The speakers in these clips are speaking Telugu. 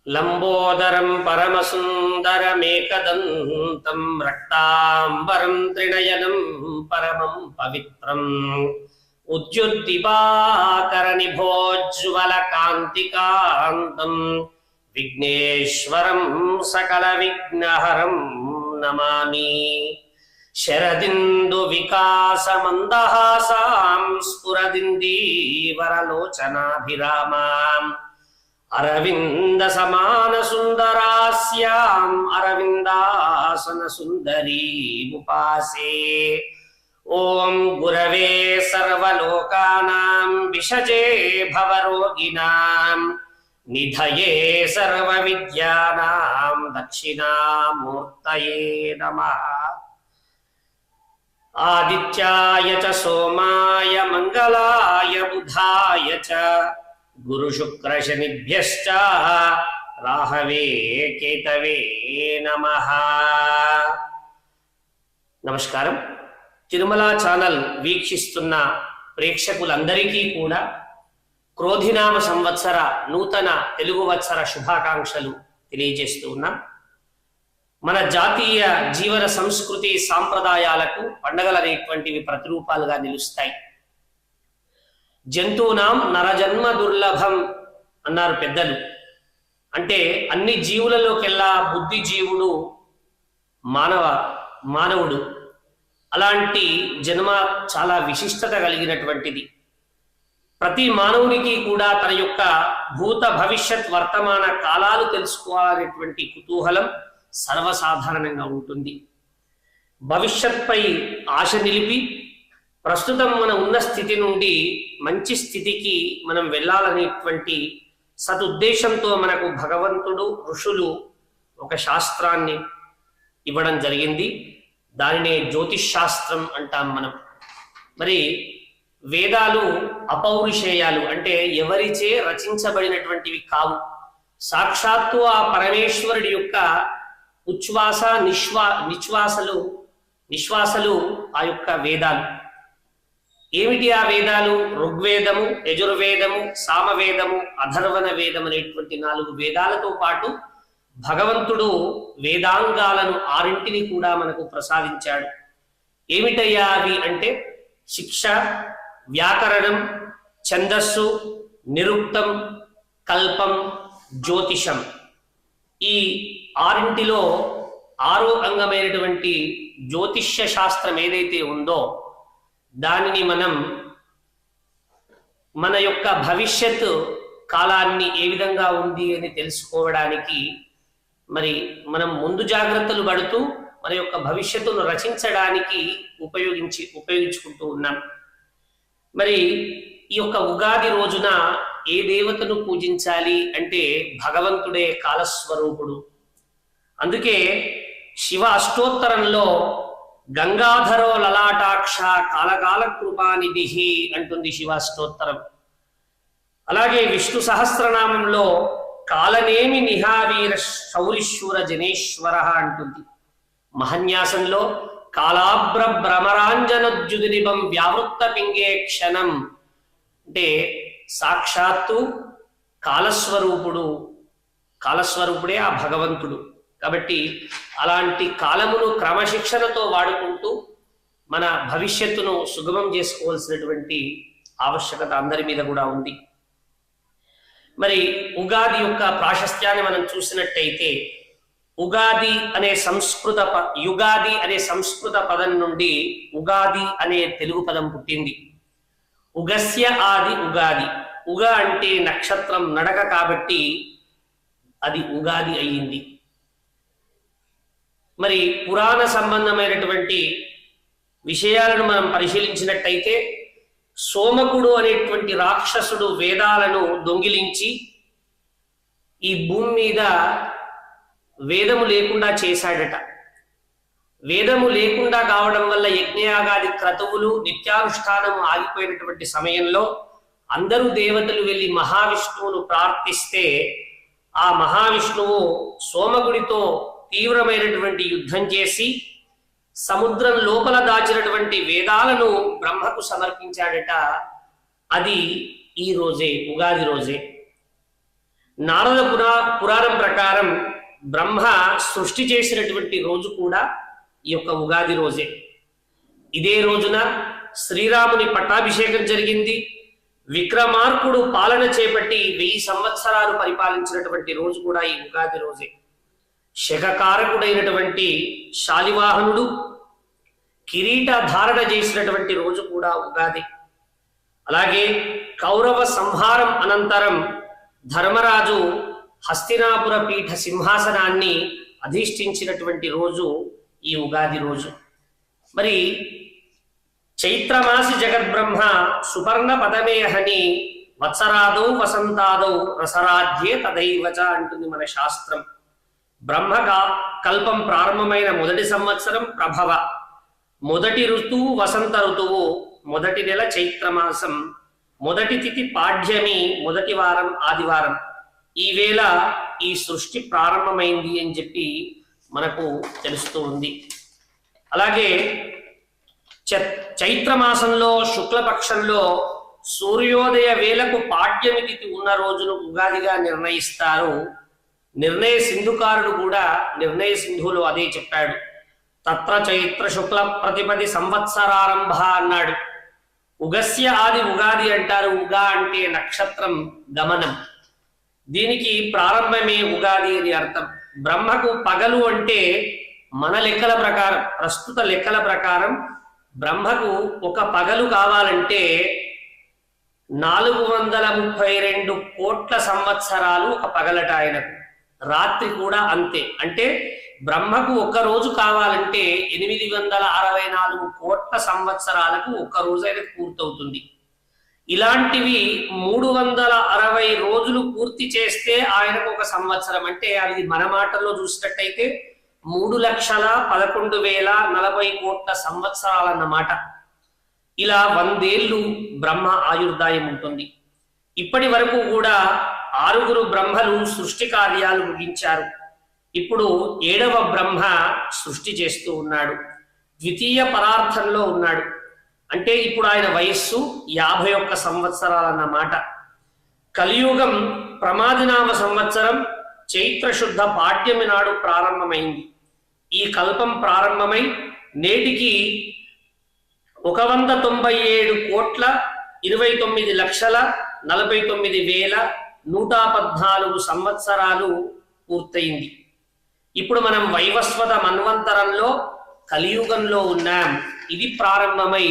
లంబోదరం పరమసుందరమేకదంతం రక్తాంబరం త్రినయనం పరమం పవిత్రం ఉద్యుద్దివాకరనిభోజ్వల కాంతికాంతం విఘ్నేశ్వరం సకల విఘ్నహరం నమామి. శరదిందు వికాసమందహాసాం స్ఫురదిందీవరలోచనాభిరామాం అరవింద సమాన సుందరాస్యాం అరవిందాసన సుందరీముపాసే. ఓం గురవే సర్వలోకానాం విషజే భవరోగిణాం నిధయే సర్వ విద్యానాం దక్షిణామూర్తయే నమః. ఆదిత్యాయ చ సోమాయ మంగళాయ బుధాయ చ గురు శుక్ర శనిభ్యశ్చ రాహవే కేతవే నమః. నమస్కారం. తిరుమల ఛానల్ వీక్షిస్తున్న ప్రేక్షకులందరికీ కూడా క్రోధినామ సంవత్సర నూతన తెలుగు వత్సర శుభాకాంక్షలు తెలియజేస్తూ ఉన్నాం. మన జాతీయ జీవన సంస్కృతి సాంప్రదాయాలకు పండగలు అనేటువంటివి ప్రతిరూపాలుగా నిలుస్తాయి. జంతువునాం నరజన్మ దుర్లభం అన్నారు పెద్దలు. అంటే అన్ని జీవులలోకెల్లా బుద్ధిజీవుడు మానవుడు. అలాంటి జన్మ చాలా విశిష్టత కలిగినటువంటిది. ప్రతి మానవునికి కూడా తన యొక్క భూత భవిష్యత్ వర్తమాన కాలాలు తెలుసుకోవాలనేటువంటి కుతూహలం సర్వసాధారణంగా ఉంటుంది. భవిష్యత్పై ఆశ నిలిపి ప్రస్తుతం మనం ఉన్న స్థితి నుండి మంచి స్థితికి మనం వెళ్ళాలనేటువంటి సదుద్దేశంతో మనకు భగవంతుడు ఋషులు ఒక శాస్త్రాన్ని ఇవ్వడం జరిగింది. దానినే జ్యోతిష్ శాస్త్రం అంటాం మనం. మరి వేదాలు అపౌరుషేయాలు, అంటే ఎవరిచే రచించబడినటువంటివి కావు. సాక్షాత్తు ఆ పరమేశ్వరుడి యొక్క ఉచ్ఛ్వాస నిశ్వాసలు ఆ యొక్క వేదాలు. ఏమిటి ఆ వేదాలు? ఋగ్వేదము, యజుర్వేదము, సామవేదము, అధర్వణ వేదం అనేటువంటి 4 వేదాలతో పాటు భగవంతుడు వేదాంగాలను 6 కూడా మనకు ప్రసాదించాడు. ఏమిటయ్యా అవి అంటే శిక్ష, వ్యాకరణం, ఛందస్సు, నిరుక్తం, కల్పం, జ్యోతిషం. ఈ 6లో 6వ అంగమైనటువంటి జ్యోతిష్య శాస్త్రం ఏదైతే ఉందో దానిని మనం మన యొక్క భవిష్యత్ కాలాన్ని ఏ విధంగా ఉంది అని తెలుసుకోవడానికి మరి మనం ముందు జాగ్రత్తలు పడుతూ మన యొక్క భవిష్యత్తును రచించడానికి ఉపయోగించుకుంటూ ఉన్నాం. మరి ఈ యొక్క ఉగాది రోజున ఏ దేవతను పూజించాలి అంటే భగవంతుడే కాలస్వరూపుడు. అందుకే శివ అష్టోత్తరంలో గంగాధరో లలాటాక్ష కాలకాల కృపానిధి అంటుంది శివాష్టోత్తరం. అలాగే విష్ణు సహస్రనామంలో కాలనేమి నిహావీర శౌరిశూర జనేశ్వర అంటుంది. మహన్యాసంలో కాలాభ్ర భ్రమరాంజనోద్యుదినిభం వ్యావృత్త పింగే క్షణం, అంటే సాక్షాత్తు కాలస్వరూపుడే ఆ భగవంతుడు. కాబట్టి అలాంటి కాలమును క్రమశిక్షణతో వాడుకుంటూ మన భవిష్యత్తును సుగమం చేసుకోవాల్సినటువంటి ఆవశ్యకత అందరి మీద కూడా ఉంది. మరి ఉగాది యొక్క ప్రాశస్త్యాన్ని మనం చూసినట్టయితే యుగాది అనే సంస్కృత పదం నుండి ఉగాది అనే తెలుగు పదం పుట్టింది. ఉగస్య ఆది ఉగాది. ఉగ అంటే నక్షత్రం నడక కాబట్టి అది ఉగాది అయ్యింది. మరి పురాణ సంబంధమైనటువంటి విషయాలను మనం పరిశీలించినట్టయితే సోమకుడు అనేటువంటి రాక్షసుడు వేదాలను దొంగిలించి ఈ భూమి మీద వేదము లేకుండా చేశాడట. వేదము లేకుండా కావడం వల్ల యజ్ఞయాగాది క్రతువులు నిత్యానుష్ఠానము ఆగిపోయినటువంటి సమయంలో అందరూ దేవతలు వెళ్ళి మహావిష్ణువును ప్రార్థిస్తే ఆ మహావిష్ణువు సోమకుడితో తీవ్రమైనటువంటి యుద్ధం చేసి సముద్రం లోపల దాచినటువంటి వేదాలను బ్రహ్మకు సమర్పించాడట. అది ఈ రోజే, ఉగాది రోజే. నారద పురాణం ప్రకారం బ్రహ్మ సృష్టి చేసినటువంటి రోజు కూడా ఈ యొక్క ఉగాది రోజే. ఇదే రోజున శ్రీరాముని పట్టాభిషేకం జరిగింది. విక్రమార్కుడు పాలన చేపట్టి 1000 సంవత్సరాలు పరిపాలించినటువంటి రోజు కూడా ఈ ఉగాది రోజే. శకకారకుడైనటువంటి శాలివాహనుడు కిరీట ధారణ చేసినటువంటి రోజు కూడా ఉగాది. అలాగే కౌరవ సంహారం అనంతరం ధర్మరాజు హస్తినాపుర పీఠ సింహాసనాన్ని అధిష్ఠించినటువంటి రోజు ఈ ఉగాది రోజు. మరి చైత్రమాసి జగద్బ్రహ్మ సుపర్ణ పదమేహని వత్సరాదౌ వసంతాదౌ రసరాధ్యే తదైవచ అంటుంది మన శాస్త్రం. బ్రహ్మ కల్పం ప్రారంభమైన మొదటి సంవత్సరం ప్రభవ, మొదటి ఋతువు వసంత ఋతువు, మొదటి నెల చైత్రమాసం, మొదటి తిథి పాడ్యమి, మొదటి వారం ఆదివారం. ఈ వేళ ఈ సృష్టి ప్రారంభమైంది అని చెప్పి మనకు తెలుస్తూ ఉంది. అలాగే చైత్రమాసంలో శుక్లపక్షంలో సూర్యోదయ వేళకు పాడ్యమి తిథి ఉన్న రోజును ఉగాదిగా నిర్ణయిస్తారు. నిర్ణయ సింధుకారుడు కూడా నిర్ణయ సింధులో అదే చెప్పాడు. తత్ర చైత్ర శుక్ల ప్రతిపది సంవత్సరారంభ అన్నాడు. ఉగస్య ఆది ఉగాది అంటారు. ఉగా అంటే నక్షత్రం గమనం, దీనికి ప్రారంభమే ఉగాది అని అర్థం. బ్రహ్మకు పగలు అంటే మన లెక్కల ప్రకారం, ప్రస్తుత లెక్కల ప్రకారం బ్రహ్మకు ఒక పగలు కావాలంటే 432 కోట్ల సంవత్సరాలు ఒక పగలట ఆయనకు. రాత్రి కూడా అంతే. అంటే బ్రహ్మకు ఒక్క రోజు కావాలంటే 864 కోట్ల సంవత్సరాలకు ఒక్క రోజు ఆయనకు పూర్తవుతుంది. ఇలాంటివి 360 రోజులు పూర్తి చేస్తే ఆయనకు ఒక సంవత్సరం. అంటే అది మన మాటల్లో చూసినట్టయితే 3,11,040 కోట్ల సంవత్సరాలన్నమాట. ఇలా 100 ఏళ్ళు బ్రహ్మ ఆయుర్దాయం ఉంటుంది. ఇప్పటి వరకు కూడా 6 బ్రహ్మలు సృష్టి కార్యాలు ముగించారు. ఇప్పుడు 7వ బ్రహ్మ సృష్టి చేస్తూ ఉన్నాడు. ద్వితీయ పరార్థంలో ఉన్నాడు. అంటే ఇప్పుడు ఆయన వయస్సు 51 సంవత్సరాలన్నమాట. కలియుగం ప్రమాదినామ సంవత్సరం చైత్రశుద్ధ పాడ్యమి నాడు ప్రారంభమైంది. ఈ కల్పం ప్రారంభమై నేటికి 129,29,49,114 సంవత్సరాలు పూర్తయింది. ఇప్పుడు మనం వైవస్వత మన్వంతరంలో కలియుగంలో ఉన్నాం. ఇది ప్రారంభమై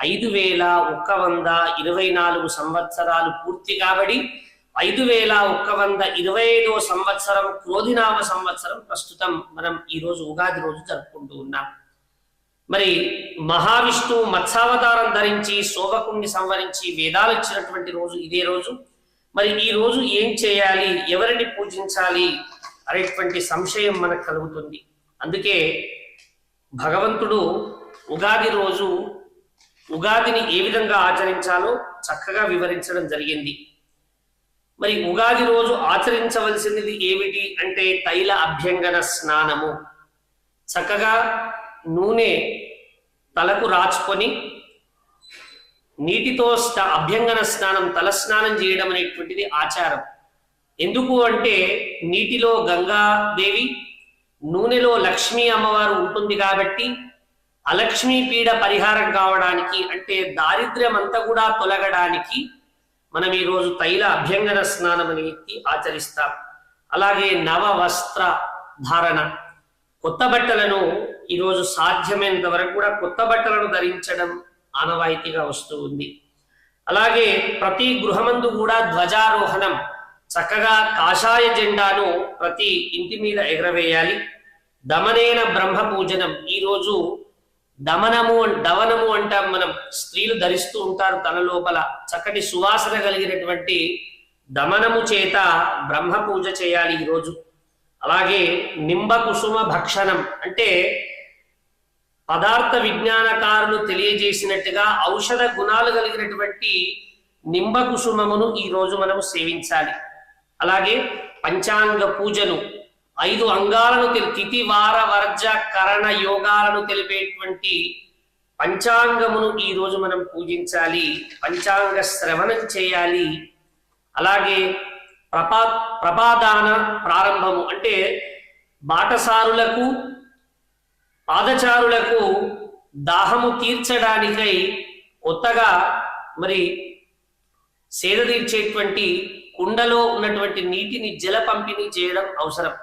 5,124 సంవత్సరాలు పూర్తి కాబడి 5,125వ సంవత్సరం క్రోధినామ సంవత్సరం ప్రస్తుతం మనం ఈ రోజు ఉగాది రోజు జరుపుకుంటూ ఉన్నాం. మరి మహావిష్ణు మత్స్యావతారం ధరించి శోభకుణ్ణి సంవరించి వేదాలు ఇచ్చినటువంటి రోజు ఇదే రోజు. మరి ఈ రోజు ఏం చేయాలి, ఎవరిని పూజించాలి అనేటువంటి సంశయం మనకు కలుగుతుంది. అందుకే భగవంతుడు ఉగాది రోజు ఉగాదిని ఏ విధంగా ఆచరించాలో చక్కగా వివరించడం జరిగింది. మరి ఉగాది రోజు ఆచరించవలసినది ఏమిటి అంటే తైల అభ్యంగన స్నానము. చక్కగా నూనె తలకు రాచుకొని నీటితో అభ్యంగన స్నానం, తల స్నానం చేయడం అనేటువంటిది ఆచారం. ఎందుకు అంటే నీటిలో గంగాదేవి, నూనెలో లక్ష్మీ అమ్మవారు ఉంటుంది కాబట్టి అలక్ష్మీ పీడ పరిహారం కావడానికి, అంటే దారిద్ర్యం అంతా కూడా తొలగడానికి మనం ఈరోజు తైల అభ్యంగన స్నానం అనేది ఆచరిస్తాం. అలాగే నవ వస్త్ర ధారణ, కొత్త బట్టలను ఈరోజు సాధ్యమైనంత వరకు కూడా కొత్త బట్టలను ధరించడం ఆనవాయితీగా వస్తూ ఉంది. అలాగే ప్రతి గృహమందు కూడా ధ్వజారోహణం, చక్కగా కాషాయ జెండాను ప్రతి ఇంటి మీద ఎగరవేయాలి. దమనేన బ్రహ్మ పూజనం, ఈరోజు దవనము అంటాం మనం. స్త్రీలు ధరిస్తూ ఉంటారు తన లోపల చక్కటి సువాసన కలిగినటువంటి దమనము చేత బ్రహ్మ పూజ చేయాలి ఈరోజు. అలాగే నింబ కుసుమ భక్షణం, అంటే పదార్థ విజ్ఞానకారులు తెలియజేసినట్టుగా ఔషధ గుణాలు కలిగినటువంటి నింబ కుసుమమును ఈ రోజు మనం సేవించాలి. అలాగే పంచాంగ పూజను, 5 అంగాలను తిథి వార వర్జ కరణ యోగాలను తెలిపేటువంటి పంచాంగమును ఈ రోజు మనం పూజించాలి. పంచాంగ శ్రవణం చేయాలి. అలాగే ప్రపాదాన ప్రారంభము అంటే బాటసారులకు పాదచారులకు దాహము తీర్చడానికై కొత్తగా మరి సేద తీర్చేటువంటి కుండలో ఉన్నటువంటి నీటిని జల పంపిణీ చేయడం అవసరం.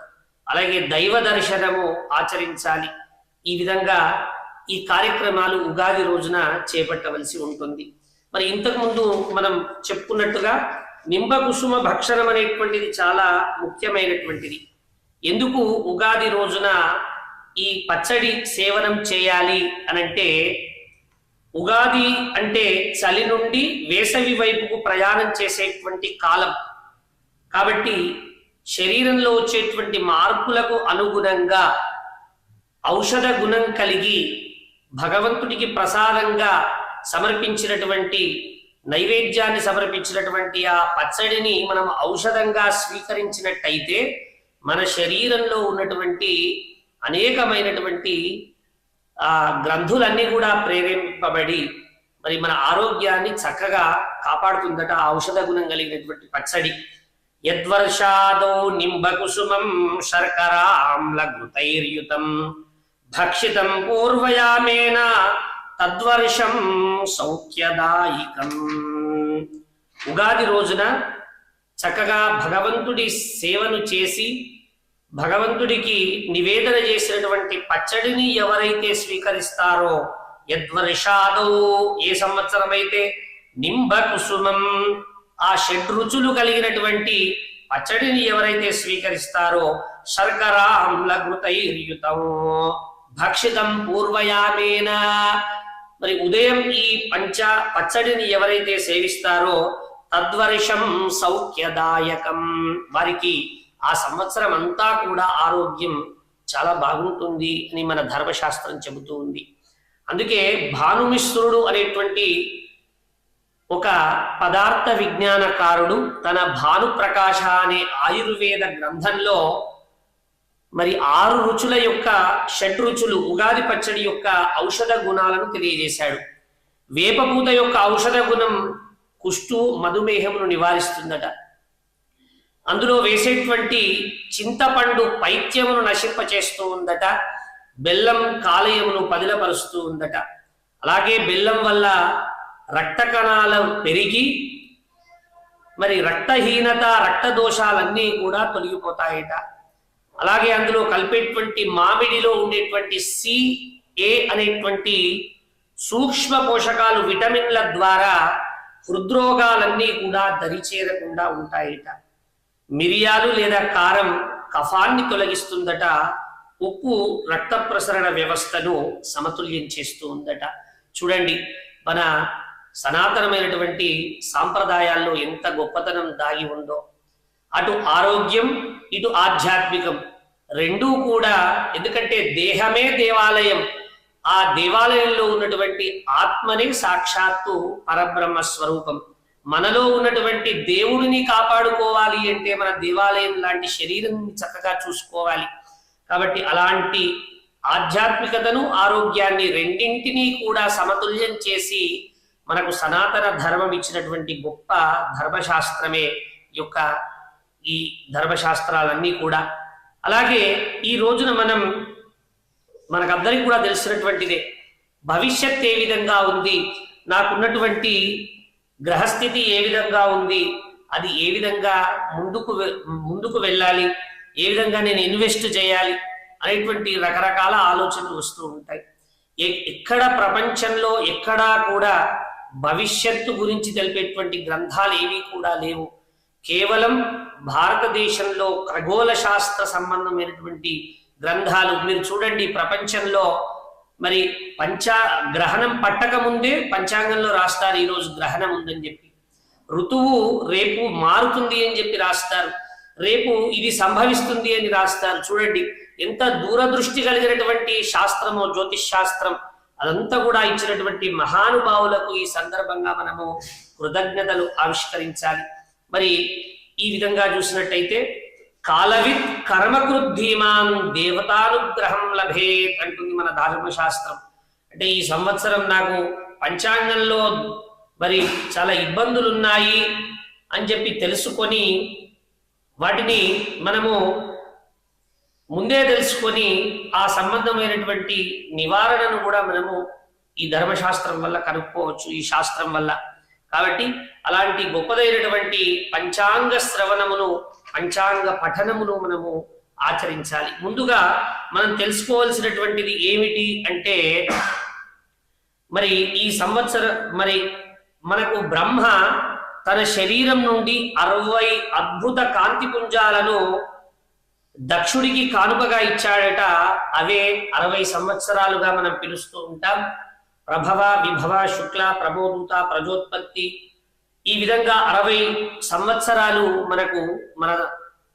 అలాగే దైవ దర్శనము ఆచరించాలి. ఈ విధంగా ఈ కార్యక్రమాలు ఉగాది రోజున చేపట్టవలసి ఉంటుంది. మరి ఇంతకుముందు మనం చెప్పుకున్నట్టుగా నింబ కుసుమ భక్షణం అనేటువంటిది చాలా ముఖ్యమైనటువంటిది. ఎందుకు ఉగాది రోజున ఈ పచ్చడి సేవనం చేయాలి అనంటే, ఉగాది అంటే చలి నుండి వేసవి వైపుకు ప్రయాణం చేసేటువంటి కాలం కాబట్టి శరీరంలో వచ్చేటువంటి మార్పులకు అనుగుణంగా ఔషధ గుణం కలిగి భగవంతుడికి ప్రసాదంగా సమర్పించినటువంటి నైవేద్యాన్ని సమర్పించినటువంటి ఆ పచ్చడిని మనం ఔషధంగా స్వీకరించినట్టయితే మన శరీరంలో ఉన్నటువంటి అనేకమైనటువంటి గ్రంథులన్నీ కూడా ప్రేరేపింపబడి మరి మన ఆరోగ్యాన్ని చక్కగా కాపాడుతుందట ఆ ఔషధ గుణం కలిగినటువంటి పచ్చడి. యద్వర్షాదో నింబకుసుమం శర్కరామ్లఘృతైర్యుతం భక్షితం పూర్వయామేన తద్వర్షం సౌఖ్యదాయికం. ఉగాది రోజున చక్కగా భగవంతుడి సేవను చేసి భగవంతుడికి నివేదన చేసినటువంటి పచ్చడిని ఎవరైతే స్వీకరిస్తారో, యద్వర్షాదో ఏ సంవత్సరం అయితే నింబ కుసుమం ఆ షడ్రుచులు కలిగినటువంటి పచ్చడిని ఎవరైతే స్వీకరిస్తారో, శర్కరామ్లఘృతైర్యుతం భక్షితం పూర్వయామేన మరి ఉదయం ఈ పచ్చడిని ఎవరైతే సేవిస్తారో తద్వర్షం సౌఖ్యదాయకం వారికి ఆ సంవత్సరం అంతా కూడా ఆరోగ్యం చాలా బాగుంటుంది అని మన ధర్మశాస్త్రం చెబుతూ ఉంది. అందుకే భానుమిశ్రుడు అనేటువంటి ఒక పదార్థ విజ్ఞానకారుడు తన భానుప్రకాశ అనే ఆయుర్వేద గ్రంథంలో మరి 6 రుచుల యొక్క షడ్రుచులు ఉగాది పచ్చడి యొక్క ఔషధ గుణాలను తెలియజేశాడు. వేపపూత యొక్క ఔషధ గుణం కుష్టు మధుమేహమును నివారిస్తుందట. అందులో వేసేటువంటి చింతపండు పైత్యమును నశింపచేస్తూ ఉందట. బెల్లం కాలేయమును పదిలపరుస్తూ ఉందట. అలాగే బెల్లం వల్ల రక్త కణాలు పెరిగి మరి రక్తహీనత రక్త దోషాలన్నీ కూడా తొలగిపోతాయట. అలాగే అందులో కలిపేటువంటి మామిడిలో ఉండేటువంటి CA అనేటువంటి సూక్ష్మ పోషకాలు విటమిన్ల ద్వారా హృద్రోగాలన్నీ కూడా దరిచేరకుండా ఉంటాయట. మిరియాలు లేదా కారం కఫాన్ని తొలగిస్తుందట. ఉప్పు రక్త ప్రసరణ వ్యవస్థను సమతుల్యం చేస్తూ ఉందట. చూడండి మన సనాతనమైనటువంటి సాంప్రదాయాల్లో ఎంత గొప్పతనం దాగి ఉందో. అటు ఆరోగ్యం ఇటు ఆధ్యాత్మికం రెండూ కూడా. ఎందుకంటే దేహమే దేవాలయం. ఆ దేవాలయంలో ఉన్నటువంటి ఆత్మని సాక్షాత్తు పరబ్రహ్మ స్వరూపం. మనలో ఉన్నటువంటి దేవుడిని కాపాడుకోవాలి అంటే మన దేవాలయం లాంటి శరీరం చక్కగా చూసుకోవాలి. కాబట్టి అలాంటి ఆధ్యాత్మికతను ఆరోగ్యాన్ని రెండింటినీ కూడా సమతుల్యం చేసి మనకు సనాతన ధర్మం ఇచ్చినటువంటి గొప్ప ధర్మశాస్త్రమే యొక్క ఈ ధర్మశాస్త్రాలన్నీ కూడా. అలాగే ఈ రోజున మనకందరికీ కూడా తెలిసినటువంటిదే భవిష్యత్ ఏ విధంగా ఉంది, నాకున్నటువంటి గ్రహస్థితి ఏ విధంగా ఉంది, అది ఏ విధంగా ముందుకు వెళ్ళాలి, ఏ విధంగా నేను ఇన్వెస్ట్ చేయాలి అనేటువంటి రకరకాల ఆలోచనలు వస్తూ ఉంటాయి. ఎక్కడ ప్రపంచంలో ఎక్కడా కూడా భవిష్యత్తు గురించి తెలిపేటువంటి గ్రంథాలు ఏవి కూడా లేవు. కేవలం భారతదేశంలో ఖగోళ శాస్త్ర సంబంధమైనటువంటి గ్రంథాలు. మీరు చూడండి ప్రపంచంలో మరి గ్రహణం పట్టక ముందే పంచాంగంలో రాస్తారు ఈరోజు గ్రహణం ఉందని చెప్పి. ఋతువు రేపు మారుతుంది అని చెప్పి రాస్తారు. రేపు ఇది సంభవిస్తుంది అని రాస్తారు. చూడండి ఎంత దూరదృష్టి కలిగినటువంటి శాస్త్రమో జ్యోతిష్ శాస్త్రం. అదంతా కూడా ఇచ్చినటువంటి మహానుభావులకు ఈ సందర్భంగా మనము కృతజ్ఞతలు ఆవిష్కరించాలి. మరి ఈ విధంగా చూసినట్టయితే కాలవిత్ కర్మకృద్ధీమాన్ దేవతానుగ్రహం లభేత్ అంటుంది మన ధర్మశాస్త్రం. అంటే ఈ సంవత్సరం నాకు పంచాంగంలో మరి చాలా ఇబ్బందులు ఉన్నాయి అని చెప్పి తెలుసుకొని వాటిని మనము ముందే తెలుసుకొని ఆ సంబంధమైనటువంటి నివారణను కూడా మనము ఈ ధర్మశాస్త్రం వల్ల కనుక్కోవచ్చు, ఈ శాస్త్రం వల్ల. కాబట్టి అలాంటి గొప్పదైనటువంటి పంచాంగ శ్రవణమును, పంచాంగ పఠనమును మనము ఆచరించాలి. ముందుగా మనం తెలుసుకోవాల్సినటువంటిది ఏమిటి అంటే, మరి ఈ మరి మనకు బ్రహ్మ తన శరీరం నుండి 60 అద్భుత కాంతి పుంజాలను దక్షుడికి కానుకగా ఇచ్చాడట. అవే 60 సంవత్సరాలుగా మనం పిలుస్తూ ఉంటాం. ప్రభవ, విభవ, శుక్ల, ప్రబోధూత, ప్రజోత్పత్తి, ఈ విధంగా 60 సంవత్సరాలు మనకు మన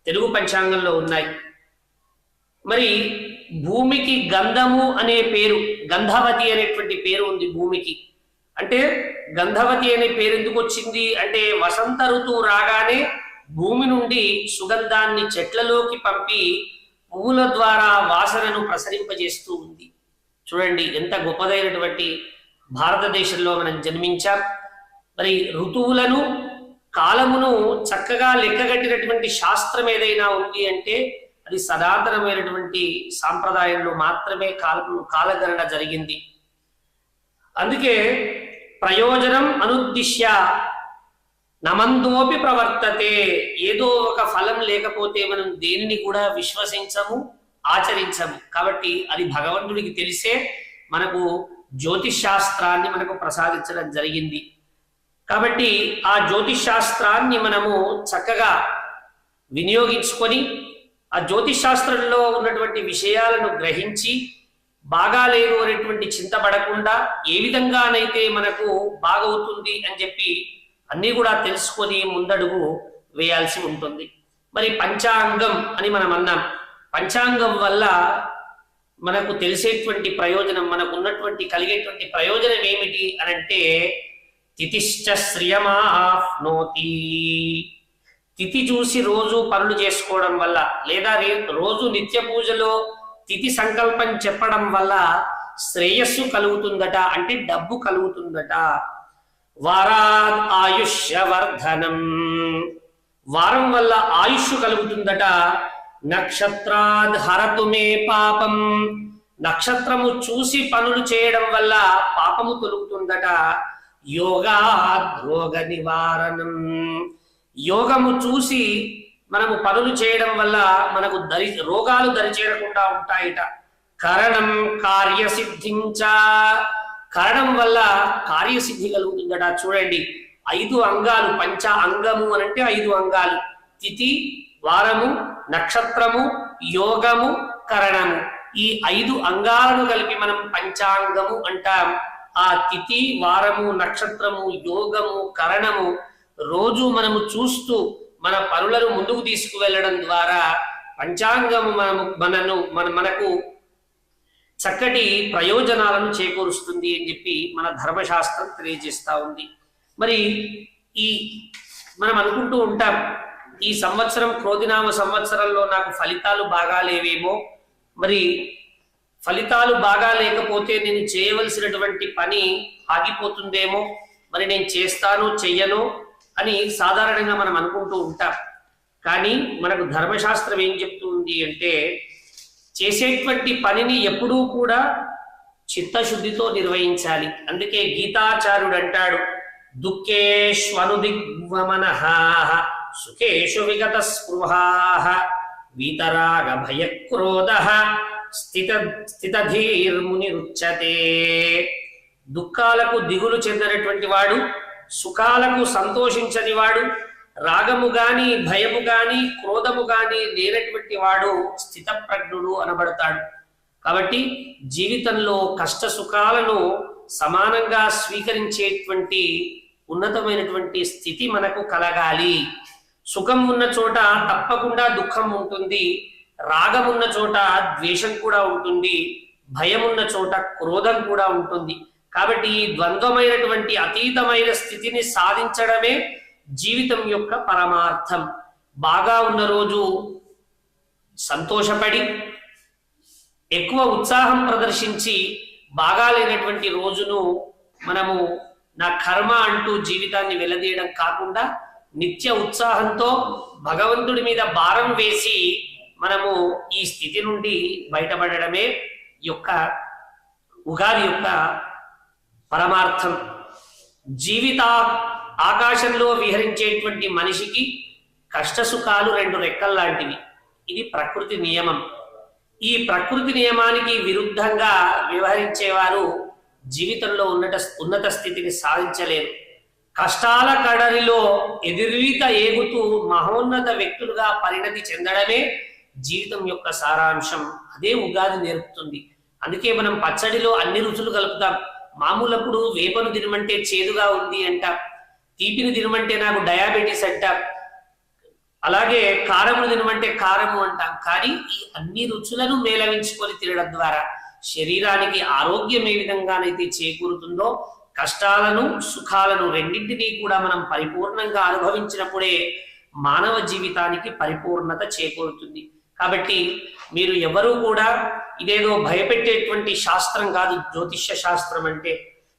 తెలుగు పంచాంగంలో ఉన్నాయి. మరి భూమికి గంధము అనే పేరు, గంధవతి అనేటువంటి పేరు ఉంది భూమికి. అంటే గంధవతి అనే పేరు ఎందుకు వచ్చింది అంటే, వసంత ఋతువు రాగానే భూమి నుండి సుగంధాన్ని చెట్లలోకి పంపి పువ్వుల ద్వారా వాసనను ప్రసరింపజేస్తూ ఉంది. చూడండి ఎంత గొప్పదైనటువంటి భారతదేశంలో మనం జన్మించాం. మరి ఋతువులను, కాలమును చక్కగా లెక్కగట్టినటువంటి శాస్త్రం ఏదైనా ఉంది అంటే అది సనాతనమైనటువంటి సాంప్రదాయంలో మాత్రమే కాలగణన జరిగింది. అందుకే ప్రయోజనం అనుద్దిశ్య నమందోపి ప్రవర్తతే. ఏదో ఒక ఫలం లేకపోతే మనం దేనిని కూడా విశ్వసించము, ఆచరించము. కాబట్టి అది భగవంతుడికి తెలిసే మనకు జ్యోతిష్ శాస్త్రాన్ని మనకు ప్రసాదించడం జరిగింది. కాబట్టి ఆ జ్యోతిష్ శాస్త్రాన్ని మనము చక్కగా వినియోగించుకొని ఆ జ్యోతిష్ శాస్త్రంలో ఉన్నటువంటి విషయాలను గ్రహించి బాగాలేదు అనేటువంటి చింతపడకుండా ఏ విధంగానైతే మనకు బాగవుతుంది అని చెప్పి అన్నీ కూడా తెలుసుకొని ముందడుగు వేయాల్సి ఉంటుంది. మరి పంచాంగం అని మనం అన్నాం. పంచాంగం వల్ల మనకు తెలిసేటువంటి ప్రయోజనం, మనకు ఉన్నటువంటి కలిగేటువంటి ప్రయోజనం ఏమిటి అని అంటే, తిథిశ్చ శ్రియమాప్నోతి. తిథి చూసి రోజు పనులు చేసుకోవడం వల్ల, లేదా రోజు నిత్య పూజలో తిథి సంకల్పం చెప్పడం వల్ల శ్రేయస్సు కలుగుతుందట, అంటే డబ్బు కలుగుతుందట. వారాద్ ఆయుష్యవర్ధనం. వారం వల్ల ఆయుష్ కలుగుతుందట. నక్షత్రాద్ హరతు మే పాపం. నక్షత్రము చూసి పనులు చేయడం వల్ల పాపము తొలుగుతుందట. యోగాద్ రోగ నివారణం. యోగము చూసి మనము పనులు చేయడం వల్ల మనకు రోగాలు దరిచేరకుండా ఉంటాయిట. కరణం కార్యసిద్ధించ. కరణం వల్ల కార్యసిద్ధి కలుగుతుందట. చూడండి 5 అంగాలు, పంచ అంగము అనంటే 5 అంగాలు: తిథి, వారము, నక్షత్రము, యోగము, కరణము. ఈ 5 అంగాలను కలిపి మనం పంచాంగము అంటాం. ఆ తిథి, వారము, నక్షత్రము, యోగము, కరణము రోజు మనము చూస్తూ మన పనులను ముందుకు తీసుకువెళ్ళడం ద్వారా పంచాంగము మనకు చక్కటి ప్రయోజనాలను చేకూరుస్తుంది అని చెప్పి మన ధర్మశాస్త్రం తెలియజేస్తా ఉంది. మరి మనం అనుకుంటూ ఉంటాం, ఈ సంవత్సరం క్రోధినామ సంవత్సరంలో నాకు ఫలితాలు బాగా లేవేమో, మరి ఫలితాలు బాగా లేకపోతే నేను చేయవలసినటువంటి పని ఆగిపోతుందేమో, మరి నేను చేస్తాను చెయ్యను అని సాధారణంగా మనం అనుకుంటూ ఉంటాం. కానీ మనకు ధర్మశాస్త్రం ఏం చెప్తుంది అంటే, చేసేటువంటి పనిని ఎప్పుడూ కూడా చిత్తశుద్ధితో నిర్వహించాలి. అందుకే గీతాచార్యుడు అంటాడు, దుఃఖేష్వనుదిగ్వమనః సుఖేషు విగత స్పృహాః వీతరాగ భయక్రోధః స్థితధీర్మునిరుచ్యతే. దుఃఖాలకు దిగులు చెందినటువంటి వాడు, సుఖాలకు సంతోషించని వాడు, రాగము గాని భయము గాని క్రోధము గాని లేనటువంటి వాడు స్థితప్రజ్ఞుడు అనబడతాడు. కాబట్టి జీవితంలో కష్ట సుఖాలను సమానంగా స్వీకరించేటువంటి ఉన్నతమైనటువంటి స్థితి మనకు కలగాలి. సుఖం ఉన్న చోట తప్పకుండా దుఃఖం ఉంటుంది, రాగం ఉన్న చోట ద్వేషం కూడా ఉంటుంది, భయం ఉన్న చోట క్రోధం కూడా ఉంటుంది. కాబట్టి ఈ ద్వంద్వమైనటువంటి అతీతమైన స్థితిని సాధించడమే జీవితం యొక్క పరమార్థం. బాగా ఉన్న రోజు సంతోషపడి ఎక్కువ ఉత్సాహం ప్రదర్శించి, బాగా లేనటువంటి రోజును మనము నా కర్మ అంటూ జీవితాన్ని వెలదీయడం కాకుండా నిత్య ఉత్సాహంతో భగవంతుడి మీద భారం వేసి మనము ఈ స్థితి నుండి బయటపడడమే యొక్క ఉగాది యొక్క పరమార్థం. జీవిత ఆకాశంలో విహరించేటువంటి మనిషికి కష్టసుఖాలు రెండు రెక్కల్లాంటివి. ఇది ప్రకృతి నియమం. ఈ ప్రకృతి నియమానికి విరుద్ధంగా వ్యవహరించేవారు జీవితంలో ఉన్నత స్థితిని సాధించలేరు. కష్టాల కడలిలో ఎదురీత ఏగుతూ మహోన్నత వ్యక్తులుగా పరిణతి చెందడమే జీవితం యొక్క సారాంశం. అదే ఉగాది నేర్పుతుంది. అందుకే మనం పచ్చడిలో అన్ని రుచులు కలుపుతాం. మామూలప్పుడు వేపను తినమంటే చేదుగా ఉంది అంటాం, తీపిని తినమంటే నాకు డయాబెటీస్ అంటాం, అలాగే కారమును తినమంటే కారము అంటాం. కానీ ఈ అన్ని రుచులను మేళవించుకొని తినడం ద్వారా శరీరానికి ఆరోగ్యం ఏ విధంగానైతే చేకూరుతుందో, కష్టాలను సుఖాలను రెండింటినీ కూడా మనం పరిపూర్ణంగా అనుభవించినప్పుడే మానవ జీవితానికి పరిపూర్ణత చేకూరుతుంది. కాబట్టి మీరు ఎవరూ కూడా ఇదేదో భయపెట్టేటువంటి శాస్త్రం కాదు జ్యోతిష్య శాస్త్రం అంటే.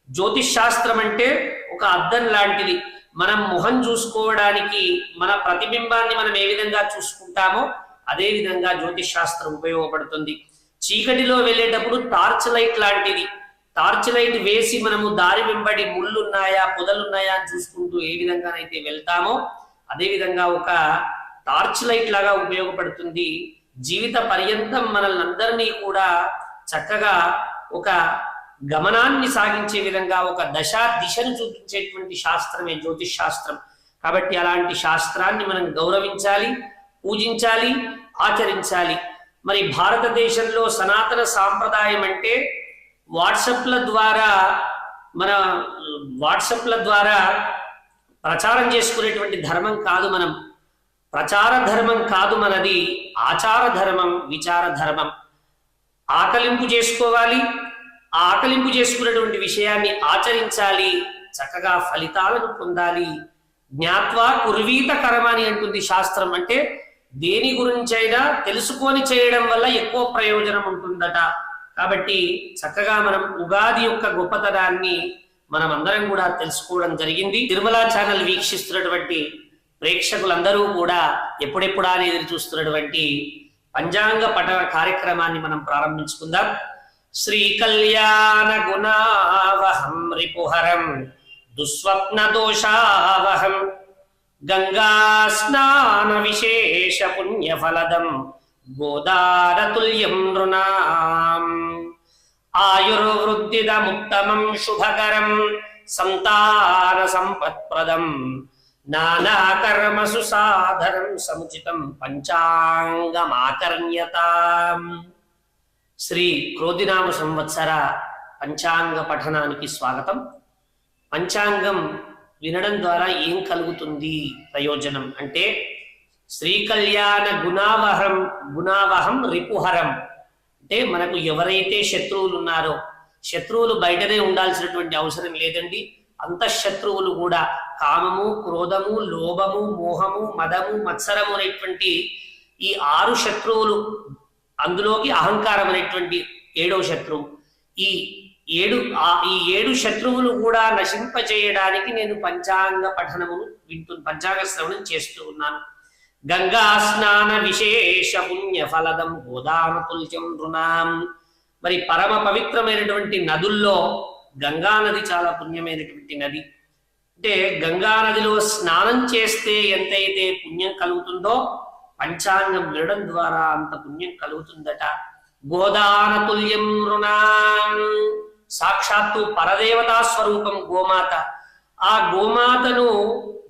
జ్యోతిష్ శాస్త్రం అంటే ఒక అద్దం లాంటిది. మనం మొహం చూసుకోవడానికి మన ప్రతిబింబాన్ని మనం ఏ విధంగా చూసుకుంటామో అదే విధంగా జ్యోతిష్ శాస్త్రం ఉపయోగపడుతుంది. చీకటిలో వెళ్ళేటప్పుడు టార్చ్ లైట్ లాంటిది. టార్చ్ లైట్ వేసి మనము దారి వెంబడి ముళ్ళున్నాయా పొదలున్నాయా అని చూసుకుంటూ ఏ విధంగానైతే వెళ్తామో అదే విధంగా ఒక టార్చ్ లైట్ లాగా ఉపయోగపడుతుంది. జీవిత పర్యంతం మనల్ని అందరినీ కూడా చక్కగా ఒక గమనాన్ని సాగించే విధంగా ఒక దిశను చూపించేటువంటి శాస్త్రమే జ్యోతిష్ శాస్త్రం. కాబట్టి అలాంటి శాస్త్రాన్ని మనం గౌరవించాలి, పూజించాలి, ఆచరించాలి. మరి భారతదేశంలో సనాతన సాంప్రదాయం అంటే వాట్సాప్ల ద్వారా ప్రచారం చేసుకునేటువంటి ధర్మం కాదు. మనం ప్రచార ధర్మం కాదు మనది, ఆచార ధర్మం, విచార ధర్మం. ఆకలింపు చేసుకోవాలి, ఆ ఆకలింపు చేసుకున్నటువంటి విషయాన్ని ఆచరించాలి, చక్కగా ఫలితాలను పొందాలి. జ్ఞాత్వా కుర్వీత కర్మాని అంటుంది శాస్త్రం. అంటే దేని గురించైనా తెలుసుకొని చేయడం వల్ల ఎక్కువ ప్రయోజనం ఉంటుందట. కాబట్టి చక్కగా మనం ఉగాది యొక్క గొప్పతనాన్ని మనం అందరం కూడా తెలుసుకోవడం జరిగింది. తిరుమల ఛానల్ వీక్షిస్తున్నటువంటి ప్రేక్షకులందరూ కూడా ఎప్పుడెప్పుడా అని ఎదురు చూస్తున్నటువంటి పంచాంగ పఠన కార్యక్రమాన్ని మనం ప్రారంభించుకుందాం. శ్రీ కళ్యాణ గుణావహం రిపుహరం దుస్వప్న దోషావహం గంగా స్నాన విశేష పుణ్యఫలదం గోదారతుల్యం నృణాం ఆయుర్వృద్ధిదముత్తమం శుభకరం సంతాన సంపత్ప్రదం నానాకర్మసు సాధనం సముచితం పంచాంగమాకర్ణ్యతాం. శ్రీ క్రోధినామ సంవత్సర పంచాంగ పఠనానికి స్వాగతం. పంచాంగం వినడం ద్వారా ఏం కలుగుతుంది ప్రయోజనం అంటే శ్రీ కళ్యాణ గుణావహం రిపుహరం అంటే మనకు ఎవరైతే శత్రువులు ఉన్నారో, శత్రువులు బయటనే ఉండాల్సినటువంటి అవసరం లేదండి. అంతఃశత్రువులు కూడా కామము, క్రోధము, లోభము, మోహము, మదము, మత్సరము అనేటువంటి ఈ 6 శత్రువులు, అందులోకి అహంకారం అనేటువంటి 7వ శత్రువు. ఈ 7 శత్రువులు కూడా నశింపచేయడానికి నేను పంచాంగ పంచాంగ శ్రవణం చేస్తూ ఉన్నాను. గంగా స్నాన విశేష పుణ్య ఫలదం గోదానతుల్యం నృణాం. మరి పరమ పవిత్రమైనటువంటి నదుల్లో గంగా నది చాలా పుణ్యమైనటువంటి నది. అంటే గంగా నదిలో స్నానం చేస్తే ఎంతైతే పుణ్యం కలుగుతుందో పంచాంగం వినడం ద్వారా అంత పుణ్యం కలుగుతుందట. గోదానతుల్యం నృణాం, సాక్షాత్తు పరదేవతా స్వరూపం గోమాత. ఆ గోమాతను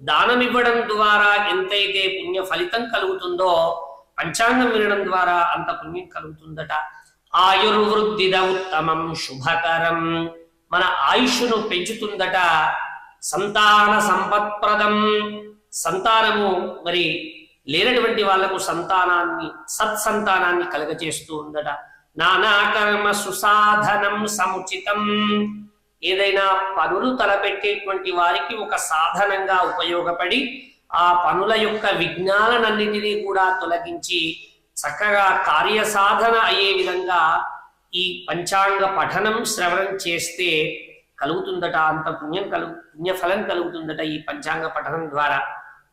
దానమివ్వడం ద్వారా ఎంతైతే పుణ్య ఫలితం కలుగుతుందో పంచాంగం వినడం ద్వారా అంత పుణ్యం కలుగుతుందట. ఆయుర్వృద్ధిద ఉత్తమం శుభకరం, మన ఆయుష్ను పెంచుతుందట. సంతాన సంపత్ప్రదం, సంతానము మరి లేనటువంటి వాళ్లకు సత్సంతానాన్ని కలగచేస్తూ ఉందట. నానాకర్మ సుసాధనం సముచితం, ఏదైనా పనులు తలపెట్టేటువంటి వారికి ఒక సాధనంగా ఉపయోగపడి ఆ పనుల యొక్క విఘ్నాలన్నింటినీ కూడా తొలగించి చక్కగా కార్యసాధన అయ్యే విధంగా ఈ పంచాంగ పఠనం శ్రవణం చేస్తే కలుగుతుందట. అంత పుణ్యఫలం కలుగుతుందట ఈ పంచాంగ పఠనం ద్వారా.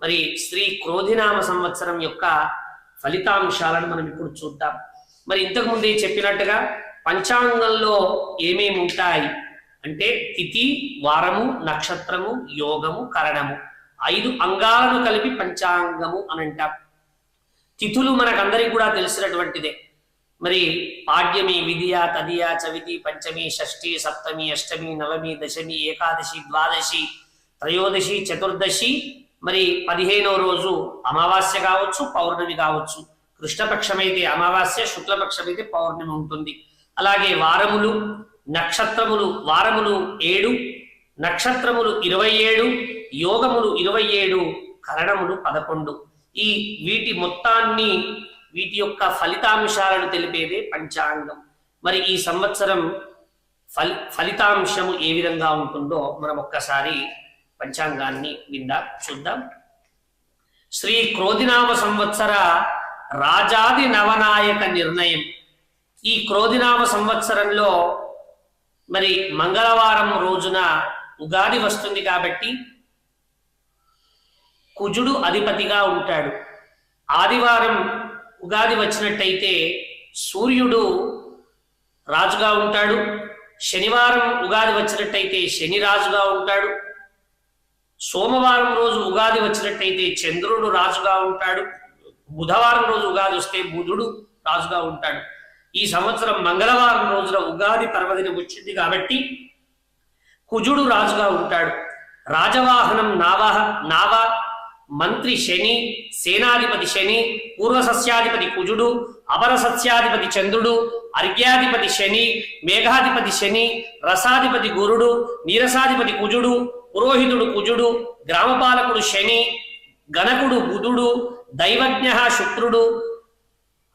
మరి శ్రీ క్రోధినామ సంవత్సరం యొక్క ఫలితాంశాలను మనం ఇప్పుడు చూద్దాం. మరి ఇంతకు ముందే చెప్పినట్టుగా పంచాంగంలో ఏమేమి ఉంటాయి అంటే తిథి, వారము, నక్షత్రము, యోగము, కరణము 5 అంగాలను కలిపి పంచాంగము అని అంటాం. తిథులు మనకందరికి కూడా తెలిసినటువంటిదే. మరి పాడ్యమి, విధియ, తదియ, చవితి, పంచమి, షష్ఠి, సప్తమి, అష్టమి, నవమి, దశమి, ఏకాదశి, ద్వాదశి, త్రయోదశి, చతుర్దశి, మరి 15వ రోజు అమావాస్య కావచ్చు, పౌర్ణమి కావచ్చు. కృష్ణపక్షమైతే అమావాస్య, శుక్లపక్షమైతే పౌర్ణమి ఉంటుంది. అలాగే వారములు, నక్షత్రములు, వారములు 7, నక్షత్రములు 27, యోగములు 27, కరణములు 11. ఈ వీటి మొత్తాన్ని, వీటి యొక్క ఫలితాంశాలను తెలిపేదే పంచాంగం. మరి ఈ సంవత్సరం ఫలితాంశము ఏ విధంగా ఉంటుందో మనం ఒక్కసారి పంచాంగాన్ని చూద్దాం. శ్రీ క్రోధినామ సంవత్సర రాజాది నవనాయక నిర్ణయం. ఈ క్రోధినామ సంవత్సరంలో మరి మంగళవారం రోజున ఉగాది వస్తుంది కాబట్టి కుజుడు అధిపతిగా ఉంటాడు. ఆదివారం ఉగాది వచ్చినట్టయితే సూర్యుడు రాజుగా ఉంటాడు. శనివారం ఉగాది వచ్చినట్టయితే శని రాజుగా ఉంటాడు. సోమవారం రోజు ఉగాది వచ్చినట్టయితే చంద్రుడు రాజుగా ఉంటాడు. బుధవారం రోజు ఉగాది వస్తే బుధుడు రాజుగా ఉంటాడు. ఈ సంవత్సరం మంగళవారం రోజున ఉగాది పర్వదినం వచ్చింది కాబట్టి కుజుడు రాజుగా ఉంటాడు. రాజవాహనం నావ, మంత్రి శని, సేనాధిపతి శని, పూర్వసస్యాధిపతి కుజుడు, అపరసస్యాధిపతి చంద్రుడు, అర్ఘ్యాధిపతి శని, మేఘాధిపతి శని, రసాధిపతి గురుడు, నీరసాధిపతి కుజుడు, పురోహితుడు కుజుడు, గ్రామపాలకుడు శని, గణకుడు బుధుడు, దైవజ్ఞ శుక్రుడు,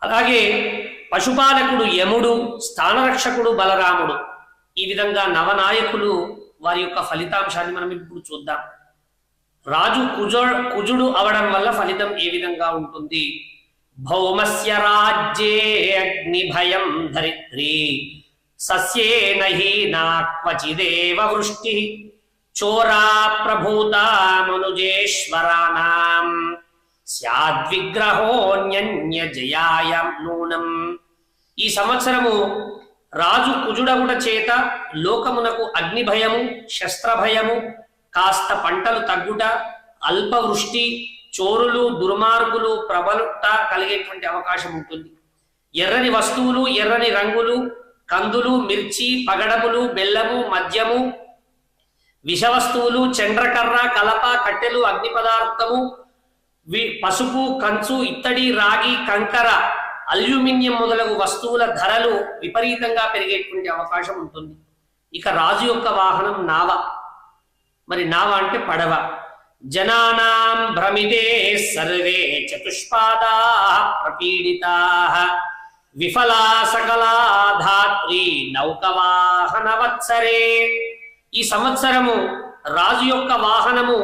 అలాగే పశుపాలకుడు యముడు, స్థానరక్షకుడు బలరాముడు. ఈ విధంగా నవనాయకులు వారి యొక్క ఫలితాంశాన్ని మనం ఇప్పుడు చూద్దాం. రాజు కుజుడు అవడం వల్ల ఫలితం ఏ విధంగా ఉంటుంది? భౌమస్య రాజ్యే అగ్ని భయం ధరిత్రి సస్యేన హీనా క్వచిదేవ వృష్టి చోరా ప్రభూత మనుజేశ్వరానాం స్యాద్విగ్రహోన్యన్య జయాయ నూనం. ఈ సంవత్సరము రాజు కుజుడగుట చేత లోకమునకు అగ్ని భయము, శస్త్రభయము, కాస్త పంటలు తగ్గుట, అల్పవృష్టి, చోరులు, దుర్మార్గులు ప్రబలుట కలిగేటువంటి అవకాశం ఉంటుంది. ఎర్రని వస్తువులు, ఎర్రని రంగులు, కందులు, మిర్చి, పగడములు, బెల్లము, మద్యము, విషవస్తువులు, చండ్రకర్ర, కలప, కట్టెలు, అగ్ని పదార్థము, పసుపు, కంచు, ఇత్తడి, రాగి, కంకర, అల్యూమినియం మొదలగు వస్తువుల ధరలు విపరీతంగా పెరిగేటువంటి అవకాశం ఉంటుంది. ఇక రాజు యొక్క వాహనం నావ. మరి నావ అంటే పడవ. జనానాం భ్రమితే సర్వే చతుష్పాదా ప్రపీడితా విఫలా సకలా ధాత్రి నౌకవాహన వత్సరే. ఈ సంవత్సరము రాజు యొక్క వాహనము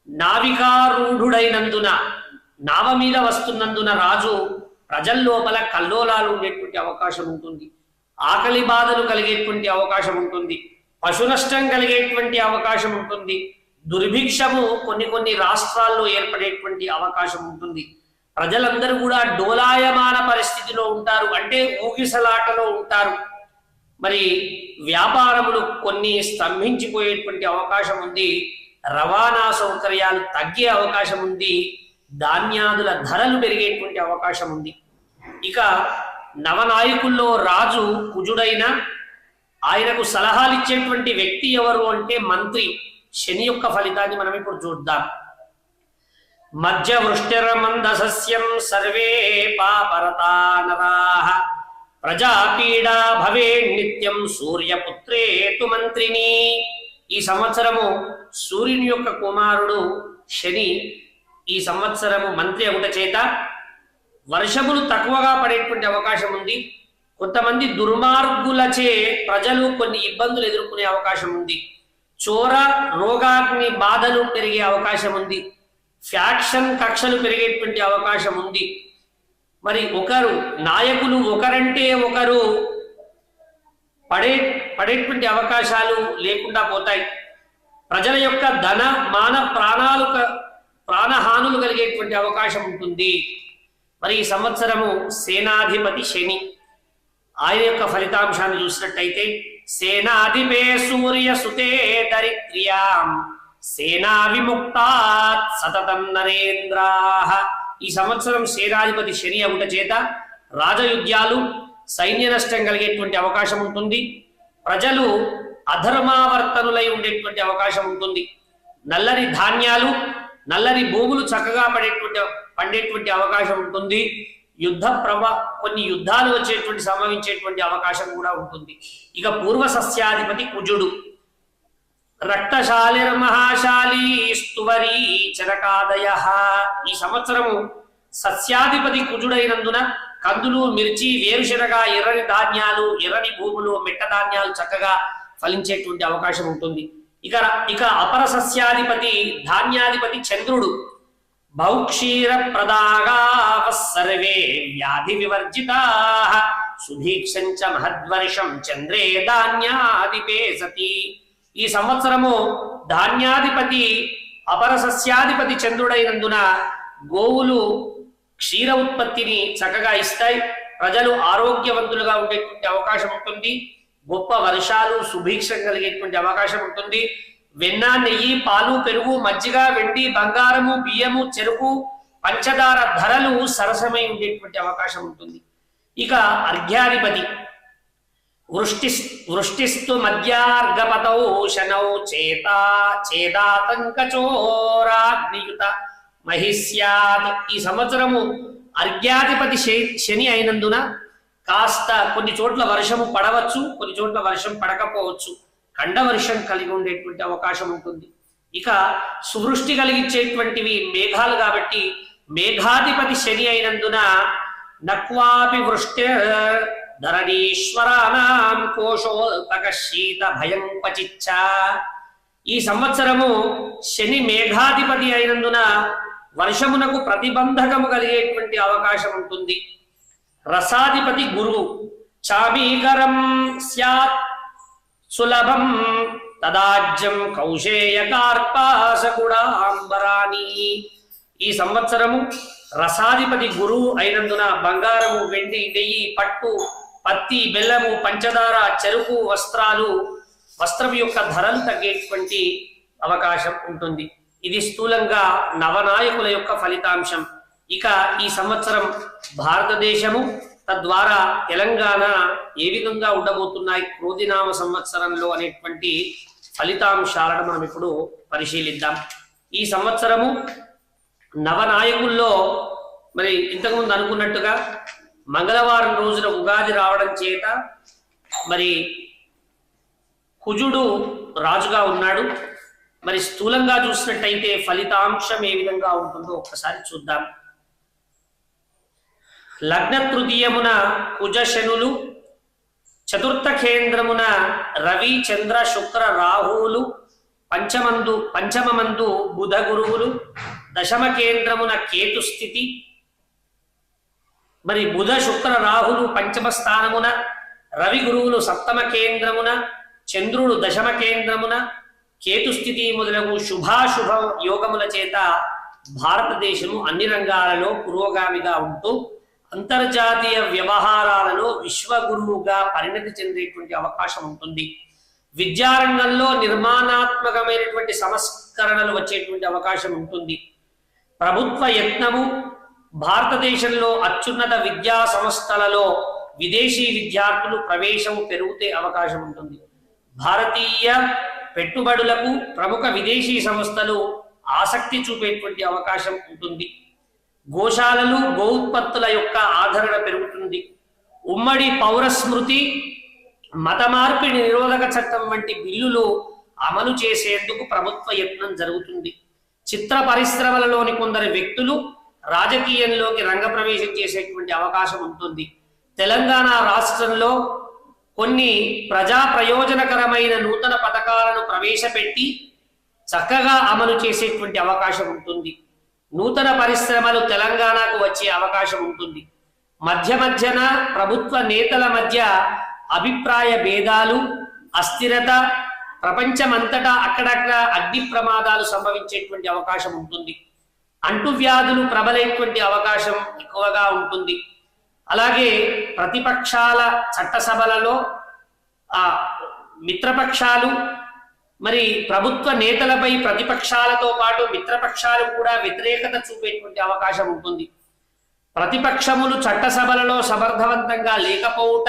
నావికారూఢుడైనందున, నావ మీద వస్తున్నందున రాజు ప్రజల్లోపల కల్లోలాలు ఉండేటువంటి అవకాశం ఉంటుంది. ఆకలి బాధలు కలిగేటువంటి అవకాశం ఉంటుంది. పశు నష్టం కలిగేటువంటి అవకాశం ఉంటుంది. దుర్భిక్షము కొన్ని రాష్ట్రాల్లో ఏర్పడేటువంటి అవకాశం ఉంటుంది. ప్రజలందరూ కూడా డోలాయమాన పరిస్థితిలో ఉంటారు, అంటే ఊగిసలాటలో ఉంటారు. మరి వ్యాపారములు కొన్ని స్తంభించిపోయేటువంటి అవకాశం ఉంది. రవాణా సౌకర్యాలు తగ్గే అవకాశం ఉంది. ధాన్యాదుల ధరలు పెరిగేటువంటి అవకాశం ఉంది. ఇక నవనాయకుల్లో రాజు కుజుడైన ఆయనకు సలహాలు ఇచ్చేటువంటి వ్యక్తి ఎవరు అంటే మంత్రి. శని యొక్క ఫలితాన్ని మనం ఇప్పుడు చూద్దాం. మధ్య వృష్టిర్మంద సస్యం సర్వే పాపరతా నరాః ప్రజాపీడా భవే నిత్యం సూర్యపుత్రేతు మంత్రిని. ఈ సంవత్సరము సూర్యుని యొక్క కుమారుడు శని ఈ సంవత్సరము మంత్రి అగుట చేత వర్షములు తక్కువగా పడేటువంటి అవకాశం ఉంది. కొంతమంది దుర్మార్గులచే ప్రజలు కొన్ని ఇబ్బందులు ఎదుర్కొనే అవకాశం ఉంది. చోర రోగాగ్ని బాధలు పెరిగే అవకాశం ఉంది. ఫ్యాక్షన్ కక్షలు పెరిగేటువంటి అవకాశం ఉంది. మరి నాయకులు ఒకరంటే ఒకరు పడేటువంటి అవకాశాలు లేకుండా పోతాయి. ప్రజల యొక్క ధన మాన ప్రాణహానులు కలిగేటువంటి అవకాశం ఉంటుంది. మరి ఈ సంవత్సరము సేనాధిపతి శని, ఆయన యొక్క ఫలితాంశాన్ని చూసినట్టయితే సేనాధిపే సూర్య సుతే దరిద్ర్యాం సేనా విముక్తాత్ సతతం నరేంద్రాః. ఈ సంవత్సరం సేనాధిపతి శని అవుట చేత రాజయుద్ధాలు, సైన్య నష్టం కలిగేటువంటి అవకాశం ఉంటుంది. ప్రజలు అధర్మావర్తనులై ఉండేటువంటి అవకాశం ఉంటుంది. నల్లని ధాన్యాలు, నల్లని భూములు చక్కగా పండేటువంటి అవకాశం ఉంటుంది. కొన్ని యుద్ధాలు వచ్చేటువంటి సంభవించేటువంటి అవకాశం కూడా ఉంటుంది. ఇక పూర్వ సస్యాధిపతి కుజుడు, రక్తశాలిర్మహాశాలి స్తువరీ చరకాదయ. ఈ సంవత్సరము సస్యాధిపతి కుజుడైనందున కందులు, మిర్చి, వేరుశనగ, ఎర్రని ధాన్యాలు, ఎర్రని భూములు, మెట్ట ధాన్యాలు చక్కగా ఫలించేటువంటి అవకాశం ఉంటుంది. ఇక అపర సస్యాధిపతి ధాన్యాధిపతి చంద్రుడు, బౌక్షీర ప్రదాగాః సర్వే వ్యాధి వివర్జితాః సుభీక్షంచ మహద్వర్షం చంద్రే ధాన్యాధిపే సతి. ఈ సంవత్సరము ధాన్యాధిపతి అపర సస్యాధిపతి చంద్రుడైనందున గోవులు క్షీర ఉత్పత్తిని చక్కగా ఇస్తాయి. ప్రజలు ఆరోగ్యవంతులుగా ఉండేటువంటి అవకాశం ఉంటుంది. గొప్ప వర్షాలు, సుభిక్షం కలిగేటువంటి అవకాశం ఉంటుంది. వెన్న, నెయ్యి, పాలు, పెరుగు, మజ్జిగ, వెండి, బంగారము, బియ్యము, చెరుకు, పంచదార ధరలు సరసమై ఉండేటువంటి అవకాశం ఉంటుంది. ఇక అర్ఘ్యాధిపతి వృష్టిస్తు మధ్యార్ఘపతౌ శనౌ చేదాతంకచోరాగ్నియుత మహిష్యాత్. ఈ సంవత్సరము అర్ఘ్యాధిపతి శని అయినందున కాస్త కొన్ని చోట్ల వర్షము పడవచ్చు, కొన్ని చోట్ల వర్షం పడకపోవచ్చు. ఖండ వర్షం కలిగి ఉండేటువంటి అవకాశం ఉంటుంది. ఇక సువృష్టి కలిగించేటువంటివి మేఘాలు కాబట్టి మేఘాధిపతి శని అయినందున నక్వాపి వృష్టి ధరణీశ్వరానాం కోశోల్పక శీత భయం పచిచ్చ. ఈ సంవత్సరము శని మేఘాధిపతి అయినందున వర్షమునకు ప్రతిబంధకము కలిగేటువంటి అవకాశం ఉంటుంది. రసాధిపతి గురువు, చామీకరం స్యాత్ సులభం తదాజ్యం కౌశేయ కార్పాసకుడాంబరాణి. ఈ సంవత్సరము రసాధిపతి గురువు అయినందున బంగారము, వెండి, నెయ్యి, పట్టు, పత్తి, బెల్లము, పంచదార, చెరుకు, వస్త్రం యొక్క ధరలు తగ్గేటువంటి అవకాశం ఉంటుంది. ఇది స్థూలంగా నవనాయకుల యొక్క ఫలితాంశం. ఇక ఈ సంవత్సరం భారతదేశము తద్వారా తెలంగాణ ఏ విధంగా ఉండబోతున్నాయి క్రోధినామ సంవత్సరంలో అనేటువంటి ఫలితాంశాలను మనం ఇప్పుడు పరిశీలిద్దాం. ఈ సంవత్సరము నవనాయకుల్లో మరి ఇంతకుముందు అనుకున్నట్టుగా మంగళవారం రోజున ఉగాది రావడం చేత మరి కుజుడు రాజుగా ఉన్నాడు. మరి స్థూలంగా చూసినట్టయితే ఫలితాంశం ఏ విధంగా ఉంటుందో ఒక్కసారి చూద్దాం. లగ్న తృతీయమున కుజ శనులు, చతుర్థ కేంద్రమున రవి, చంద్ర, శుక్ర, రాహువులు, పంచమమందు బుధ గురువులు, దశమ కేంద్రమున కేతు స్థితి. మరి బుధ, శుక్ర, రాహులు పంచమ స్థానమున, రవి గురువులు సప్తమ కేంద్రమున, చంద్రుడు దశమ కేంద్రమున, కేతు స్థితి మొదలగు శుభాశుభ యోగముల చేత భారతదేశము అన్ని రంగాలలో పురోగామిగా ఉంటూ అంతర్జాతీయ వ్యవహారాలలో విశ్వగురువుగా పరిణతి చెందేటువంటి అవకాశం ఉంటుంది. విద్యారంగంలో నిర్మాణాత్మకమైనటువంటి సంస్కరణలు వచ్చేటువంటి అవకాశం ఉంటుంది. ప్రభుత్వ యత్నము, భారతదేశంలో అత్యున్నత విద్యా సంస్థలలో విదేశీ విద్యార్థులు ప్రవేశం పెరిగితే అవకాశం ఉంటుంది. భారతీయ పెట్టుబడులకు ప్రముఖ విదేశీ సంస్థలు ఆసక్తి చూపేటువంటి అవకాశం ఉంటుంది. గోశాలలు, గో ఉత్పత్తుల యొక్క ఆదరణ పెరుగుతుంది. ఉమ్మడి పౌర స్మృతి, మత మార్పిడి నిరోధక చట్టం వంటి బిల్లులు అమలు చేసేందుకు ప్రభుత్వ యత్నం జరుగుతుంది. చిత్ర పరిశ్రమలలోని కొందరు వ్యక్తులు రాజకీయంలోకి రంగప్రవేశం చేసేటువంటి అవకాశం ఉంటుంది. తెలంగాణ రాష్ట్రంలో కొన్ని ప్రజా ప్రయోజనకరమైన నూతన పథకాలను ప్రవేశపెట్టి చక్కగా అమలు చేసేటువంటి అవకాశం ఉంటుంది. నూతన పరిశ్రమలు తెలంగాణకు వచ్చే అవకాశం ఉంటుంది. మధ్యన ప్రభుత్వ నేతల మధ్య అభిప్రాయ భేదాలు, అస్థిరత, ప్రపంచమంతటా అక్కడక్కడ అగ్ని ప్రమాదాలు సంభవించేటువంటి అవకాశం ఉంటుంది. అంటువ్యాధులు ప్రబలేటువంటి అవకాశం ఎక్కువగా ఉంటుంది. అలాగే ప్రతిపక్షాల చట్టసభలలో మిత్రపక్షాలు మరి ప్రభుత్వ నేతలపై ప్రతిపక్షాలతో పాటు మిత్రపక్షాలు కూడా వ్యతిరేకత చూపేటువంటి అవకాశం ఉంటుంది. ప్రతిపక్షములు చట్టసభలలో సమర్థవంతంగా లేకపోవుట,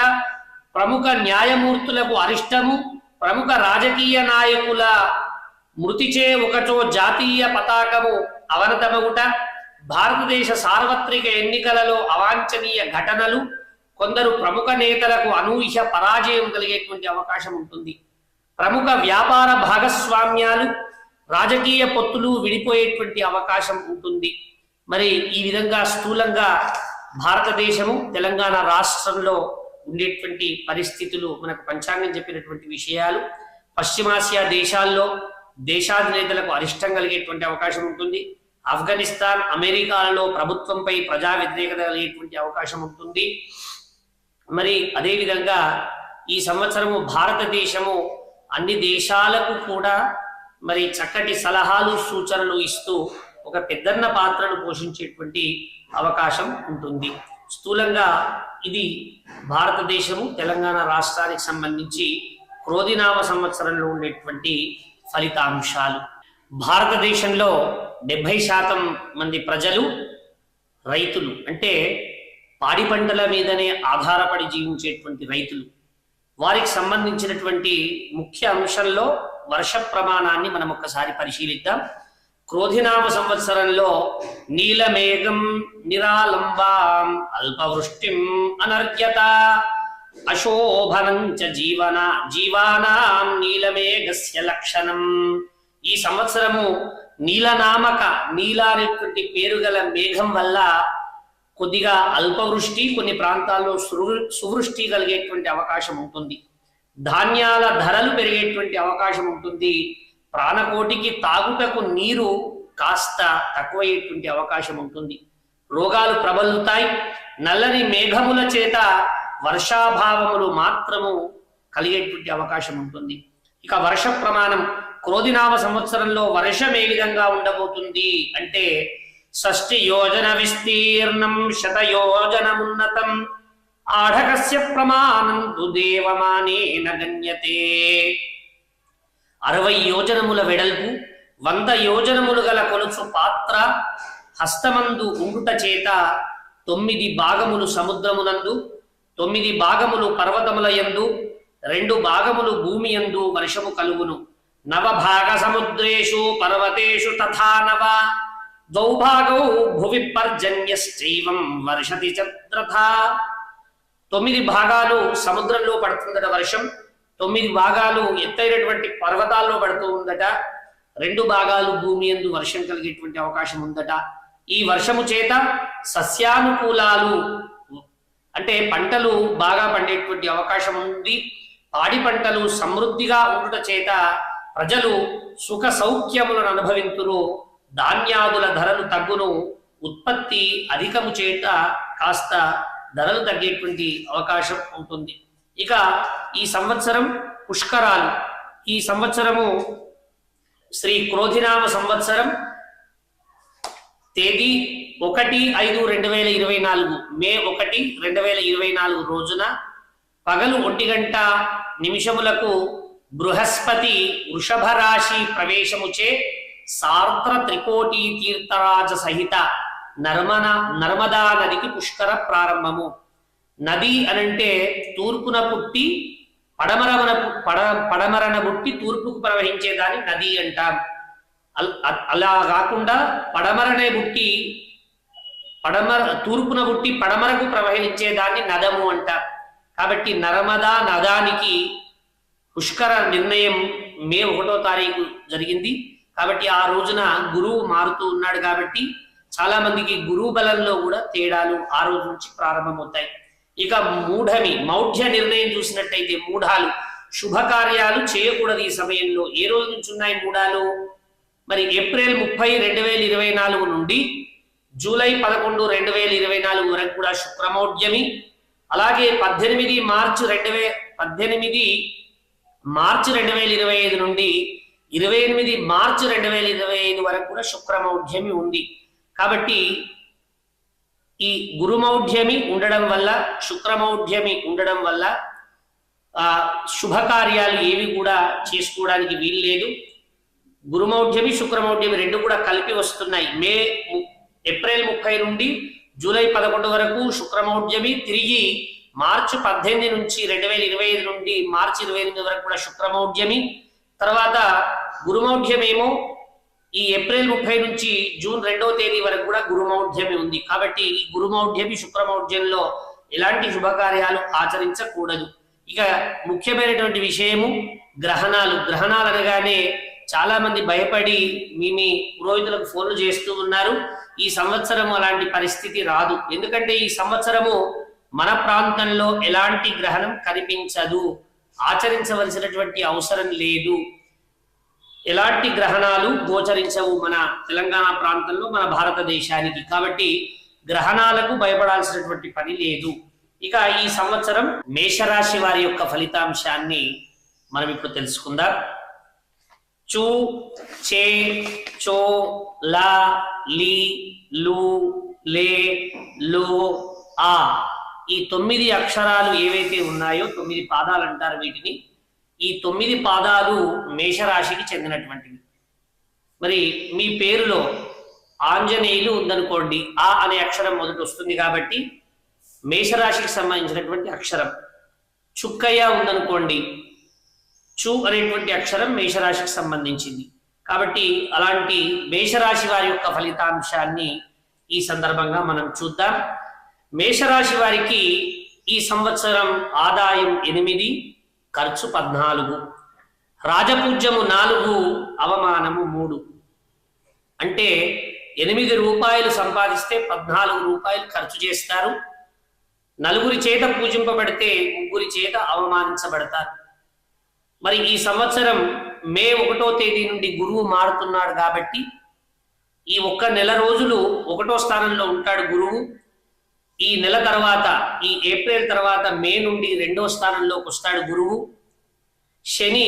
ప్రముఖ న్యాయమూర్తులకు అరిష్టము, ప్రముఖ రాజకీయ నాయకుల మృతిచే ఒకచో జాతీయ పతాకము అవనతమగుట, భారతదేశ సార్వత్రిక ఎన్నికలలో అవాంఛనీయ ఘటనలు, కొందరు ప్రముఖ నేతలకు అనూహ్య పరాజయం కలిగేటువంటి అవకాశం ఉంటుంది. ప్రముఖ వ్యాపార భాగస్వామ్యాలు, రాజకీయ పొత్తులు విడిపోయేటువంటి అవకాశం ఉంటుంది. మరి ఈ విధంగా స్థూలంగా భారతదేశము తెలంగాణ రాష్ట్రంలో ఉండేటువంటి పరిస్థితులు మనకు పంచాంగం చెప్పినటువంటి విషయాలు. పశ్చిమాసియా దేశాల్లో దేశాధినేతలకు అరిష్టం కలిగేటువంటి అవకాశం ఉంటుంది. ఆఫ్ఘనిస్తాన్, అమెరికాలలో ప్రభుత్వంపై ప్రజా వ్యతిరేకత కలిగేటువంటి అవకాశం ఉంటుంది. మరి అదేవిధంగా ఈ సంవత్సరము భారతదేశము అన్ని దేశాలకు కూడా మరి చక్కటి సలహాలు సూచనలు ఇస్తూ ఒక పెద్దన్న పాత్రను పోషించేటువంటి అవకాశం ఉంటుంది. స్థూలంగా ఇది భారతదేశము తెలంగాణ రాష్ట్రానికి సంబంధించి క్రోధినామ సంవత్సరంలో ఉండేటువంటి ఫలితాంశాలు. భారతదేశంలో 70% మంది ప్రజలు రైతులు, అంటే పాడి పంటల మీదనే ఆధారపడి జీవించేటువంటి రైతులు. వారికి సంబంధించినటువంటి ముఖ్య అంశంలో వర్ష ప్రమాణాన్ని మనం ఒక్కసారి పరిశీలిద్దాం. క్రోధినామ సంవత్సరంలో నీలమేఘం నిరాలంబాం అల్పవృష్టిం అనర్ఘ్యత అశోభనం చ జీవానాం నీలమేఘస్య లక్షణం. ఈ సంవత్సరము నీలనామక, నీల అనేటువంటి పేరు గల మేఘం వల్ల కొద్దిగా అల్పవృష్టి, కొన్ని ప్రాంతాల్లో సువృష్టి కలిగేటువంటి అవకాశం ఉంటుంది. ధాన్యాల ధరలు పెరిగేటువంటి అవకాశం ఉంటుంది. ప్రాణకోటికి తాగుటకు నీరు కాస్త తక్కువయ్యేటువంటి అవకాశం ఉంటుంది. రోగాలు ప్రబలుతాయి. నల్లని మేఘముల చేత వర్షాభావములు మాత్రము కలిగేటువంటి అవకాశం ఉంటుంది. ఇక వర్ష ప్రమాణం క్రోధినామ సంవత్సరంలో వర్షం ఏ విధంగా ఉండబోతుంది అంటే 60 యోజన విస్తీర్ణం 100 యోజనమున్నతం ఆఢకస్య ప్రమాణం తు దేవమానేన గణ్యతే. 60 యోజనముల వెడల్పు, 100 యోజనములు గల కొలుచు పాత్ర హస్తమందు ఉండుట చేత 9 భాగములు సముద్రమునందు, 9 భాగములు పర్వతముల యందు, 2 భాగములు భూమి యందు వర్షము కలుగును. 9 భాగ సముద్రేషు పర్వతేషు తథా 9 ద్వౌభాగౌ భువి పర్జన్యశ్చైవం వర్షతి చత్రథా. 9 భాగాలు సముద్రంలో పడుతుందట వర్షం, 9 భాగాలు ఎత్తైనటువంటి పర్వతాల్లో పడుతూ ఉందట, 2 భాగాలు భూమి యందు వర్షం కలిగేటువంటి అవకాశం ఉందట. ఈ వర్షము చేత సస్యానుకూలాలు, అంటే పంటలు బాగా పండేటువంటి అవకాశం ఉంది. పాడి పంటలు సమృద్ధిగా ఉండుట చేత ప్రజలు సుఖ సౌఖ్యములను అనుభవింతురు. ధాన్యాదుల ధరలు తగ్గును. ఉత్పత్తి అధికము చేత కాస్త ధరలు తగ్గేటువంటి అవకాశం ఉంటుంది. ఇక ఈ సంవత్సరం పుష్కరాలు. ఈ సంవత్సరము శ్రీ క్రోధినామ సంవత్సరం తేదీ 1/5/2024 మే 1, 2024 రోజున పగలు 1 గంట బృహస్పతి వృషభ రాశి ప్రవేశముచే సార్ద్ర త్రికోటి తీర్థరాజ సహిత నర్మదా నదికి పుష్కర ప్రారంభము. నది అనంటే తూర్పున పుట్టి పడమరన పుట్టి తూర్పుకు ప్రవహించేదాన్ని నది అంటాం. అలా కాకుండా పడమరనే పుట్టి తూర్పున పుట్టి పడమరకు ప్రవహించేదాన్ని నదము అంటాం. కాబట్టి నర్మదా నదానికి పుష్కర నిర్ణయం మే 1వ తారీఖు జరిగింది. కాబట్టి ఆ రోజున గురువు మారుతూ ఉన్నాడు. కాబట్టి చాలా మందికి గురువు బలంలో కూడా తేడాలు ఆ రోజు నుంచి ప్రారంభమవుతాయి. ఇక మౌఢ్య నిర్ణయం చూసినట్టయితే మూఢాలు, శుభకార్యాలు చేయకూడదు ఈ సమయంలో. ఏ రోజు నుంచి ఉన్నాయి మూఢాలు? మరి ఏప్రిల్ 30, 2024 నుండి జూలై 11, 2024 వరకు కూడా శుక్రమౌఢ్యమి. అలాగే 18 మార్చి 2025 నుండి 28 మార్చి 2025 వరకు కూడా శుక్రమౌఢ్యమి ఉంది. కాబట్టి ఈ గురుమౌఢ్యమి ఉండడం వల్ల, శుక్రమౌఢ్యమి ఉండడం వల్ల శుభకార్యాలు ఏవి కూడా చేసుకోవడానికి వీలు లేదు. గురుమౌఢ్యమి శుక్రమౌఢ్యమి రెండు కూడా కలిపి వస్తున్నాయి. ఏప్రిల్ 30 నుండి జూలై 11 వరకు శుక్రమౌఢ్యమి, తిరిగి మార్చి 18 నుంచి 2025 నుండి మార్చి 28 వరకు కూడా శుక్రమౌఢ్యమి. తర్వాత గురుమౌఢ్యమేమో ఈ ఏప్రిల్ 30 నుంచి జూన్ 2వ తేదీ వరకు కూడా గురుమౌఢ్యమి ఉంది. కాబట్టి ఈ గురుమౌఢ్యమి శుక్రమౌఢ్యంలో ఎలాంటి శుభకార్యాలు ఆచరించకూడదు. ఇక ముఖ్యమైనటువంటి విషయము గ్రహణాలు. గ్రహణాలు అనగానే చాలా మంది భయపడి మీ పురోహితులకు ఫోన్లు చేస్తూ ఉన్నారు. ఈ సంవత్సరం అలాంటి పరిస్థితి రాదు. ఎందుకంటే ఈ సంవత్సరము మన ప్రాంతంలో ఎలాంటి గ్రహణం కనిపించదు, ఆచరించవలసినటువంటి అవసరం లేదు. ఎలాంటి గ్రహణాలు గోచరించవు మన తెలంగాణ ప్రాంతంలో, మన భారతదేశానికి. కాబట్టి గ్రహణాలకు భయపడాల్సినటువంటి పని లేదు. ఇక ఈ సంవత్సరం మేషరాశి వారి యొక్క ఫలితాంశాన్ని మనం ఇప్పుడు తెలుసుకుందాం. చూ, చే, చో, లా, లి, లు, లే, లో, ఆ ఈ 9 అక్షరాలు ఏవైతే ఉన్నాయో, 9 పాదాలు అంటారు వీటిని. ఈ 9 పాదాలు మేషరాశికి చెందినటువంటివి. మరి మీ పేరులో ఆంజనేయులు ఉందనుకోండి, ఆ అనే అక్షరం మొదట వస్తుంది కాబట్టి మేషరాశికి సంబంధించినటువంటి అక్షరం. చుక్కయ్య ఉందనుకోండి, చు అనేటువంటి అక్షరం మేషరాశికి సంబంధించింది. కాబట్టి అలాంటి మేషరాశి వారి యొక్క ఫలితాంశాన్ని ఈ సందర్భంగా మనం చూద్దాం. మేషరాశి వారికి ఈ సంవత్సరం ఆదాయం 8, ఖర్చు 14, రాజపూజ్యము 4, అవమానము 3. అంటే 8 రూపాయలు సంపాదిస్తే 14 రూపాయలు ఖర్చు చేస్తారు. 4 చేత పూజింపబడితే 3 చేత అవమానించబడతారు. మరి ఈ సంవత్సరం మే 1వ తేదీ నుండి గురువు మారుతున్నాడు కాబట్టి ఈ ఒక్క నెల రోజులు 1వ స్థానంలో ఉంటాడు గురువు. ఈ నెల తర్వాత, ఈ ఏప్రిల్ తర్వాత మే నుండి 2వ స్థానంలోకి వస్తాడు గురువు. శని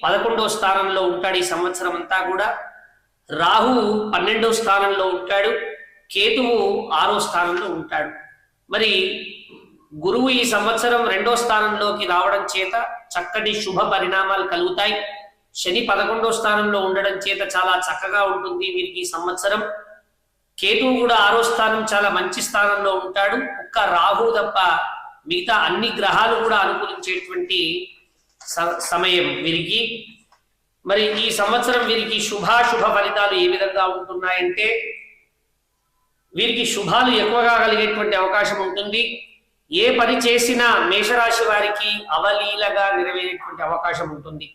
11వ స్థానంలో ఉంటాడు ఈ సంవత్సరం అంతా కూడా. రాహు 12వ స్థానంలో ఉంటాడు. కేతువు 6వ స్థానంలో ఉంటాడు. మరి గురువు ఈ సంవత్సరం 2వ స్థానంలోకి రావడం చేత చక్కటి శుభ పరిణామాలు కలుగుతాయి. శని 11వ స్థానంలో ఉండడం చేత చాలా చక్కగా ఉంటుంది వీరికి ఈ సంవత్సరం. కేతువు కూడా 6వ స్థానం, చాలా మంచి స్థానంలో ఉంటాడు. ఒక్క రాహు తప్ప మిగతా అన్ని గ్రహాలు కూడా అనుకూలించేటువంటి సమయం వీరికి. మరి ఈ సంవత్సరం వీరికి శుభాశుభ ఫలితాలు ఏ విధంగా ఉంటున్నాయంటే, వీరికి శుభాలు ఎక్కువగా కలిగేటువంటి అవకాశం ఉంటుంది. ఏ పని చేసినా మేషరాశి వారికి అవలీలగా నెరవేరేటువంటి అవకాశం ఉంటుంది.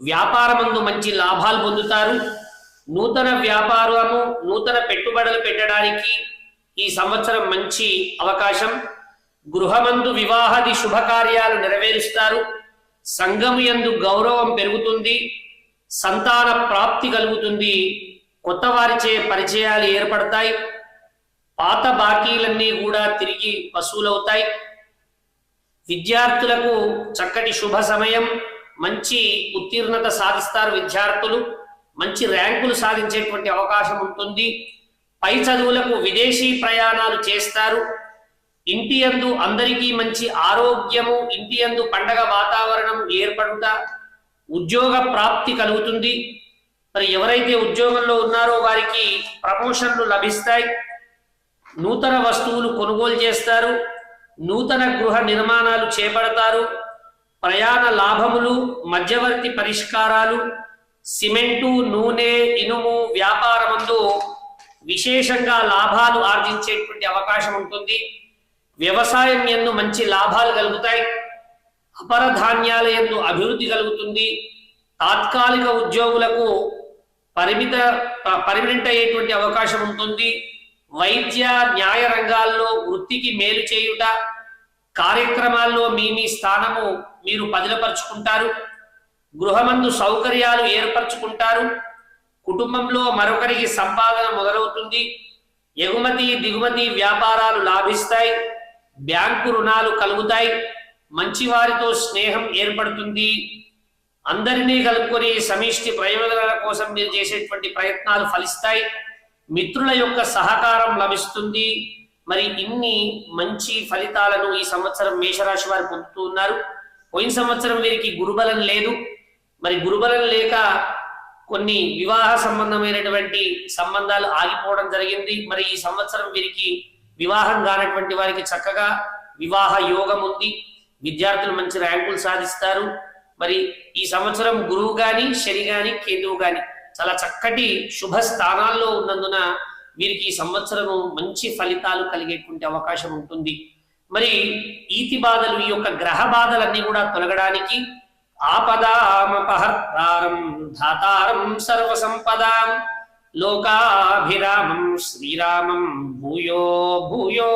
వ్యాపారమందు మంచి లాభాలు పొందుతారు. నూతన వ్యాపారము, నూతన పెట్టుబడులు పెట్టడానికి ఈ సంవత్సరం మంచి అవకాశం. గృహమందు వివాహాది శుభకార్యాలు నెరవేరుస్తారు. సంఘము యందు గౌరవం పెరుగుతుంది. సంతాన ప్రాప్తి కలుగుతుంది. కొత్త వారిచే పరిచయాలు ఏర్పడతాయి. పాత బాకీలన్నీ కూడా తిరిగి వసూలవుతాయి. విద్యార్థులకు చక్కటి శుభ సమయం. మంచి ఉత్తీర్ణత సాధిస్తారు విద్యార్థులు. మంచి ర్యాంకులు సాధించేటువంటి అవకాశం ఉంటుంది. పై చదువులకు విదేశీ ప్రయాణాలు చేస్తారు. ఇంటి యందు అందరికీ మంచి ఆరోగ్యము, ఇంటి యందు పండగ వాతావరణం ఏర్పడుట, ఉద్యోగ ప్రాప్తి కలుగుతుంది. మరి ఎవరైతే ఉద్యోగంలో ఉన్నారో వారికి ప్రమోషన్లు లభిస్తాయి. నూతన వస్తువులు కొనుగోలు చేస్తారు. నూతన గృహ నిర్మాణాలు చేపడతారు. ప్రయాణ లాభములు, మధ్యవర్తి పరిష్కారాలు, సిమెంటు, నూనె, ఇనుము వ్యాపారమందు విశేషంగా లాభాలు ఆర్జించేటువంటి అవకాశం ఉంటుంది. వ్యవసాయం యందు మంచి లాభాలు కలుగుతాయి. అపర ధాన్యాల యందు అభివృద్ధి కలుగుతుంది. తాత్కాలిక ఉద్యోగులకు పర్మనెంట్ అయ్యేటువంటి అవకాశం ఉంటుంది. వైద్య న్యాయ రంగాల్లో వృత్తికి మేలు చేయుట, కార్యక్రమాల్లో మీ స్థానము మీరు పదిలపరుచుకుంటారు. గృహమందు సౌకర్యాలు ఏర్పరచుకుంటారు. కుటుంబంలో మరొకరికి సంపాదన మొదలవుతుంది. ఎగుమతి దిగుమతి వ్యాపారాలు లాభిస్తాయి. బ్యాంకు రుణాలు కలుగుతాయి. మంచివారితో స్నేహం ఏర్పడుతుంది. అందరినీ కలుపుకొని సమిష్టి ప్రయోజనాల కోసం మీరు చేసేటువంటి ప్రయత్నాలు ఫలిస్తాయి. మిత్రుల యొక్క సహకారం లభిస్తుంది. మరి ఇన్ని మంచి ఫలితాలను ఈ సంవత్సరం మేషరాశి వారు పొందుతూ ఉన్నారు. పోయిన సంవత్సరం వీరికి గురుబలం లేదు. మరి గురుబలం లేక కొన్ని వివాహ సంబంధమైనటువంటి సంబంధాలు ఆగిపోవడం జరిగింది. మరి ఈ సంవత్సరం వీరికి వివాహం కానటువంటి వారికి చక్కగా వివాహ యోగం ఉంది. విద్యార్థులు మంచి ర్యాంకులు సాధిస్తారు. మరి ఈ సంవత్సరం గురువు గాని శని గాని కేతువు గాని చాలా చక్కటి శుభ స్థానాల్లో ఉన్నందున వీరికి ఈ సంవత్సరము మంచి ఫలితాలు కలిగేటువంటి అవకాశం ఉంటుంది. మరి ఈతి బాధలు, ఈ యొక్క గ్రహ బాధలన్నీ కూడా తొలగడానికి ఆపదామపహర్తారం ధాతారం సర్వసంపదాం లోకాభిరామం శ్రీరామం భూయో భూయో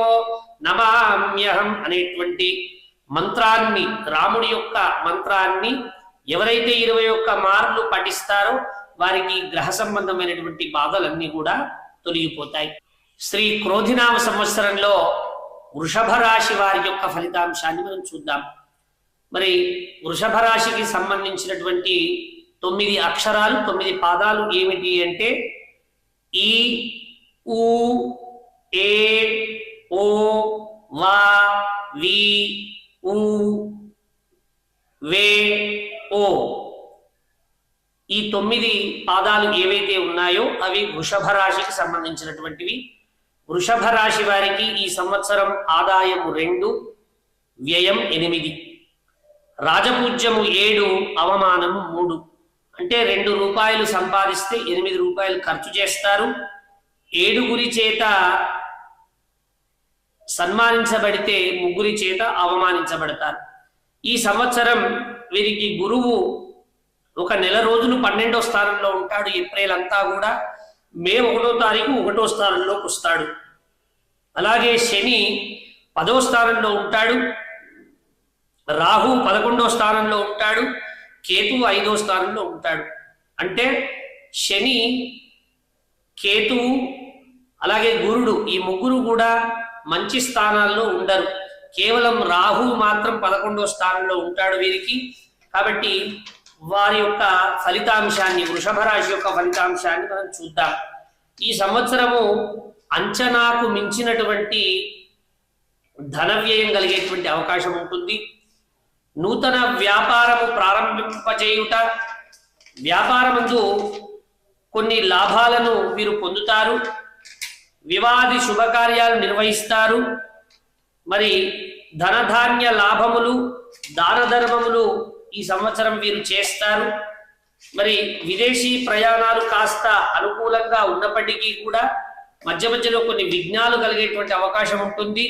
నమామ్యహం అనేటువంటి మంత్రాన్ని, రాముడి యొక్క మంత్రాన్ని ఎవరైతే 21 మార్లు పఠిస్తారో వారికి గ్రహ సంబంధమైనటువంటి బాధలన్నీ కూడా తొలగిపోతాయి. శ్రీ క్రోధినామ సంవత్సరంలో వృషభ రాశి వారి యొక్క ఫలితాంశాన్ని మనం చూద్దాం. మరి వృషభ రాశికి సంబంధించినటువంటి 9 అక్షరాలు 9 పాదాలు ఏమిటి అంటే ఈ, ఊ, ఏ, ఓ, వా, వి, ఊ, వే, ఓ. ఈ 9 పాదాలు ఏవైతే ఉన్నాయో అవి వృషభ రాశికి సంబంధించినటువంటివి. వృషభ రాశి వారికి ఈ సంవత్సరం ఆదాయము 2, వ్యయం 8, రాజపూజ్యము 7, అవమానము 3. అంటే 2 రూపాయలు సంపాదిస్తే 8 రూపాయలు ఖర్చు చేస్తారు. 7 చేత సన్మానించబడితే 3 చేత అవమానించబడతారు. ఈ సంవత్సరం వీరికి గురువు ఒక నెల రోజులు 12వ స్థానంలో ఉంటాడు. ఏప్రిల్ అంతా కూడా మే 1వ తారీఖు 1వ స్థానంలోకి వస్తాడు. అలాగే శని 10వ స్థానంలో ఉంటాడు. రాహు 11వ స్థానంలో ఉంటాడు. కేతు 5వ స్థానంలో ఉంటాడు. అంటే శని, కేతువు అలాగే గురుడు ఈ 3 కూడా మంచి స్థానాల్లో ఉండరు. కేవలం రాహు మాత్రం 11వ స్థానంలో ఉంటాడు వీరికి. కాబట్టి వారి యొక్క ఫలితాంశాన్ని, వృషభ రాశి యొక్క ఫలితాంశాన్ని మనం చూద్దాం. ఈ సంవత్సరము అంచనాకు మించినటువంటి ధన వ్యయం కలిగేటువంటి అవకాశం ఉంటుంది. నూతన వ్యాపారము ప్రారంభింపచేయుట, వ్యాపారమందు కొన్ని లాభాలను వీరు పొందుతారు. వివాది శుభకార్యాలు నిర్వహిస్తారు. మరి ధనధాన్య లాభములు, దాన ధర్మములు ఈ సంవత్సరం వీరు చేస్తారు. మరి విదేశీ ప్రయాణాలు కాస్త అనుకూలంగా ఉన్నప్పటికీ కూడా మధ్య మధ్యలో కొన్ని విఘ్నాలు కలిగేటువంటి అవకాశం ఉంటుంది.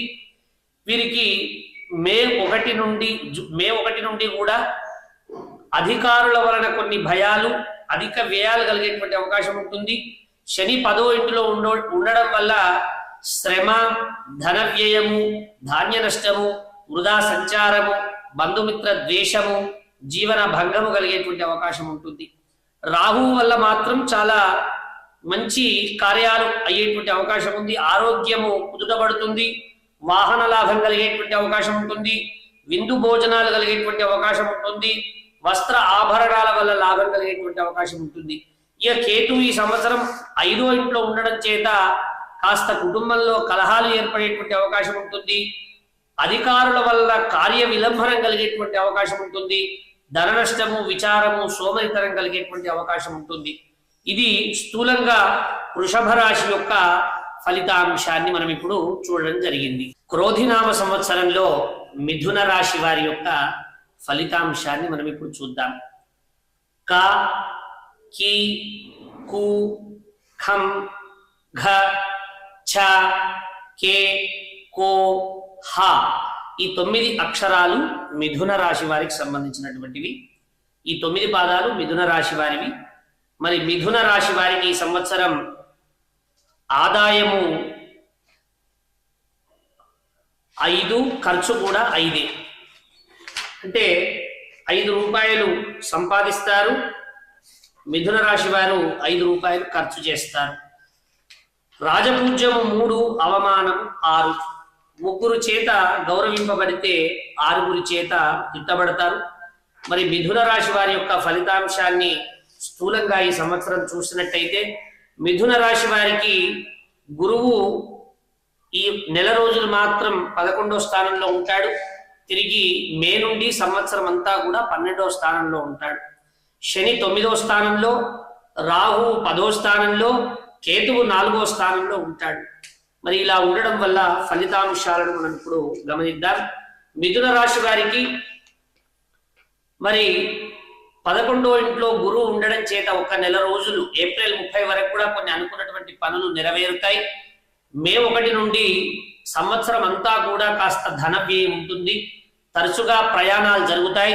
వీరికి మే 1 నుండి కూడా అధికారుల వలన కొన్ని భయాలు, అధిక వ్యయాలు కలిగేటువంటి అవకాశం ఉంటుంది. శని 10వ ఇంటిలో ఉండడం వల్ల శ్రమ, ధన వ్యయము, ధాన్య నష్టము, వృధా సంచారము, బంధుమిత్ర ద్వేషము, జీవన భంగము కలిగేటువంటి అవకాశం ఉంటుంది. రాహు వల్ల మాత్రం చాలా మంచి కార్యాలు అయ్యేటువంటి అవకాశం ఉంది. ఆరోగ్యము కుదుటపడుతుంది. వాహన లాభం కలిగేటువంటి అవకాశం ఉంటుంది. విందు భోజనాలు కలిగేటువంటి అవకాశం ఉంటుంది. వస్త్ర ఆభరణాల వల్ల లాభం కలిగేటువంటి అవకాశం ఉంటుంది. ఇక కేతు ఈ సంవత్సరం 5వ ఇంట్లో ఉండడం చేత కాస్త కుటుంబంలో కలహాలు ఏర్పడేటువంటి అవకాశం ఉంటుంది. అధికారుల వల్ల కార్య విలంబనం కలిగేటువంటి అవకాశం ఉంటుంది. ధన నష్టము, విచారము, సోమరితనం కలిగేటువంటి అవకాశం ఉంటుంది. ఇది స్థూలంగా వృషభ రాశి యొక్క ఫలితాంశాన్ని మనం ఇప్పుడు చూడడం జరిగింది. క్రోధినామ సంవత్సరంలో మిథున రాశి వారి యొక్క ఫలితాంశాన్ని మనం ఇప్పుడు చూద్దాం. క, కి, కు, ఖం, ఘ, ఛ, కే, కో, హ ఈ 9 అక్షరాలు మిథున రాశి వారికి సంబంధించినటువంటివి. ఈ 9 పాదాలు మిథున రాశి వారివి. మరి మిథున రాశి వారికి ఈ సంవత్సరం ఆదాయము 5, ఖర్చు కూడా 5. అంటే 5 రూపాయలు సంపాదిస్తారు. మిథున రాశి వారు 5 రూపాయలు ఖర్చు చేస్తారు. రాజపూజ్యము 3, అవమానం 6. 3 చేత గౌరవింపబడితే 6 చేత తిట్టబడతారు. మరి మిథున రాశి వారి యొక్క ఫలితాంశాన్ని స్థూలంగా ఈ సంవత్సరం చూసినట్టయితే మిథున రాశి వారికి గురువు ఈ నెల రోజులు మాత్రం 11వ స్థానంలో ఉంటాడు. తిరిగి మే నుండి సంవత్సరం అంతా కూడా 12వ స్థానంలో ఉంటాడు. శని 9వ స్థానంలో, రాహు 10వ స్థానంలో, కేతువు 4వ స్థానంలో ఉంటాడు. మరి ఇలా ఉండడం వల్ల ఫలితాంశాలను మనం ఇప్పుడు గమనిద్దాం. మిథున రాశి వారికి మరి 11వ ఇంట్లో గురువు ఉండడం చేత ఒక నెల రోజులు ఏప్రిల్ 30 వరకు కూడా కొన్ని అనుకున్నటువంటి పనులు నెరవేరుతాయి. మే 1 నుండి సంవత్సరం అంతా కూడా కాస్త ధన వ్యయం ఉంటుంది. తరచుగా ప్రయాణాలు జరుగుతాయి.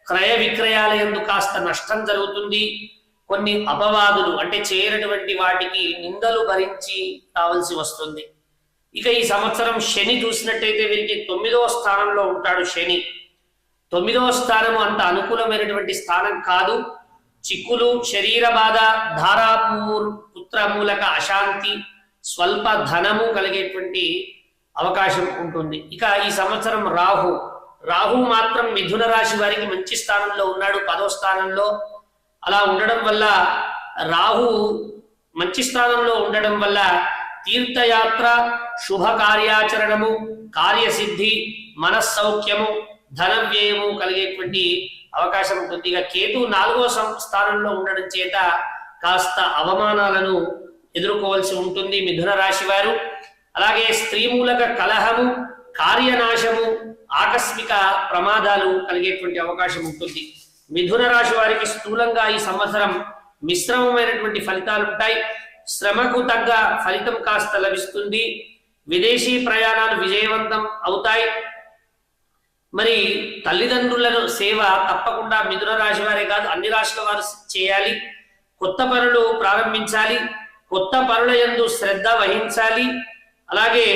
క్రయ విక్రయాల యందు కాస్త నష్టం జరుగుతుంది. కొన్ని అపవాదులు అంటే చేయనటువంటి వాటికి నిందలు భరించి కావాల్సి వస్తుంది. ఇక ఈ సంవత్సరం శని చూసినట్టయితే వీరికి 9వ స్థానంలో ఉంటాడు. శని 9వ స్థానం అంత అనుకూలమైనటువంటి స్థానం కాదు. చిక్కులు, శరీర బాధ, పుత్ర మూలక అశాంతి, స్వల్ప ధనము కలిగేటువంటి అవకాశం ఉంటుంది. ఇక ఈ సంవత్సరం రాహు మాత్రం మిథున రాశి వారికి మంచి స్థానంలో ఉన్నాడు, 10వ స్థానంలో. అలా ఉండడం వల్ల రాహు మంచి స్థానంలో ఉండడం వల్ల తీర్థయాత్ర, శుభ కార్యాచరణము, కార్యసిద్ధి, మనస్సౌఖ్యము, ధన వ్యయము కలిగేటువంటి అవకాశం ఉంటుంది. ఇక కేతు 4వ స్థానంలో ఉండడం చేత కాస్త అవమానాలను ఎదుర్కోవాల్సి ఉంటుంది మిథున రాశి వారు. అలాగే స్త్రీ మూలక కలహము, కార్యనాశము, ఆకస్మిక ప్రమాదాలు కలిగేటువంటి అవకాశం ఉంటుంది. మిథున రాశి వారికి స్థూలంగా ఈ సంవత్సరం మిశ్రమమైనటువంటి ఫలితాలు ఉంటాయి. శ్రమకు తగ్గ ఫలితం కాస్త లభిస్తుంది. విదేశీ ప్రయాణాలు విజయవంతం అవుతాయి. మరి తల్లిదండ్రులను సేవ తప్పకుండా మిథున రాశి వారే కాదు అన్ని రాశుల వారు చేయాలి. కొత్త పనులు ప్రారంభించాలి. కొత్త పనుల యందు శ్రద్ధ వహించాలి. అలాగే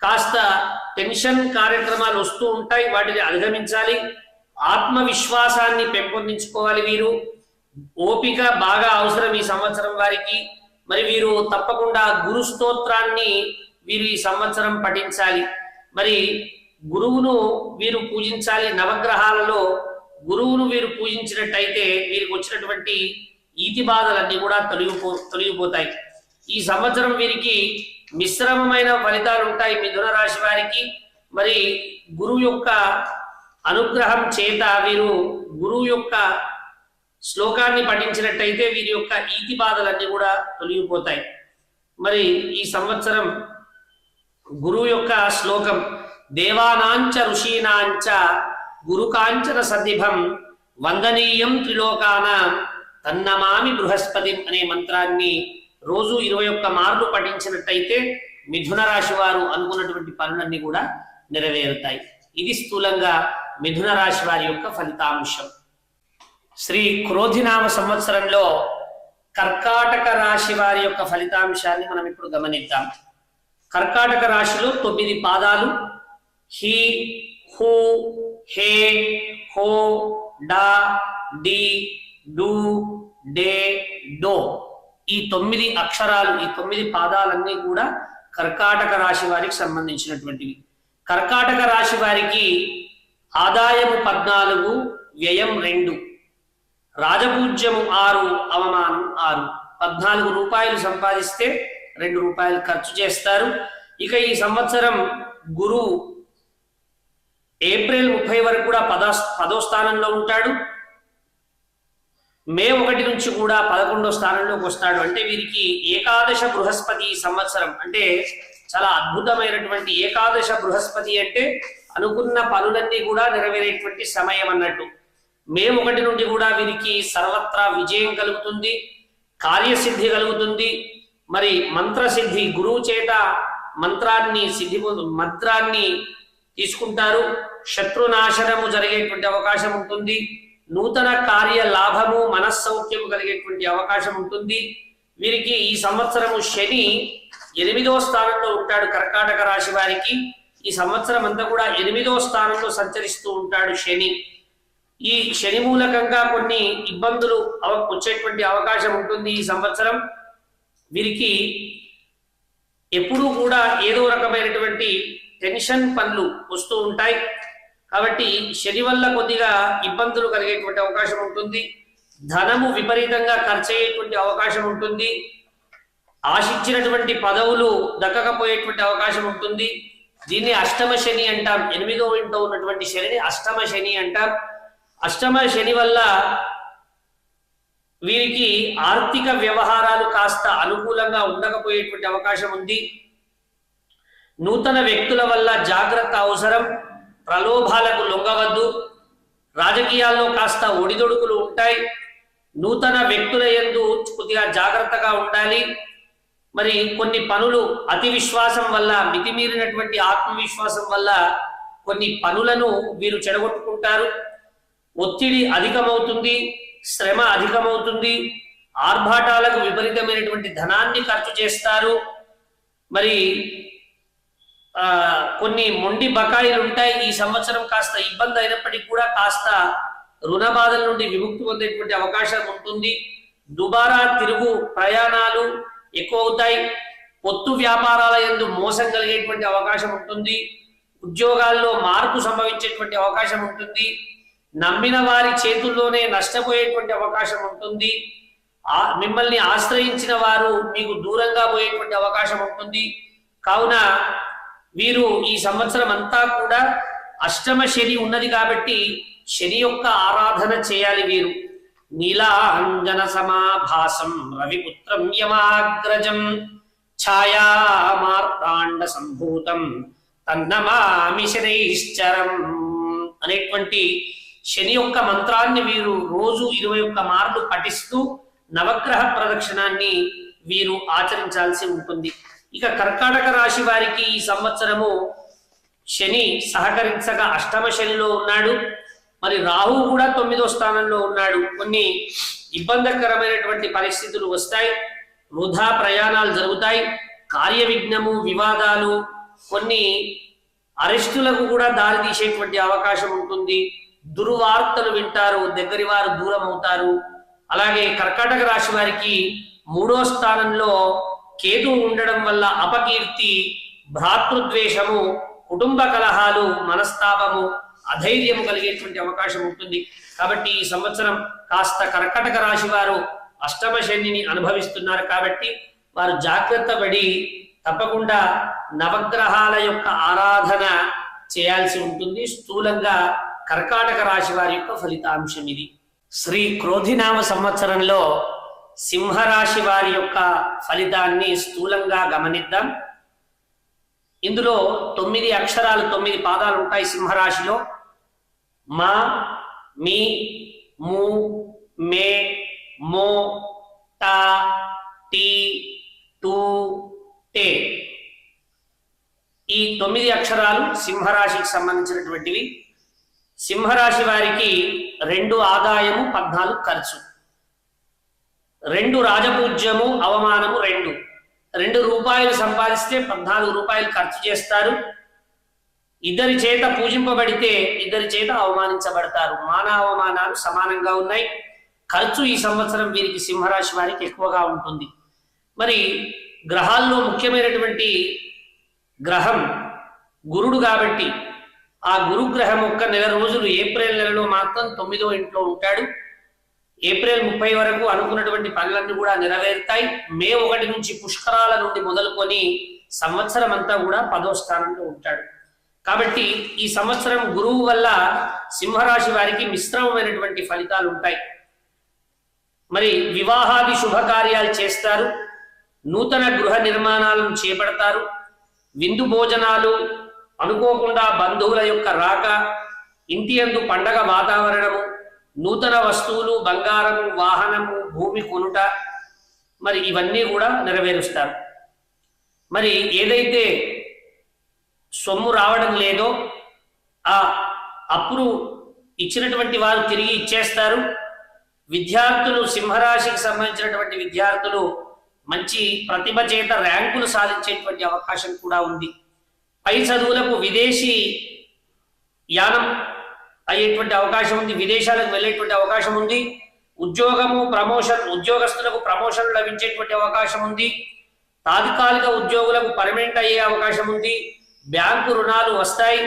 కాస్త టెన్షన్ కార్యక్రమాలు వస్తూ ఉంటాయి, వాటిని అధిగమించాలి. ఆత్మవిశ్వాసాన్ని పెంపొందించుకోవాలి. వీరు ఓపిక బాగా అవసరం ఈ సంవత్సరం వారికి. మరి వీరు తప్పకుండా గురు స్తోత్రాన్ని వీరు ఈ సంవత్సరం పఠించాలి. మరి గురువును వీరు పూజించాలి. నవగ్రహాలలో గురువును వీరు పూజించినట్టయితే వీరికి వచ్చినటువంటి ఈతి బాధలన్నీ కూడా తొలగిపోతాయి. ఈ సంవత్సరం వీరికి మిశ్రమమైన ఫలితాలు ఉంటాయి మిథున రాశి వారికి. మరి గురువు యొక్క అనుగ్రహం చేత వీరు గురువు యొక్క శ్లోకాన్ని పఠించినట్టయితే వీరి యొక్క ఈతి బాధలన్నీ కూడా తొలగిపోతాయి. మరి ఈ సంవత్సరం గురువు యొక్క శ్లోకం దేవానాంచ ఋషీనాంచ గురుకాంచన సదిభం వందనీయం త్రిలోకానాం తన్నమామి బృహస్పతి అనే మంత్రాన్ని రోజు 21 మార్లు పఠించినట్టయితే మిథున రాశి వారు అనుకున్నటువంటి పనులన్నీ కూడా నెరవేరుతాయి. ఇది స్థూలంగా మిథున రాశి వారి యొక్క ఫలితాంశం. శ్రీ క్రోధినామ సంవత్సరంలో కర్కాటక రాశి వారి యొక్క ఫలితాంశాన్ని మనం ఇప్పుడు గమనిద్దాం. కర్కాటక రాశిలో 9 పాదాలు హి, హు, హే, హో, డా, డి, డు, డే, డో ఈ 9 అక్షరాలు, ఈ 9 పాదాలన్నీ కూడా కర్కాటక రాశి వారికి సంబంధించినటువంటివి. కర్కాటక రాశి వారికి ఆదాయము 14, వ్యయం 2, రాజపూజ్యము 6, అవమానం 6. 14 రూపాయలు సంపాదిస్తే 2 రూపాయలు ఖర్చు చేస్తారు. ఇక ఈ సంవత్సరం గురువు ఏప్రిల్ 30 వరకు కూడా 10వ స్థానంలో ఉంటాడు. మే 1 నుంచి కూడా 11వ స్థానంలోకి వస్తాడు. అంటే వీరికి ఏకాదశ బృహస్పతి సంవత్సరం, అంటే చాలా అద్భుతమైనటువంటి ఏకాదశ బృహస్పతి అంటే అనుకున్న పనులన్నీ కూడా నెరవేరేటువంటి సమయం అన్నట్టు. మే 1 నుండి కూడా వీరికి సర్వత్రా విజయం కలుగుతుంది, కార్యసిద్ధి కలుగుతుంది. మరి మంత్రసిద్ధి, గురువు చేత మంత్రాన్ని తీసుకుంటారు. శత్రునాశనము జరిగేటువంటి అవకాశం ఉంటుంది. నూతన కార్య లాభము, మనస్సౌఖ్యము కలిగేటువంటి అవకాశం ఉంటుంది. వీరికి ఈ సంవత్సరము శని 8వ స్థానంలో ఉంటాడు. కర్కాటక రాశి వారికి ఈ సంవత్సరం అంతా కూడా 8వ స్థానంలో సంచరిస్తూ ఉంటాడు శని. ఈ శని మూలకంగా కొన్ని ఇబ్బందులు వచ్చేటువంటి అవకాశం ఉంటుంది. ఈ సంవత్సరం వీరికి ఎప్పుడూ కూడా ఏదో రకమైనటువంటి టెన్షన్ పనులు వస్తూ ఉంటాయి. కాబట్టి శని వల్ల కొద్దిగా ఇబ్బందులు కలిగేటువంటి అవకాశం ఉంటుంది. ధనము విపరీతంగా ఖర్చు అయ్యేటువంటి అవకాశం ఉంటుంది. ఆశించినటువంటి పదవులు దక్కకపోయేటువంటి అవకాశం ఉంటుంది. దీన్ని అష్టమ శని అంటాం. 8వ ఇంట్లో ఉన్నటువంటి శనిని అష్టమ శని అంటాం. అష్టమ శని వల్ల వీరికి ఆర్థిక వ్యవహారాలు కాస్త అనుకూలంగా ఉండకపోయేటువంటి అవకాశం ఉంది. నూతన వ్యక్తుల వల్ల జాగ్రత్త అవసరం. ప్రలోభాలకు లొంగవద్దు. రాజకీయాల్లో కాస్త ఒడిదొడుకులు ఉంటాయి. నూతన వ్యక్తుల యందు కొద్దిగా జాగ్రత్తగా ఉండాలి. మరి కొన్ని పనులు అతి విశ్వాసం వల్ల, మితిమీరినటువంటి ఆత్మవిశ్వాసం వల్ల కొన్ని పనులను వీరు చెడగొట్టుకుంటారు. ఒత్తిడి అధికమవుతుంది, శ్రమ అధికమవుతుంది. ఆర్భాటాలకు విపరీతమైనటువంటి ధనాన్ని ఖర్చు చేస్తారు. మరి కొన్ని మొండి బకాయిలు ఉంటాయి. ఈ సంవత్సరం కాస్త ఇబ్బంది అయినప్పటికీ కూడా కాస్త రుణ బాధల నుండి విముక్తి పొందేటువంటి అవకాశం ఉంటుంది. దుబారా తిరుగు ప్రయాణాలు ఎక్కువ అవుతాయి. పొత్తు వ్యాపారాల యందు మోసం కలిగేటువంటి అవకాశం ఉంటుంది. ఉద్యోగాల్లో మార్పు సంభవించేటువంటి అవకాశం ఉంటుంది. నమ్మిన వారి చేతుల్లోనే నష్టపోయేటువంటి అవకాశం ఉంటుంది. మిమ్మల్ని ఆశ్రయించిన వారు మీకు దూరంగా పోయేటువంటి అవకాశం ఉంటుంది. కావున వీరు ఈ సంవత్సరం అంతా కూడా అష్టమ శని ఉన్నది కాబట్టి శని యొక్క ఆరాధన చేయాలి. వీరు నీలాంజన సమాభాసం రవిపుత్రం యమాగ్రజం ఛాయా మార్తాండ సంభూతం తన్నమామి శనైశ్చరం అనేటువంటి శని యొక్క మంత్రాన్ని వీరు రోజు 21 మార్లు పఠిస్తూ నవగ్రహ ప్రదక్షిణాన్ని వీరు ఆచరించాల్సి ఉంటుంది. ఇక కర్కాటక రాశి వారికి ఈ సంవత్సరము శని సహకరించక అష్టమ శనిలో ఉన్నాడు. మరి రాహు కూడా 9వ స్థానంలో ఉన్నాడు. కొన్ని ఇబ్బందికరమైనటువంటి పరిస్థితులు వస్తాయి. వృధా ప్రయాణాలు జరుగుతాయి. కార్య విఘ్నము, వివాదాలు, కొన్ని అరెస్టులకు కూడా దారి తీసేటువంటి అవకాశం ఉంటుంది. దుర్వార్తలు వింటారు, దగ్గరి వారు దూరం అవుతారు. అలాగే కర్కాటక రాశి వారికి 3వ స్థానంలో కేతు ఉండడం వల్ల అపకీర్తి, భ్రాతృద్వేషము, కుటుంబ కలహాలు, మనస్తాపము, అధైర్యము కలిగేటువంటి అవకాశం ఉంటుంది. కాబట్టి ఈ సంవత్సరం కాస్త కర్కాటక రాశి వారు అష్టమ శనిని అనుభవిస్తున్నారు. కాబట్టి వారు జాగ్రత్త పడి తప్పకుండా నవగ్రహాల యొక్క ఆరాధన చేయాల్సి ఉంటుంది. స్థూలంగా కర్కాటక రాశి వారి యొక్క ఫలితాంశం ఇది. శ్రీ క్రోధినామ సంవత్సరంలో సింహరాశి వారి యొక్క ఫలితాన్ని స్థూలంగా గమనిద్దాం. ఇందులో 9 అక్షరాలు, 9 పాదాలు ఉంటాయి సింహరాశిలో. మా, మీ, ము, మే, మో, టా, టీ, టూ, టే. ఈ 9 అక్షరాలు సింహరాశికి సంబంధించినటువంటివి. సింహరాశి వారికి 2 ఆదాయము, 14 ఖర్చు, 2 రాజపూజ్యము, అవమానము 2 రూపాయలు సంపాదిస్తే 14 రూపాయలు ఖర్చు చేస్తారు. ఇద్దరి చేత పూజింపబడితే ఇద్దరి చేత అవమానించబడతారు. మాన అవమానాలు సమానంగా ఉన్నాయి. ఖర్చు ఈ సంవత్సరం వీరికి సింహరాశి వారికి ఎక్కువగా ఉంటుంది. మరి గ్రహాల్లో ముఖ్యమైనటువంటి గ్రహం గురుడు కాబట్టి ఆ గురుగ్రహం ఒక్క నెల రోజులు ఏప్రిల్ నెలలో మాత్రం 9వ ఇంట్లో ఉంటాడు. ఏప్రిల్ 30 వరకు అనుకున్నటువంటి పనులన్నీ కూడా నెరవేరుతాయి. మే 1 నుంచి పుష్కరాల నుండి మొదలుకొని సంవత్సరం అంతా కూడా 10వ స్థానంలో ఉంటాడు. కాబట్టి ఈ సంవత్సరం గురువు వల్ల సింహరాశి వారికి మిశ్రమమైనటువంటి ఫలితాలు ఉంటాయి. మరి వివాహాది శుభకార్యాలు చేస్తారు. నూతన గృహ నిర్మాణాలను చేపడతారు. విందు భోజనాలు, అనుకోకుండా బంధువుల యొక్క రాక, ఇంటి యందు పండగ వాతావరణము, నూతన వస్తువులు, బంగారము, వాహనము, భూమి కొనుట, మరి ఇవన్నీ కూడా నెరవేరుస్తారు. మరి ఏదైతే సొమ్ము రావడం లేదో ఆ అప్పుడు ఇచ్చినటువంటి వారు తిరిగి ఇచ్చేస్తారు. విద్యార్థులు, సింహరాశికి సంబంధించినటువంటి విద్యార్థులు మంచి ప్రతిభ చేత ర్యాంకులు సాధించేటువంటి అవకాశం కూడా ఉంది. పై చదువులకు విదేశీ యానం అయ్యేటువంటి అవకాశం ఉంది. విదేశాలకు వెళ్ళేటువంటి అవకాశం ఉంది. ఉద్యోగస్తులకు ప్రమోషన్ లభించేటువంటి అవకాశం ఉంది. తాత్కాలిక ఉద్యోగులకు పర్మనెంట్ అయ్యే అవకాశం ఉంది. బ్యాంకు రుణాలు వస్తాయి.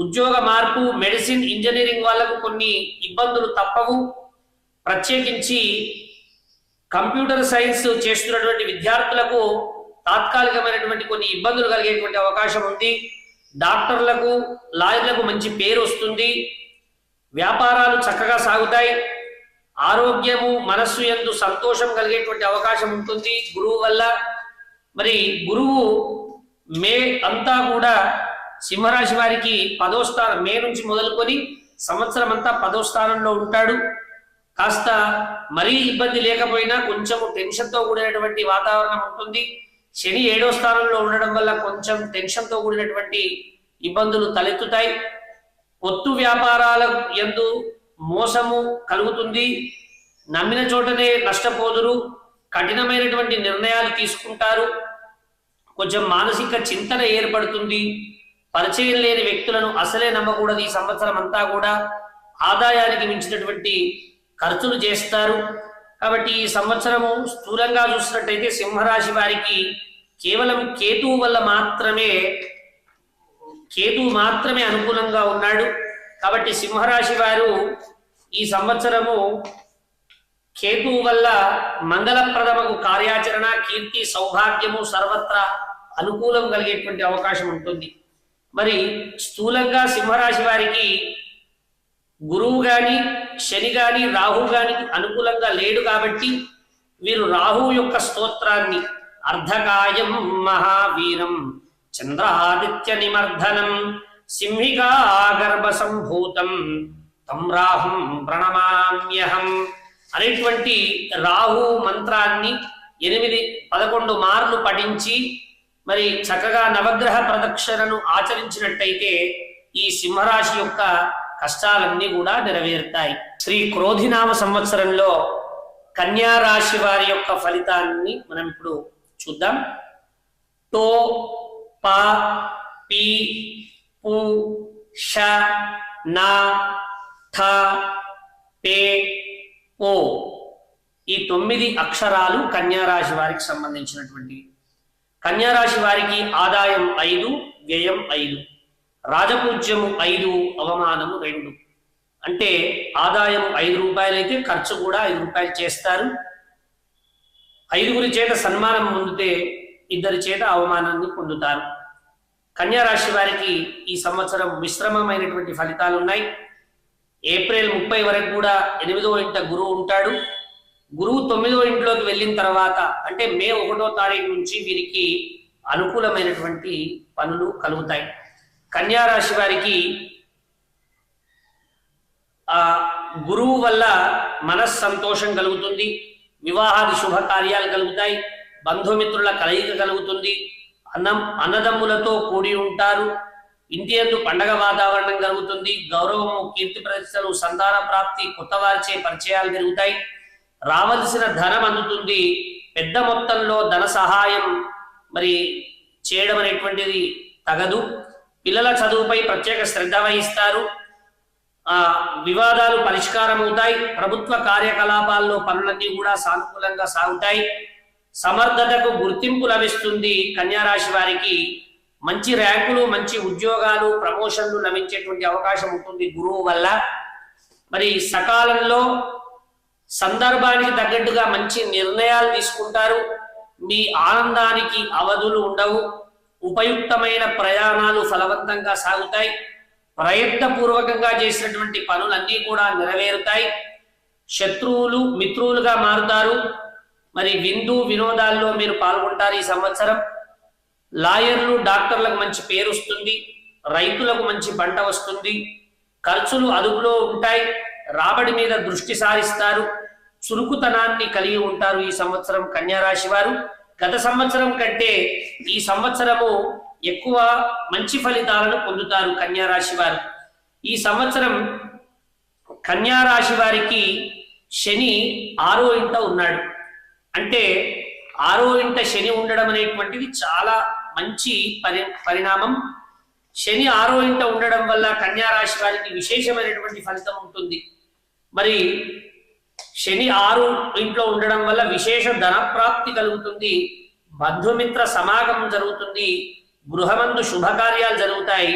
ఉద్యోగ మార్పు, మెడిసిన్, ఇంజనీరింగ్ వాళ్ళకు కొన్ని ఇబ్బందులు తప్పవు. ప్రత్యేకించి కంప్యూటర్ సైన్స్ చేస్తున్నటువంటి విద్యార్థులకు తాత్కాలికమైనటువంటి కొన్ని ఇబ్బందులు కలిగేటువంటి అవకాశం ఉంది. డాక్టర్లకు, లాయర్లకు మంచి పేరు వస్తుంది. వ్యాపారాలు చక్కగా సాగుతాయి. ఆరోగ్యము, మనస్సు యందు సంతోషం కలిగేటువంటి అవకాశం ఉంటుంది గురువు వల్ల. మరి గురువు మే అంతా కూడా సింహరాశి వారికి 10వ స్థానం, మే నుంచి మొదలుకొని సంవత్సరం అంతా 10వ స్థానంలో ఉంటాడు. కాస్త మరీ ఇబ్బంది లేకపోయినా కొంచెము టెన్షన్తో కూడినటువంటి వాతావరణం ఉంటుంది. శని 7వ స్థానంలో ఉండడం వల్ల కొంచెం టెన్షన్తో కూడినటువంటి ఇబ్బందులు తలెత్తుతాయి. పొత్తు వ్యాపారాల యందు మోసము కలుగుతుంది. నమ్మిన చోటనే నష్టపోదురు. కఠినమైనటువంటి నిర్ణయాలు తీసుకుంటారు. కొంచెం మానసిక చింతన ఏర్పడుతుంది. పరిచయం లేని వ్యక్తులను అసలే నమ్మకూడదు. ఈ సంవత్సరం అంతా కూడా ఆదాయానికి మించినటువంటి ఖర్చులు చేస్తారు. కాబట్టి ఈ సంవత్సరము స్థూలంగా చూసినట్టయితే సింహరాశి వారికి కేవలం కేతువు వల్ల కేతువు మాత్రమే అనుకూలంగా ఉన్నాడు. కాబట్టి సింహరాశి వారు ఈ సంవత్సరము కేతువు వల్ల మంగళప్రదమగు కార్యాచరణ, కీర్తి, సౌభాగ్యము సర్వత్రా అనుకూలం కలిగేటువంటి అవకాశం ఉంటుంది. మరి స్థూలంగా సింహరాశి వారికి గురువు గాని, శని గాని, రాహు గాని అనుకూలంగా లేడు. కాబట్టి వీరు రాహు యొక్క స్తోత్రాన్ని అర్ధకాయం మహావీరం చంద్రాదిత్య నిమర్ధనం సింహికా గర్భ సంభూతం తం రాహుం ప్రణమామ్యహం అనేటువంటి రాహు మంత్రాన్ని 8-11 మార్లు పఠించి మరి చక్కగా నవగ్రహ ప్రదక్షిణను ఆచరించినట్టయితే ఈ సింహరాశి యొక్క కష్టాలన్నీ కూడా నెరవేరుతాయి. శ్రీ క్రోధినామ సంవత్సరంలో కన్యా రాశి వారి యొక్క ఫలితాన్ని మనం ఇప్పుడు చూద్దాం. టో ప పి పు ష నా థ పే ఓ ఈ 9 అక్షరాలు కన్యా రాశి వారికి సంబంధించినటువంటివి. కన్యా రాశి వారికి ఆదాయం 5, వ్యయం 5, రాజపూజ్యము 5, అవమానము 2. అంటే ఆదాయం 5 రూపాయలు అయితే ఖర్చు కూడా 5 రూపాయలు చేస్తారు. 5గురి చేత సన్మానం పొందితే 2 చేత అవమానాన్ని పొందుతారు. కన్యా రాశి వారికి ఈ సంవత్సరం మిశ్రమమైనటువంటి ఫలితాలు ఉన్నాయి. ఏప్రిల్ 30 వరకు కూడా 8వ ఇంట గురువు ఉంటాడు. గురువు 9వ ఇంట్లోకి వెళ్ళిన తర్వాత అంటే మే 1వ తారీఖు నుంచి వీరికి అనుకూలమైనటువంటి పనులు కలుగుతాయి. కన్యా రాశి వారికి గురువు వల్ల మనస్సంతోషం కలుగుతుంది. వివాహాది శుభకార్యాలు కలుగుతాయి. బంధుమిత్రుల కలయిక కలుగుతుంది. అన్నదమ్ములతో కూడి ఉంటారు. ఇంటి యందు పండగ వాతావరణం కలుగుతుంది. గౌరవము, కీర్తి ప్రతిష్టలు, సంతాన ప్రాప్తి, కొత్త వారిచే పరిచయాలు పెరుగుతాయి. రావలసిన ధనం అందుతుంది. పెద్ద మొత్తంలో ధన సహాయం మరి చేయడం అనేటువంటిది తగదు. పిల్లల చదువుపై ప్రత్యేక శ్రద్ధ వహిస్తారు. వివాదాలు పరిష్కారం అవుతాయి. ప్రభుత్వ కార్యకలాపాల్లో పనులన్నీ కూడా సానుకూలంగా సాగుతాయి. సమర్థతకు గుర్తింపు లభిస్తుంది. కన్యా రాశి వారికి మంచి ర్యాంకులు, మంచి ఉద్యోగాలు, ప్రమోషన్లు లభించేటువంటి అవకాశం ఉంటుంది గురువు వల్ల. మరి సకాలంలో సందర్భానికి తగ్గట్టుగా మంచి నిర్ణయాలు తీసుకుంటారు. మీ ఆనందానికి అవధులు ఉండవు. ఉపయుక్తమైన ప్రయాణాలు ఫలవంతంగా సాగుతాయి. ప్రయత్నపూర్వకంగా చేసినటువంటి పనులన్నీ కూడా నెరవేరుతాయి. శత్రువులు మిత్రులుగా మారుతారు. మరి విందు వినోదాల్లో మీరు పాల్గొంటారు. ఈ సంవత్సరం లాయర్లు, డాక్టర్లకు మంచి పేరు వస్తుంది. రైతులకు మంచి పంట వస్తుంది. ఖర్చులు అదుపులో ఉంటాయి. రాబడి మీద దృష్టి సారిస్తారు. చురుకుతనాన్ని కలిగి ఉంటారు ఈ సంవత్సరం కన్యా రాశి వారు. గత సంవత్సరం కంటే ఈ సంవత్సరము ఎక్కువ మంచి ఫలితాలను పొందుతారు కన్యా రాశి వారు. ఈ సంవత్సరం కన్యా రాశి వారికి శని 6వ ఇంట ఉన్నాడు. అంటే 6వ ఇంట శని ఉండడం అనేటువంటిది చాలా మంచి పరిణామం. శని 6వ ఇంట ఉండడం వల్ల కన్యా రాశి వారికి విశేషమైనటువంటి ఫలితం ఉంటుంది. మరి శని 6 ఇంట్లో ఉండడం వల్ల విశేష ధనప్రాప్తి కలుగుతుంది. బంధుమిత్ర సమాగమం జరుగుతుంది. గృహమందు శుభకార్యాలు జరుగుతాయి.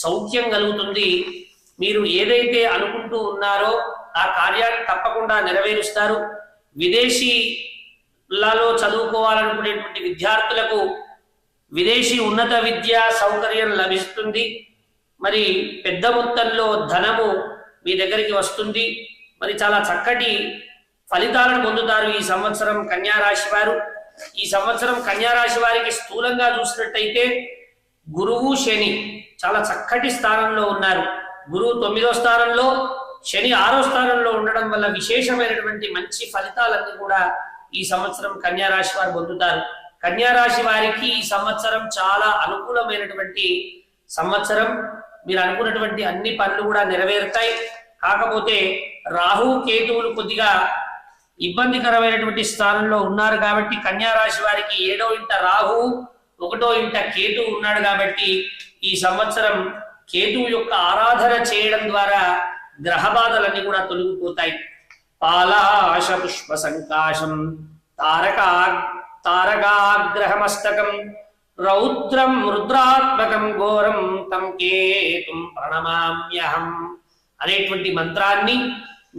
సౌఖ్యం కలుగుతుంది. మీరు ఏదైతే అనుకుంటూ ఉన్నారో ఆ కార్యాన్ని తప్పకుండా నెరవేరుస్తారు. విదేశీ విదేశాలలో చదువుకోవాలనుకునేటువంటి విద్యార్థులకు విదేశీ ఉన్నత విద్యా సౌకర్యం లభిస్తుంది. మరి పెద్ద మొత్తంలో ధనము మీ దగ్గరికి వస్తుంది. మరి చాలా చక్కటి ఫలితాలను పొందుతారు ఈ సంవత్సరం కన్యా రాశి వారు. ఈ సంవత్సరం కన్యా రాశి వారికి స్థూలంగా చూసినట్టయితే గురువు శని చాలా చక్కటి స్థానంలో ఉన్నారు. గురువు 9వ స్థానంలో, శని 6వ స్థానంలో ఉండడం వల్ల విశేషమైనటువంటి మంచి ఫలితాలన్నీ కూడా ఈ సంవత్సరం కన్యా రాశి వారు పొందుతారు. కన్యా రాశి వారికి ఈ సంవత్సరం చాలా అనుకూలమైనటువంటి సంవత్సరం. మీరు అనుకున్నటువంటి అన్ని పనులు కూడా నెరవేరుతాయి. కాకపోతే రాహు కేతువులు కొద్దిగా ఇబ్బందికరమైనటువంటి స్థానంలో ఉన్నారు కాబట్టి కన్యా రాశి వారికి 7వ ఇంట రాహు, 1వ ఇంట కేతు ఉన్నాడు కాబట్టి ఈ సంవత్సరం కేతువు యొక్క ఆరాధన చేయడం ద్వారా గ్రహ బాధలన్నీ కూడా తొలగిపోతాయి. పాలాశ పుష్ప సంకాశం తారకాగ్రహమస్తకం రౌద్రం రుద్రాత్మకం ఘోరం తం కేతుం ప్రణమామ్యహం అనేటువంటి మంత్రాన్ని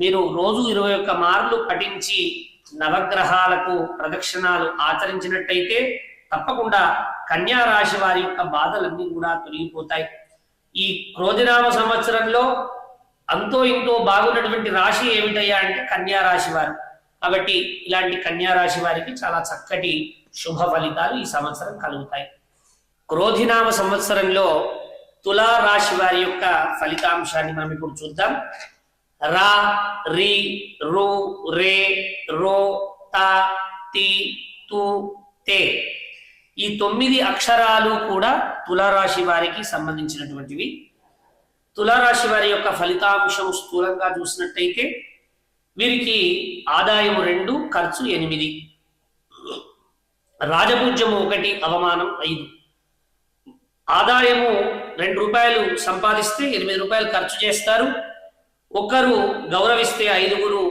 మీరు రోజు 21 మార్లు పఠించి నవగ్రహాలకు ప్రదక్షిణాలు ఆచరించినట్టయితే తప్పకుండా కన్యా రాశి వారి యొక్క బాధలన్నీ కూడా తొలగిపోతాయి. ఈ క్రోధినామ సంవత్సరంలో అంతో ఇంతో బాగున్నటువంటి రాశి ఏమిటయ్యా అంటే కన్యా రాశి వారు. కాబట్టి ఇలాంటి కన్యా రాశి వారికి చాలా చక్కటి శుభ ఫలితాలు ఈ సంవత్సరం కలుగుతాయి. క్రోధినామ సంవత్సరంలో తులా రాశి వారి యొక్క ఫలితాంశాన్ని మనం ఇప్పుడు చూద్దాం. రా, రి, రు, రే, రో, తా, తి, తు, తే ఈ 9 అక్షరాలు కూడా తులారాశి వారికి సంబంధించినటువంటివి. తులారాశి వారి యొక్క ఫలితాంశం స్థూలంగా చూసినట్టయితే వీరికి ఆదాయం 2, ఖర్చు 8, రాజపూజ్యము 1, అవమానం 5. ఆదాయము 2 రూపాయలు సంపాదిస్తే 8 రూపాయలు ఖర్చు చేస్తారు. ఒకరు గౌరవిస్తే 5గురు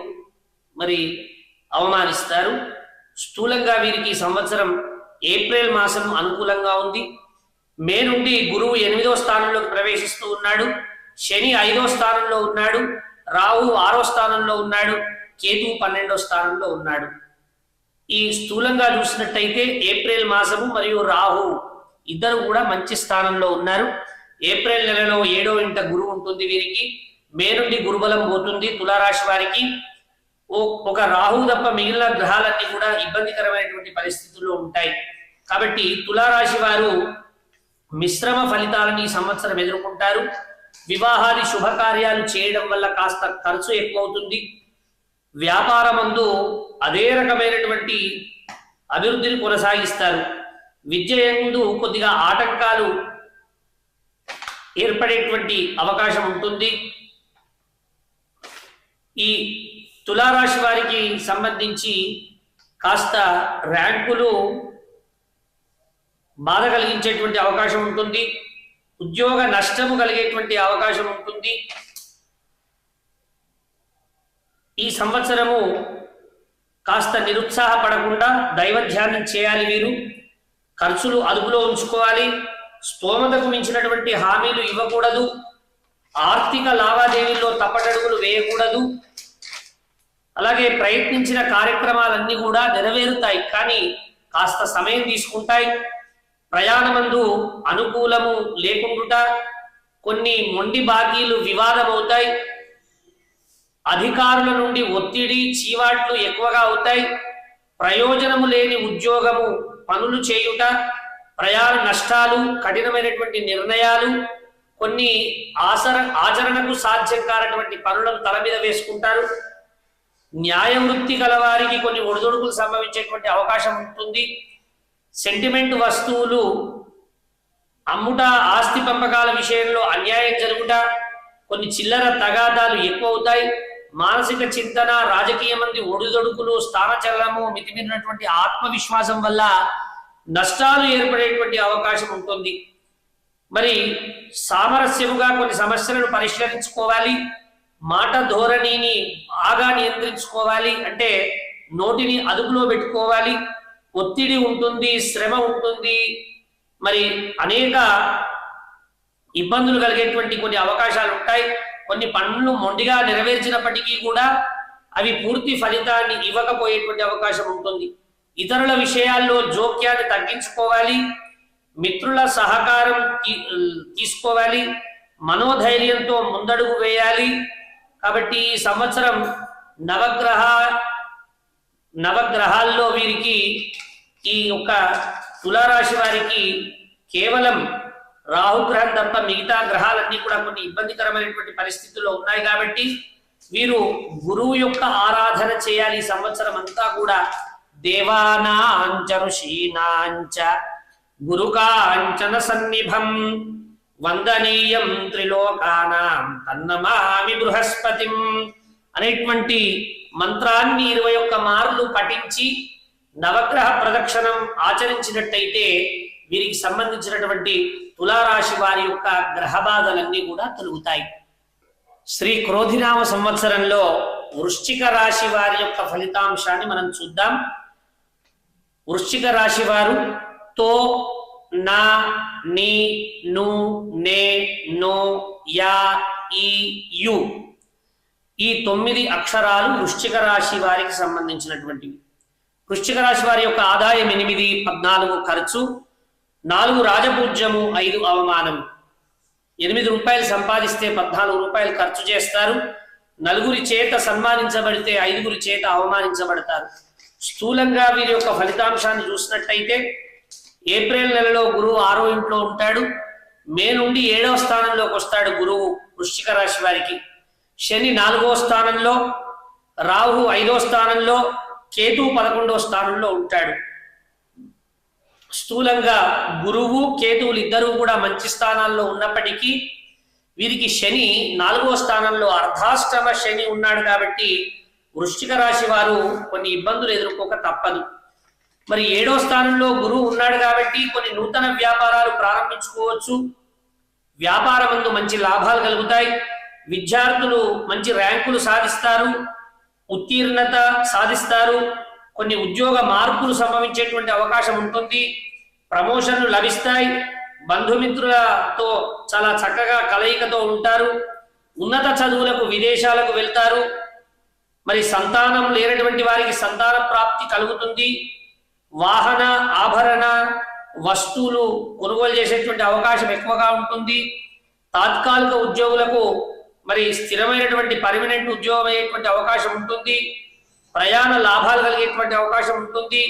మరి అవమానిస్తారు. స్థూలంగా వీరికి సంవత్సరం ఏప్రిల్ మాసం అనుకూలంగా ఉంది. మే నుండి గురువు 8వ స్థానంలోకి ప్రవేశిస్తూ ఉన్నాడు. శని 5వ స్థానంలో ఉన్నాడు. రాహు 6వ స్థానంలో ఉన్నాడు. కేతు 12వ స్థానంలో ఉన్నాడు. ఈ స్థూలంగా చూసినట్టయితే ఏప్రిల్ మాసము మరియు రాహు ఇద్దరు కూడా మంచి స్థానంలో ఉన్నారు. ఏప్రిల్ నెలలో 7వ ఇంట గురువు ఉంటుంది వీరికి. మే నుండి గురుబలం పోతుంది తులారాశి వారికి. ఒక రాహు తప్ప మిగిలిన గ్రహాలన్నీ కూడా ఇబ్బందికరమైనటువంటి పరిస్థితుల్లో ఉంటాయి. కాబట్టి తులారాశి వారు మిశ్రమ ఫలితాలను ఈ సంవత్సరం ఎదుర్కొంటారు. వివాహాది శుభకార్యాలు చేయడం వల్ల కాస్త ఖర్చు ఎక్కువ అవుతుంది. వ్యాపారమందు అదే రకమైనటువంటి అభివృద్ధిని కొనసాగిస్తారు. విద్య యందు కొద్దిగా ఆటంకాలు ఏర్పడేటువంటి అవకాశం ఉంటుంది. ఈ తులారాశి వారికి సంబంధించి కాస్త ర్యాంకులు బాధ కలిగించేటువంటి అవకాశం ఉంటుంది. ఉద్యోగ నష్టము కలిగేటువంటి అవకాశం ఉంటుంది. ఈ సంవత్సరము కాస్త నిరుత్సాహపడకుండా దైవ ధ్యానం చేయాలి. వీరు ఖర్చులు అదుపులో ఉంచుకోవాలి. స్తోమతకు మించినటువంటి హామీలు ఇవ్వకూడదు. ఆర్థిక లావాదేవీల్లో తప్పటడుగులు వేయకూడదు. అలాగే ప్రయత్నించిన కార్యక్రమాలన్నీ కూడా నెరవేరుతాయి, కానీ కాస్త సమయం తీసుకుంటాయి. ప్రయాణమందు అనుకూలము లేకుండా కొన్ని మొండి బాకీలు వివాదమవుతాయి. అధికారుల నుండి ఒత్తిడి, చీవాట్లు ఎక్కువగా అవుతాయి. ప్రయోజనము లేని ఉద్యోగము, పనులు చేయుట, ప్రయాణ నష్టాలు, కఠినమైనటువంటి నిర్ణయాలు, కొన్ని ఆచరణకు సాధ్యం కానటువంటి పనులను తల మీద వేసుకుంటారు. న్యాయ వృత్తి గల వారికి కొన్ని ఒడిదొడుకులు సంభవించేటువంటి అవకాశం ఉంటుంది. సెంటిమెంట్ వస్తువులు అమ్ముట, ఆస్తి పంపకాల విషయంలో అన్యాయం జరుగుట, కొన్ని చిల్లర తగాదాలు ఎక్కువ అవుతాయి. మానసిక చింతన, రాజకీయ మంది ఒడిదొడుకులు, స్థానచలనము, మితిమీరినటువంటి ఆత్మవిశ్వాసం వల్ల నష్టాలు ఏర్పడేటువంటి అవకాశం ఉంటుంది. మరి సామరస్యముగా కొన్ని సమస్యలను పరిష్కరించుకోవాలి. మాట ధోరణిని బాగా నియంత్రించుకోవాలి. అంటే నోటిని అదుపులో పెట్టుకోవాలి. ఒత్తిడి ఉంటుంది, శ్రమ ఉంటుంది, మరి అనేక ఇబ్బందులు కలిగేటువంటి కొన్ని అవకాశాలు ఉంటాయి. కొన్ని పనులు మొండిగా నెరవేర్చినప్పటికీ కూడా అవి పూర్తి ఫలితాన్ని ఇవ్వకపోయేటువంటి అవకాశం ఉంటుంది. ఇతరుల విషయాల్లో జోక్యాన్ని తగ్గించుకోవాలి, మిత్రుల సహకారం తీసుకోవాలి, మనోధైర్యంతో ముందడుగు వేయాలి. కాబట్టి ఈ సంవత్సరం నవగ్రహాల్లో వీరికి ఈ యొక్క తులారాశి వారికి కేవలం రాహుగ్రహం తప్ప మిగతా గ్రహాలన్నీ కూడా కొన్ని ఇబ్బందికరమైనటువంటి పరిస్థితుల్లో ఉన్నాయి. కాబట్టి వీరు గురువు యొక్క ఆరాధన చేయాలి. ఈ సంవత్సరం అంతా కూడా దేవానాంచ ఋషీనాంచ గురుకాంచన సన్నిభం వందనీయం త్రిలోకానాం తన్నమామి బృహస్పతిం అనేటువంటి మంత్రాన్ని 21 మార్లు పఠించి నవగ్రహ ప్రదక్షిణం ఆచరించినట్టయితే వీరికి సంబంధించినటువంటి తులారాశి వారి యొక్క గ్రహ బాధలన్నీ కూడా తొలగుతాయి. శ్రీ క్రోధినామ సంవత్సరంలో వృశ్చిక రాశి వారి యొక్క ఫలితాంశాన్ని మనం చూద్దాం. వృశ్చిక రాశి వారు తో, నా, ని, ను, నే, నో, యా, ఈ, యు ఈ 9 అక్షరాలు వృశ్చిక రాశి వారికి సంబంధించినటువంటివి. వృశ్చిక రాశి వారి యొక్క ఆదాయం 8, 14 ఖర్చు, 4 రాజపూజ్యము, 5 అవమానం. 8 రూపాయలు సంపాదిస్తే 14 రూపాయలు ఖర్చు చేస్తారు. 4 చేత సన్మానించబడితే 5 చేత అవమానించబడతారు. స్థూలంగా వీరి యొక్క ఫలితాంశాన్ని చూసినట్టయితే ఏప్రిల్ నెలలో గురువు 6వ ఇంట్లో ఉంటాడు. మే నుండి 7వ స్థానంలోకి వస్తాడు గురువు వృశ్చిక రాశి వారికి. శని 4వ స్థానంలో, రాహు 5వ స్థానంలో, కేతు 11వ స్థానంలో ఉంటాడు. స్థూలంగా గురువు కేతువులు ఇద్దరు కూడా మంచి స్థానాల్లో ఉన్నప్పటికీ వీరికి శని 4వ స్థానంలో అర్ధాష్టమ శని ఉన్నాడు. కాబట్టి వృశ్చిక రాశి వారు కొన్ని ఇబ్బందులు ఎదుర్కోక తప్పదు. మరి 7వ స్థానంలో గురువు ఉన్నాడు కాబట్టి కొన్ని నూతన వ్యాపారాలు ప్రారంభించుకోవచ్చు. వ్యాపారమందు మంచి లాభాలు కలుగుతాయి. విద్యార్థులు మంచి ర్యాంకులు సాధిస్తారు, ఉత్తీర్ణత సాధిస్తారు. కొన్ని ఉద్యోగ మార్పులు సంభవించేటువంటి అవకాశం ఉంటుంది. ప్రమోషన్లు లభిస్తాయి. బంధుమిత్రులతో చాలా చక్కగా కలయికతో ఉంటారు. ఉన్నత చదువులకు విదేశాలకు వెళ్తారు. మరి సంతానం లేనటువంటి వారికి సంతాన ప్రాప్తి కలుగుతుంది. వాహన, ఆభరణ, వస్తువులు కొనుగోలు చేసేటువంటి అవకాశం ఎక్కువగా ఉంటుంది. తాత్కాలిక ఉద్యోగులకు మరి స్థిరమైనటువంటి పర్మనెంట్ ఉద్యోగం అయ్యేటువంటి అవకాశం ఉంటుంది. ప్రయాణ లాభాలు కలిగేటువంటి అవకాశం ఉంటుంది.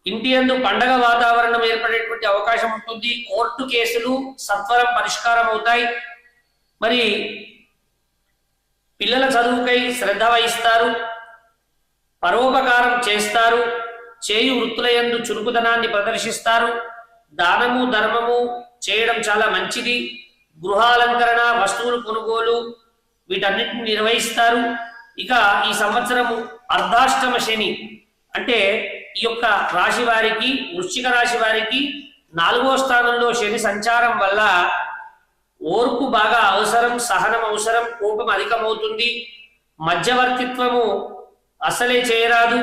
ఇంటి యందు పండగ వాతావరణం ఏర్పడేటువంటి అవకాశం ఉంటుంది. కోర్టు కేసులు సత్వరం పరిష్కారం అవుతాయి. మరి పిల్లల చదువుకై శ్రద్ధ వహిస్తారు, పరోపకారం చేస్తారు, చేయు వృత్తుల యందు చురుకుదనాన్ని ప్రదర్శిస్తారు. దానము ధర్మము చేయడం చాలా మంచిది. గృహాలంకరణ, వస్తువులు కొనుగోలు వీటన్నిటిని నిర్వహిస్తారు. ఇక ఈ సంవత్సరము అర్ధాష్టమ శని అంటే ఈ యొక్క రాశి వారికి, వృశ్చిక రాశి వారికి 4వ స్థానంలో శని సంచారం వల్ల ఓర్పు బాగా అవసరం, సహనం అవసరం, కోపం అధికమవుతుంది. మధ్యవర్తిత్వము అసలే చేయరాదు.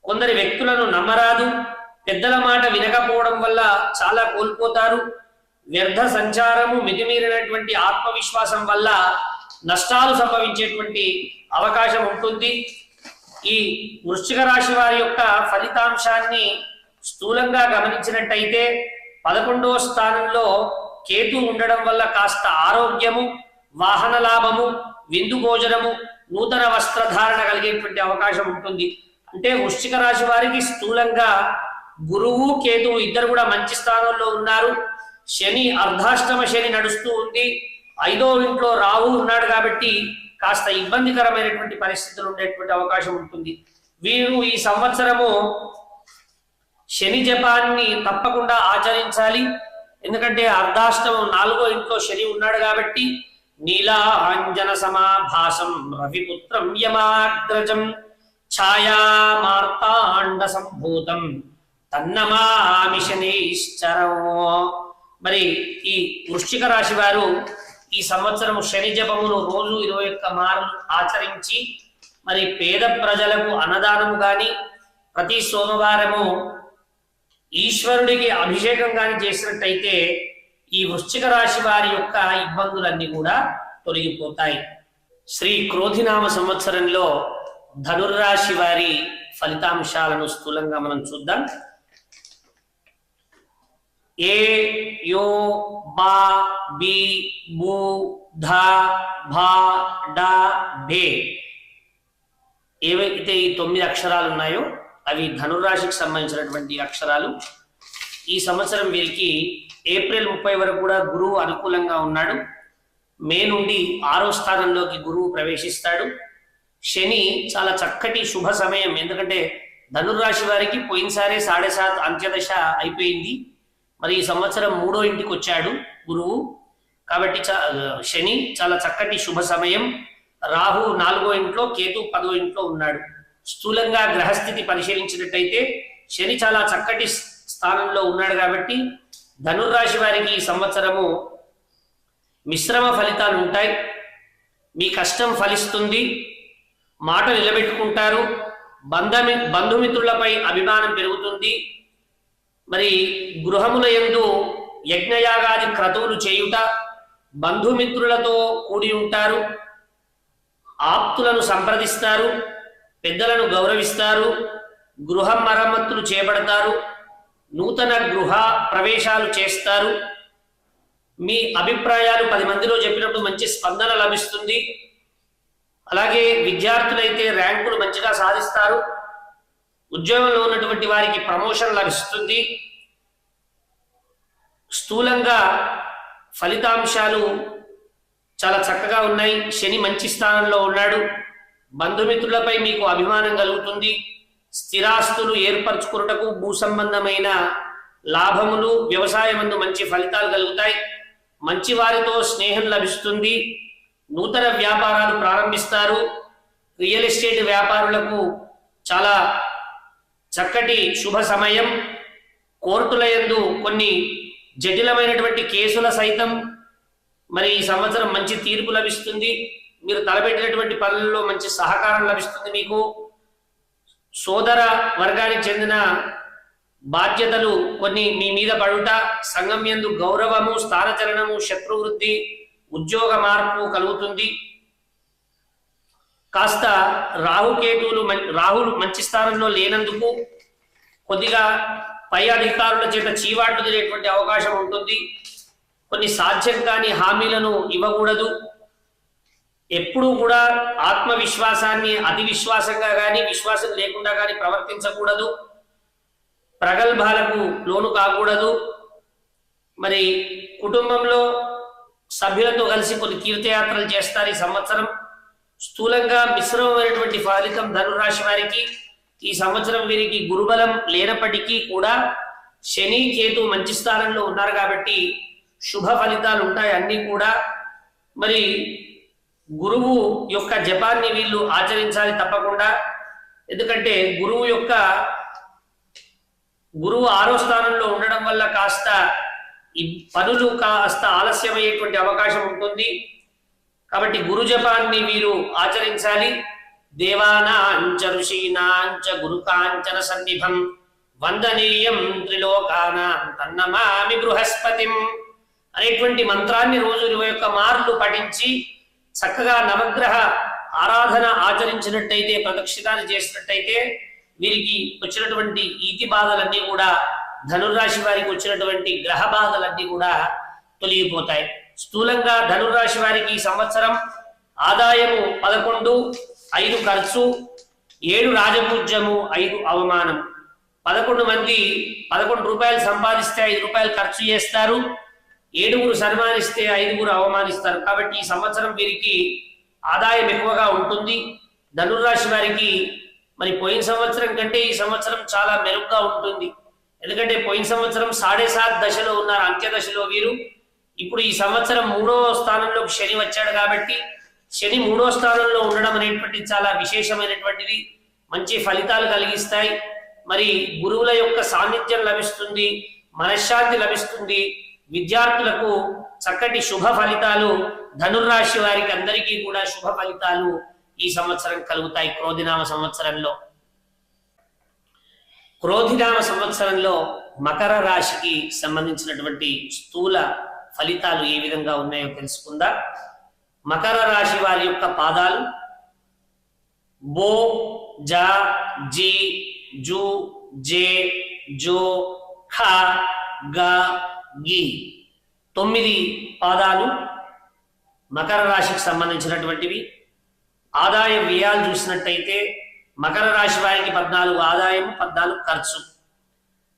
కొందరి వ్యక్తులను నమ్మరాదు. పెద్దల మాట వినకపోవడం వల్ల చాలా కోల్పోతారు. వ్యర్థ సంచారము, మితిమీరినటువంటి ఆత్మవిశ్వాసం వల్ల నష్టాలు సంభవించేటువంటి అవకాశం ఉంటుంది. ఈ వృశ్చిక రాశి వారి యొక్క ఫలితాంశాన్ని స్థూలంగా గమనించినట్టయితే 11వ స్థానంలో కేతు ఉండడం వల్ల కాస్త ఆరోగ్యము, వాహన లాభము, విందు భోజనము, నూతన వస్త్రధారణ కలిగేటువంటి అవకాశం ఉంటుంది. అంటే వృశ్చిక రాశి వారికి స్థూలంగా గురువు కేతువు ఇద్దరు కూడా మంచి స్థానంలో ఉన్నారు. శని అర్ధాష్టమ శని నడుస్తూ ఉంది. 5వ ఇంట్లో రాహు ఉన్నాడు కాబట్టి కాస్త ఇబ్బందికరమైనటువంటి పరిస్థితులు ఉండేటువంటి అవకాశం ఉంటుంది. వీరు ఈ సంవత్సరము శని జపాన్ని తప్పకుండా ఆచరించాలి. ఎందుకంటే అర్ధాష్టమం 4వ ఇంట్లో శని ఉన్నాడు కాబట్టి నీలాంజన సమాభాసం రవిపుత్రం యమాగ్రజం ఛాయా మార్తాండ సంభూతం తన్నమామి శనైశ్చరం. మరి ఈ వృశ్చిక రాశి వారు ఈ సంవత్సరం శని జపమును రోజు 21 మార్లు ఆచరించి మరి పేద ప్రజలకు అన్నదానము గాని, ప్రతి సోమవారము ఈశ్వరుడికి అభిషేకం గాని చేసినట్టయితే ఈ వృశ్చిక రాశి వారి యొక్క ఇబ్బందులన్నీ కూడా తొలగిపోతాయి. శ్రీ క్రోధినామ సంవత్సరంలో ధనుర్రాశి వారి ఫలితాంశాలను స్థూలంగా మనం చూద్దాం. ఏ, యో, బా, బి, బు, ధ, భ, డ, ఢే ఏవైతే ఈ 9 అక్షరాలు ఉన్నాయో అవి ధనుర్రాశికి సంబంధించినటువంటి అక్షరాలు. ఈ సంవత్సరం వీరికి ఏప్రిల్ 30 వరకు కూడా గురువు అనుకూలంగా ఉన్నాడు. మే నుండి 6వ స్థానంలోకి గురువు ప్రవేశిస్తాడు. శని చాలా చక్కటి శుభ సమయం. ఎందుకంటే ధనుర్రాశి వారికి పోయినసారే 7.5 అంత్యదశ అయిపోయింది. మరి ఈ సంవత్సరం 3వ ఇంటికి వచ్చాడు గురువు. కాబట్టి శని చాలా చక్కటి శుభ సమయం. రాహు 4వ ఇంట్లో, కేతు 10వ ఇంట్లో ఉన్నాడు. స్థూలంగా గ్రహస్థితి పరిశీలించినట్టయితే శని చాలా చక్కటి స్థానంలో ఉన్నాడు. కాబట్టి ధనుర్రాశి వారికి ఈ సంవత్సరము మిశ్రమ ఫలితాలు ఉంటాయి. మీ కష్టం ఫలిస్తుంది, మాట నిలబెట్టుకుంటారు, బంధుమిత్రులపై అభిమానం పెరుగుతుంది. మరి గృహముల యందు యజ్ఞయాగాది క్రతువులు చేయుట, బంధుమిత్రులతో కూడి ఉంటారు, ఆప్తులను సంప్రదిస్తారు, పెద్దలను గౌరవిస్తారు, గృహ మరమ్మతులు చేపడతారు, నూతన గృహ ప్రవేశాలు చేస్తారు. మీ అభిప్రాయాలు 10 మందిలో చెప్పినప్పుడు మంచి స్పందన లభిస్తుంది. అలాగే విద్యార్థులైతే ర్యాంకులు మంచిగా సాధిస్తారు. ఉద్యోగంలో ఉన్నటువంటి వారికి ప్రమోషన్ లభిస్తుంది. స్థూలంగా ఫలితాంశాలు చాలా చక్కగా ఉన్నాయి. శని మంచి స్థానంలో ఉన్నాడు. బంధుమిత్రులపై మీకు అభిమానం కలుగుతుంది. స్థిరాస్తులు ఏర్పరచుకున్నటకు భూ సంబంధమైన లాభములు, వ్యవసాయమందు మంచి ఫలితాలు కలుగుతాయి. మంచి వారితో స్నేహం లభిస్తుంది. నూతన వ్యాపారాలు ప్రారంభిస్తారు. రియల్ ఎస్టేట్ వ్యాపారులకు చాలా చక్కటి శుభ సమయం. కోర్టుల యందు కొన్ని జటిలమైనటువంటి కేసుల సైతం మరి ఈ సంవత్సరం మంచి తీర్పు లభిస్తుంది. మీరు తలపెట్టినటువంటి పనుల్లో మంచి సహకారం లభిస్తుంది. మీకు సోదర వర్గానికి చెందిన బాధ్యతలు కొన్ని మీ మీద పడుట, సంఘం యందు గౌరవము, స్థానచలనము, శత్రువృద్ధి, ఉద్యోగ మార్పు కలుగుతుంది. కాస్త రాహులు మంచి స్థానంలో లేనందుకు కొద్దిగా పై అధికారుల చేత చీవాట్లు తినేటువంటి అవకాశం ఉంటుంది. కొన్ని సాధ్యం కాని హామీలను ఇవ్వకూడదు. ఎప్పుడూ కూడా ఆత్మవిశ్వాసాన్ని అతి విశ్వాసంగా కానీ, విశ్వాసం లేకుండా కానీ ప్రవర్తించకూడదు. ప్రగల్భాలకు లోను కాకూడదు. మరి కుటుంబంలో సభ్యులతో కలిసి కొన్ని తీర్థయాత్రలు చేస్తారు ఈ సంవత్సరం. స్థూలంగా మిశ్రమమైనటువంటి ఫలితం ధనురాశి వారికి. ఈ సంవత్సరం వీరికి గురుబలం లేనప్పటికీ కూడా శని, కేతు మంచి స్థానంలో ఉన్నారు కాబట్టి శుభ ఫలితాలు ఉంటాయి అన్నీ కూడా. మరి గురువు యొక్క జపాన్ని వీళ్ళు ఆచరించాలి తప్పకుండా. ఎందుకంటే గురువు 6వ స్థానంలో ఉండడం వల్ల కాస్త ఈ పనులు కాస్త ఆలస్యమయ్యేటువంటి అవకాశం ఉంటుంది. కాబట్టి గురు జపాన్ని వీరు ఆచరించాలి. దేవానాంచ ఋషీనాంచ గురుకాంచన సన్నిభం వందనీయం త్రిలోకానాం తన్నమామి బృహస్పతిం అనేటువంటి మంత్రాన్ని రోజు 21 మార్లు పఠించి చక్కగా నవగ్రహ ఆరాధన ఆచరించినట్టయితే, ప్రదక్షిణాలు చేసినట్టయితే వీరికి వచ్చినటువంటి ఈతి బాధలన్నీ కూడా, ధనుర్రాశి వారికి వచ్చినటువంటి గ్రహ బాధలన్నీ కూడా తొలగిపోతాయి. స్థూలంగా ధనుర్రాశి వారికి ఈ సంవత్సరం ఆదాయము 11, 5 ఖర్చు, 7 రాజపూజ్యము, 5 అవమానం. 11 మంది 11 రూపాయలు సంపాదిస్తే 5 రూపాయలు ఖర్చు చేస్తారు. 7 సన్మానిస్తే 5 అవమానిస్తారు. కాబట్టి ఈ సంవత్సరం వీరికి ఆదాయం ఎక్కువగా ఉంటుంది. ధనుర్రాశి వారికి మరి పోయిన సంవత్సరం కంటే ఈ సంవత్సరం చాలా మెరుగ్గా ఉంటుంది. ఎందుకంటే పోయిన సంవత్సరం 7.5 దశలో ఉన్నారు, అంత్యదశలో వీరు. ఇప్పుడు ఈ సంవత్సరం 3వ స్థానంలోకి శని వచ్చాడు కాబట్టి శని 3వ స్థానంలో ఉండడం అనేటువంటిది చాలా విశేషమైనటువంటిది. మంచి ఫలితాలు కలిగిస్తాయి. మరి గురువుల యొక్క సాన్నిధ్యం లభిస్తుంది, మనశ్శాంతి లభిస్తుంది. విద్యార్థులకు చక్కటి శుభ ఫలితాలు, ధనుర్రాశి వారికి అందరికీ కూడా శుభ ఫలితాలు ఈ సంవత్సరం కలుగుతాయి. క్రోధినామ సంవత్సరంలో మకర రాశికి సంబంధించినటువంటి స్థూల ఫలితాలు ఏ విధంగా ఉన్నాయో తెలుసుకుందాం. మకర రాశి వారి యొక్క పాదాలు బో, జ జి జు జే జో ఖ గ గి 9 పాదాలు మకర రాశికి సంబంధించినటువంటివి. ఆదాయ వ్యయాలు చూసినట్టయితే మకర రాశి వారికి 14 ఆదాయం, 14 ఖర్చు.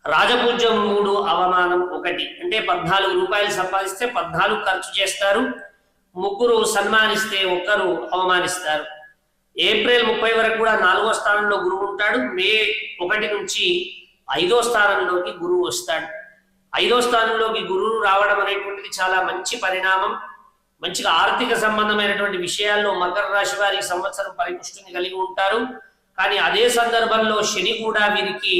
రాజపూజ్యం 3, అవమానం 1. అంటే 14 రూపాయలు సంపాదిస్తే 14 ఖర్చు చేస్తారు. 3 సన్మానిస్తే 1 అవమానిస్తారు. ఏప్రిల్ 30 వరకు కూడా 4వ స్థానంలో గురువు ఉంటాడు. మే 1 నుంచి 5వ స్థానంలోకి గురువు వస్తాడు. 5వ స్థానంలోకి గురువు రావడం అనేటువంటిది చాలా మంచి పరిణామం. మంచిగా ఆర్థిక సంబంధమైనటువంటి విషయాల్లో మకర రాశి వారి సంవత్సరం పరిపుష్టిని కలిగి ఉంటారు. కానీ అదే సందర్భంలో శని కూడా వీరికి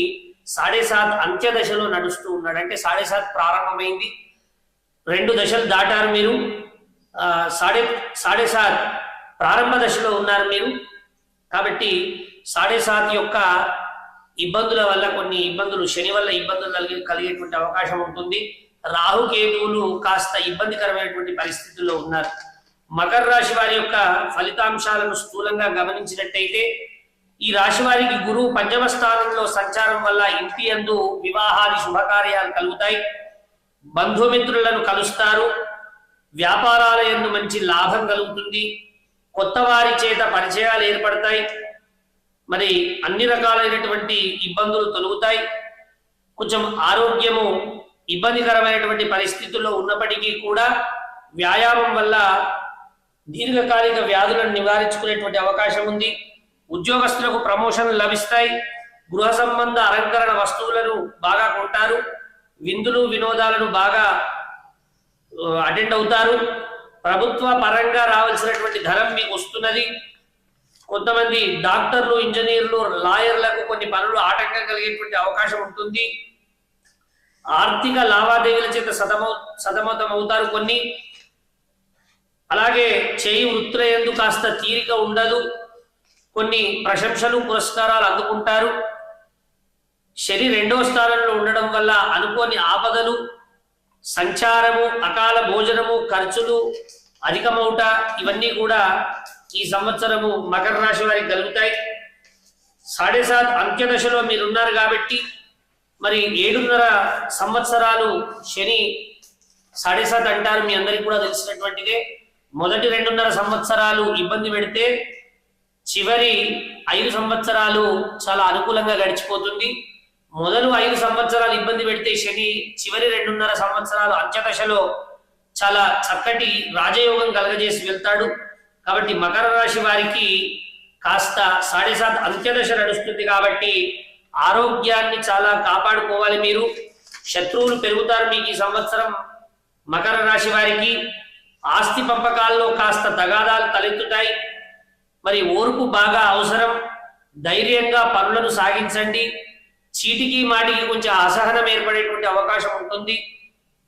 7.5 అంత్యదశలో నడుస్తూ ఉన్నాడు. అంటే 7.5 ప్రారంభమైంది, 2 దశలు దాటారు మీరు. 7.5 ప్రారంభ దశలో ఉన్నారు మీరు. కాబట్టి 7.5 యొక్క ఇబ్బందుల వల్ల కొన్ని ఇబ్బందులు, శని వల్ల ఇబ్బందులు కలిగేటువంటి అవకాశం ఉంటుంది. రాహుకేతువులు కాస్త ఇబ్బందికరమైనటువంటి పరిస్థితుల్లో ఉన్నారు. మకర రాశి వారి యొక్క ఫలితాంశాలను స్థూలంగా గమనించినట్టయితే ఈ రాశి వారికి గురువు 5వ స్థానంలో సంచారం వల్ల ఇంటి యందు వివాహాది శుభకార్యాలు కలుగుతాయి. బంధుమిత్రులను కలుస్తారు. వ్యాపారాల యందు మంచి లాభం కలుగుతుంది. కొత్త వారి చేత పరిచయాలు ఏర్పడతాయి. మరి అన్ని రకాలైనటువంటి ఇబ్బందులు తొలగుతాయి. కొంచెం ఆరోగ్యము ఇబ్బందికరమైనటువంటి పరిస్థితుల్లో ఉన్నప్పటికీ కూడా వ్యాయామం వల్ల దీర్ఘకాలిక వ్యాధులను నివారించుకునేటువంటి అవకాశం ఉంది. ఉద్యోగస్తులకు ప్రమోషన్లు లభిస్తాయి. గృహ సంబంధ అలంకరణ వస్తువులను బాగా కొంటారు. విందులు వినోదాలను బాగా అటెండ్ అవుతారు. ప్రభుత్వ పరంగా రావాల్సినటువంటి ధనం మీకు వస్తున్నది. కొంతమంది డాక్టర్లు, ఇంజనీర్లు, లాయర్లకు కొన్ని పనులు ఆటంకం కలిగేటువంటి అవకాశం ఉంటుంది. ఆర్థిక లావాదేవీల చేత సతమతం అవుతారు కొన్ని. అలాగే చేయి వృత్తుల యందు కాస్త తీరిక ఉండదు. కొన్ని ప్రశంసలు, పురస్కారాలు అందుకుంటారు. శని 2వ స్థానంలో ఉండడం వల్ల అనుకోని ఆపదలు, సంచారము, అకాల భోజనము, ఖర్చులు అధికమవుట, ఇవన్నీ కూడా ఈ సంవత్సరము మకర రాశి వారికి కలుగుతాయి. 7.5 అంత్యదశలో మీరున్నారు కాబట్టి మరి 7.5 సంవత్సరాలు శని 7.5 అంటారు. మీ అందరికీ కూడా తెలిసినటువంటిదే. మొదటి 2.5 సంవత్సరాలు ఇబ్బంది పెడితే చివరి 5 సంవత్సరాలు చాలా అనుకూలంగా గడిచిపోతుంది. మొదలు 5 సంవత్సరాలు ఇబ్బంది పెడితే శని చివరి 2.5 సంవత్సరాలు అంత్యదశలో చాలా చక్కటి రాజయోగం కలగజేసి వెళ్తాడు. కాబట్టి మకర రాశి వారికి కాస్త 7.5 అంత్యదశ నడుస్తుంది కాబట్టి ఆరోగ్యాన్ని చాలా కాపాడుకోవాలి మీరు. శత్రువులు పెరుగుతారు మీకు ఈ సంవత్సరం. మకర రాశి వారికి ఆస్తి పంపకాల్లో కాస్త తగాదాలు తలెత్తుతాయి. మరి ఓర్పు బాగా అవసరం. ధైర్యంగా పనులను సాగించండి. చీటికి మాటికి కొంచెం అసహనం ఏర్పడేటువంటి అవకాశం ఉంటుంది.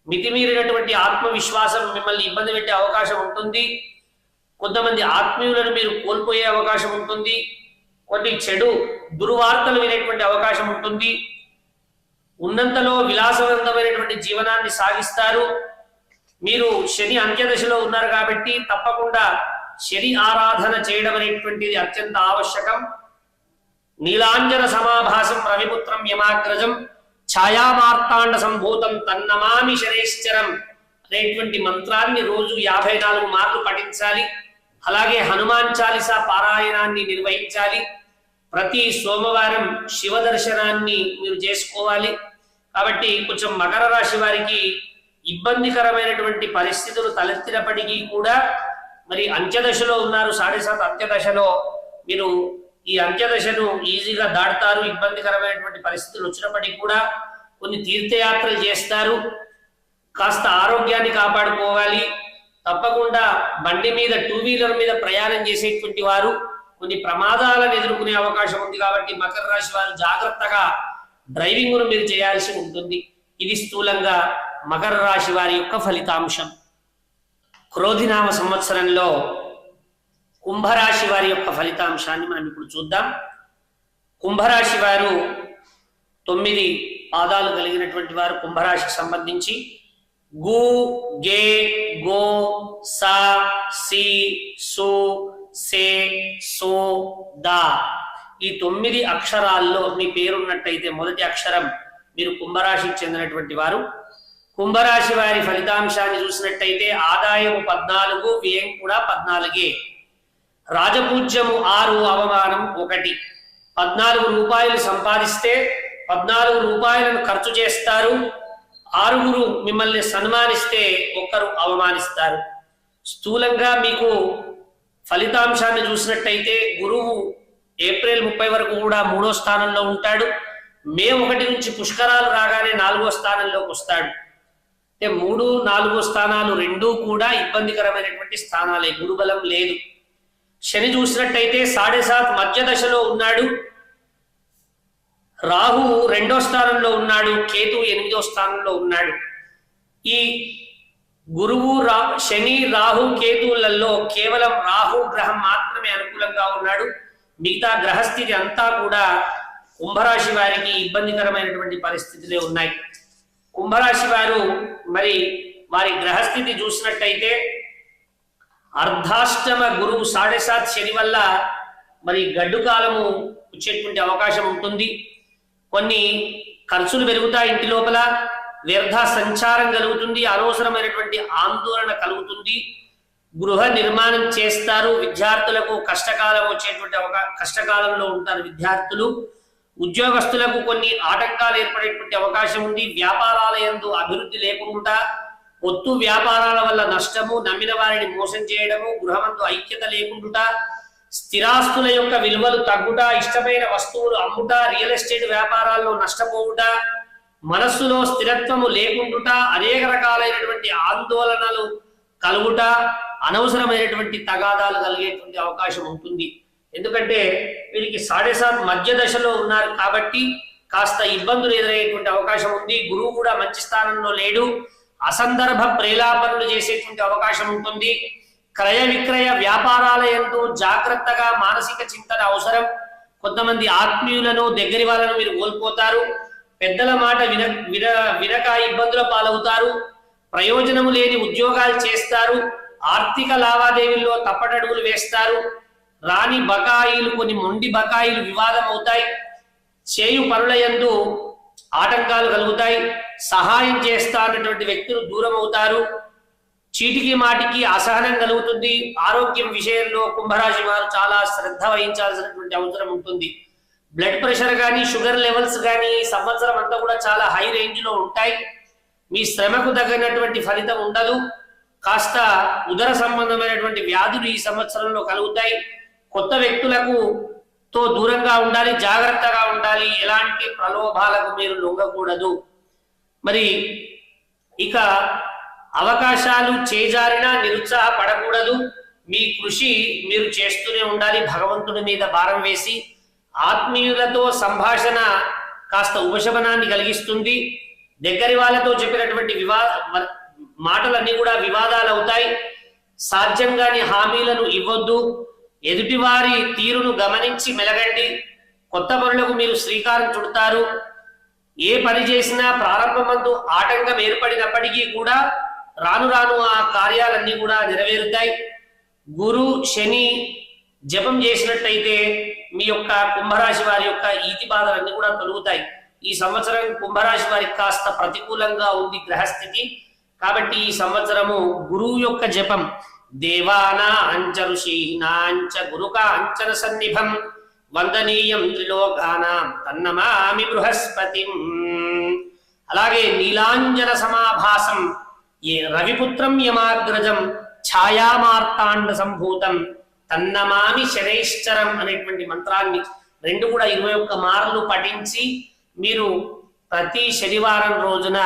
మితిమీరినటువంటి ఆత్మవిశ్వాసం మిమ్మల్ని ఇబ్బంది పెట్టే అవకాశం ఉంటుంది. కొంతమంది ఆత్మీయులను మీరు కోల్పోయే అవకాశం ఉంటుంది. కొన్ని చెడు దుర్వార్తలు వినేటువంటి అవకాశం ఉంటుంది. ఉన్నంతలో విలాసవంతమైనటువంటి జీవనాన్ని సాగిస్తారు. మీరు శని అంత్యదశలో ఉన్నారు కాబట్టి తప్పకుండా శని ఆరాధన చేయడం అనేటువంటిది అత్యంత ఆవశ్యకం. నీలాంజన సమాభాసం రవిపుత్రం యమాగ్రజం ఛాయామార్తాండ సంభూతం తన్నమామి శనేశ్చరం అనేటువంటి మంత్రాన్ని రోజు 54 మార్లు పఠించాలి. అలాగే హనుమాన్ చాలీసా పారాయణాన్ని నిర్వహించాలి. ప్రతి సోమవారం శివ దర్శనాన్ని మీరు చేసుకోవాలి. కాబట్టి కొంచెం మకర రాశి వారికి ఇబ్బందికరమైనటువంటి పరిస్థితులు తలెత్తినప్పటికీ కూడా మరి అంత్యదశలో ఉన్నారు. 7.5 అంత్యదశలో మీరు ఈ అంత్యదశను ఈజీగా దాటుతారు. ఇబ్బందికరమైనటువంటి పరిస్థితులు వచ్చినప్పటికీ కూడా కొన్ని తీర్థయాత్రలు చేస్తారు. కాస్త ఆరోగ్యాన్ని కాపాడుకోవాలి. తప్పకుండా బండి మీద, 2 వీలర్ మీద ప్రయాణం చేసేటువంటి వారు కొన్ని ప్రమాదాలను ఎదుర్కొనే అవకాశం ఉంది. కాబట్టి మకర రాశి వారు జాగ్రత్తగా డ్రైవింగ్ను మీరు చేయాల్సి ఉంటుంది. ఇది స్థూలంగా మకర రాశి వారి యొక్క ఫలితాంశం. క్రోధినామ సంవత్సరంలో కుంభరాశి వారి యొక్క ఫలితాంశాన్ని మనం ఇప్పుడు చూద్దాం. కుంభరాశి వారు 9 పాదాలు కలిగినటువంటి వారు. కుంభరాశికి సంబంధించి గు, గే, గో, సా, సి, సు, సే, సో, దా ఈ 9 అక్షరాల్లో మీ పేరున్నట్టయితే మొదటి అక్షరం మీరు కుంభరాశికి చెందినటువంటి వారు. కుంభరాశి వారి ఫలితాంశాన్ని చూసినట్టయితే ఆదాయము 14, వ్యయం కూడా 14. రాజపూజ్యము 6, అవమానం 1. 14 రూపాయలు సంపాదిస్తే 14 రూపాయలను ఖర్చు చేస్తారు. 6 మిమ్మల్ని సన్మానిస్తే 1 అవమానిస్తారు. స్థూలంగా మీకు ఫలితాంశాన్ని చూసినట్టయితే గురువు ఏప్రిల్ 30 వరకు కూడా 3వ స్థానంలో ఉంటాడు. మే 1 నుంచి పుష్కరాలు రాగానే 4వ స్థానంలోకి వస్తాడు. అంటే 3, 4 స్థానాలు రెండూ కూడా ఇబ్బందికరమైనటువంటి స్థానాలే, గురుబలం లేదు. శని చూసినట్టయితే 7.5 మధ్య దశలో ఉన్నాడు. రాహు 2వ స్థానంలో ఉన్నాడు. కేతు 8వ స్థానంలో ఉన్నాడు. ఈ గురువు శని, రాహు, కేతువులలో కేవలం రాహు గ్రహం మాత్రమే అనుకూలంగా ఉన్నాడు. మిగతా గ్రహస్థితి అంతా కూడా కుంభరాశి వారికి ఇబ్బందికరమైనటువంటి పరిస్థితులే ఉన్నాయి. కుంభరాశి వారు మరి వారి గ్రహస్థితి చూసినట్టయితే అర్ధాష్టమ గురువు 7.5 శని వల్ల మరి గడ్డు కాలము వచ్చేటువంటి అవకాశం ఉంటుంది. కొన్ని ఖర్చులు పెరుగుతాయి, ఇంటి లోపల వ్యర్థ సంచారం కలుగుతుంది, అనవసరమైనటువంటి ఆందోళన కలుగుతుంది. గృహ నిర్మాణం చేస్తారు. విద్యార్థులకు కష్టకాలం వచ్చేటువంటి కష్టకాలంలో ఉంటారు విద్యార్థులు. ఉద్యోగస్తులకు కొన్ని ఆటంకాలు ఏర్పడేటువంటి అవకాశం ఉంది. వ్యాపారాల యందు అభివృద్ధి లేకుండా పొత్తు వ్యాపారాల వల్ల నష్టము, నమ్మిన వారిని మోసం చేయడము, గృహమందు ఐక్యత లేకుండా, స్థిరాస్తుల యొక్క విలువలు తగ్గుట, ఇష్టమైన వస్తువులు అమ్ముట, రియల్ ఎస్టేట్ వ్యాపారాల్లో నష్టపోవుట, మనస్సులో స్థిరత్వము లేకుండుట, అనేక రకాలైనటువంటి ఆందోళనలు కలుగుట, అనవసరమైనటువంటి తగాదాలు కలిగేటువంటి అవకాశం ఉంటుంది. ఎందుకంటే వీరికి 7.5 మధ్య దశలో ఉన్నారు కాబట్టి కాస్త ఇబ్బందులు ఎదురయ్యేటువంటి అవకాశం ఉంది. గురువు కూడా మంచి స్థానంలో లేడు. అసందర్భ ప్రేలాపనలు చేసేటువంటి అవకాశం ఉంటుంది. క్రయ విక్రయ వ్యాపారాల యందు జాగ్రత్తగా మానసిక చింతన అవసరం. కొంతమంది ఆత్మీయులను, దగ్గరి వాళ్ళను మీరు కోల్పోతారు. పెద్దల మాట వినక ఇబ్బందుల పాలవుతారు. ప్రయోజనము లేని ఉద్యోగాలు చేస్తారు. ఆర్థిక లావాదేవీల్లో తప్పటడుగులు వేస్తారు. రాని బకాయిలు, కొన్ని మొండి బకాయిలు వివాదం అవుతాయి. చేయు పనుల యందు ఆటంకాలు కలుగుతాయి. సహాయం చేస్తా అన్నటువంటి వ్యక్తులు దూరం అవుతారు. చీటికి మాటికి అసహనం కలుగుతుంది. ఆరోగ్యం విషయంలో కుంభరాశి వారు చాలా శ్రద్ధ వహించాల్సినటువంటి అవసరం ఉంటుంది. బ్లడ్ ప్రెషర్ కానీ, షుగర్ లెవెల్స్ కానీ ఈ సంవత్సరం అంతా కూడా చాలా హై రేంజ్ లో ఉంటాయి. మీ శ్రమకు తగినటువంటి ఫలితం ఉండదు. కాస్త ఉదర సంబంధమైనటువంటి వ్యాధులు ఈ సంవత్సరంలో కలుగుతాయి. కొత్త వ్యక్తులకు తో దూరంగా ఉండాలి, జాగ్రత్తగా ఉండాలి. ఎలాంటి ప్రలోభాలకు మీరు లొంగకూడదు. మరి ఇక అవకాశాలు చేజారినా నిరుత్సాహపడకూడదు. మీ కృషి మీరు చేస్తూనే ఉండాలి, భగవంతుడి మీద భారం వేసి. ఆత్మీయులతో సంభాషణ కాస్త ఉపశమనాన్ని కలిగిస్తుంది. దగ్గరి వాళ్ళతో చెప్పినటువంటి మాటలన్నీ కూడా వివాదాలు అవుతాయి. సాధ్యంగాని హామీలను ఇవ్వద్దు. ఎదుటివారి తీరును గమనించి మెలగండి. కొత్త పనులకు మీరు శ్రీకారం చుడతారు. ఏ పని చేసినా ప్రారంభమందు ఆటంకం ఏర్పడినప్పటికీ కూడా రాను రాను ఆ కార్యాలన్నీ కూడా నెరవేరుతాయి. గురు శని జపం చేసినట్టయితే మీ యొక్క కుంభరాశి వారి యొక్క ఈతి బాధలన్నీ కూడా తొలుగుతాయి. ఈ సంవత్సరం కుంభరాశి వారికి కాస్త ప్రతికూలంగా ఉంది గ్రహస్థితి. కాబట్టి ఈ సంవత్సరము గురువు యొక్క జపం దేవానాంచ ఋషీనాంచ గురుకాంచన సన్నిభం వందనీయం త్రిలోకానాం తన్నమామి బృహస్పతిం. అలాగే నీలాంజన సమాభాసం ఏ రవిపుత్రం యమాగ్రజం ఛాయామార్తాండ సంభూతం తన్నమామి శనైశ్చరం అనేటువంటి మంత్రాన్ని 2 కూడా 21 మార్లు పఠించి మీరు ప్రతి శనివారం రోజున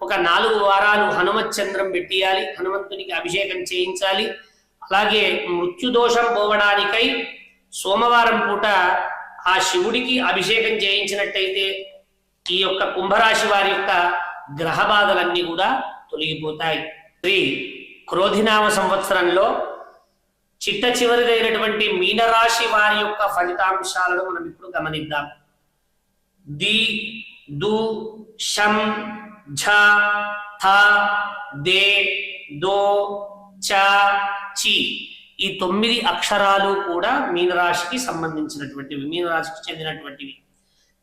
ఒక 4 వారాలు హనుమచ్చంద్రం పెట్టియాలి. హనుమంతునికి అభిషేకం చేయించాలి. అలాగే మృత్యుదోషం పోవడానికై సోమవారం పూట ఆ శివుడికి అభిషేకం చేయించినట్టయితే ఈ యొక్క కుంభరాశి వారి యొక్క గ్రహ బాధలన్నీ కూడా తొలగిపోతాయి. శ్రీ క్రోధినామ సంవత్సరంలో చిట్ట చివరిదైనటువంటి మీనరాశి వారి యొక్క ఫలితాంశాలను మనం ఇప్పుడు గమనిద్దాం. ది, దు, షం, ఝ, థ, దే, దో, చ, చి ఈ 9 అక్షరాలు కూడా మీనరాశికి సంబంధించినటువంటివి, మీనరాశికి చెందినటువంటివి.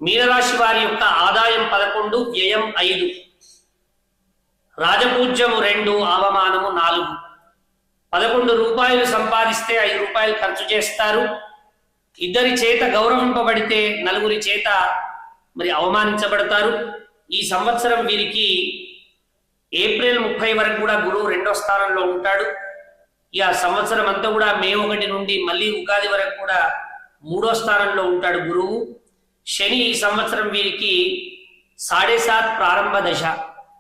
మీనరాశి వారి యొక్క ఆదాయం 11, వ్యయం 5, రాజపూజ్యము 2, అవమానము 4. 11 రూపాయలు సంపాదిస్తే 5 రూపాయలు ఖర్చు చేస్తారు. ఇద్దరి చేత గౌరవింపబడితే 4 చేత మరి అవమానించబడతారు. ఈ సంవత్సరం వీరికి ఏప్రిల్ 30 వరకు కూడా గురువు 2వ స్థానంలో ఉంటాడు. ఇక సంవత్సరం అంతా కూడా మే 1 నుండి మళ్ళీ ఉగాది వరకు కూడా 3వ స్థానంలో ఉంటాడు గురువు. శని ఈ సంవత్సరం వీరికి 7.5 ప్రారంభ దశ.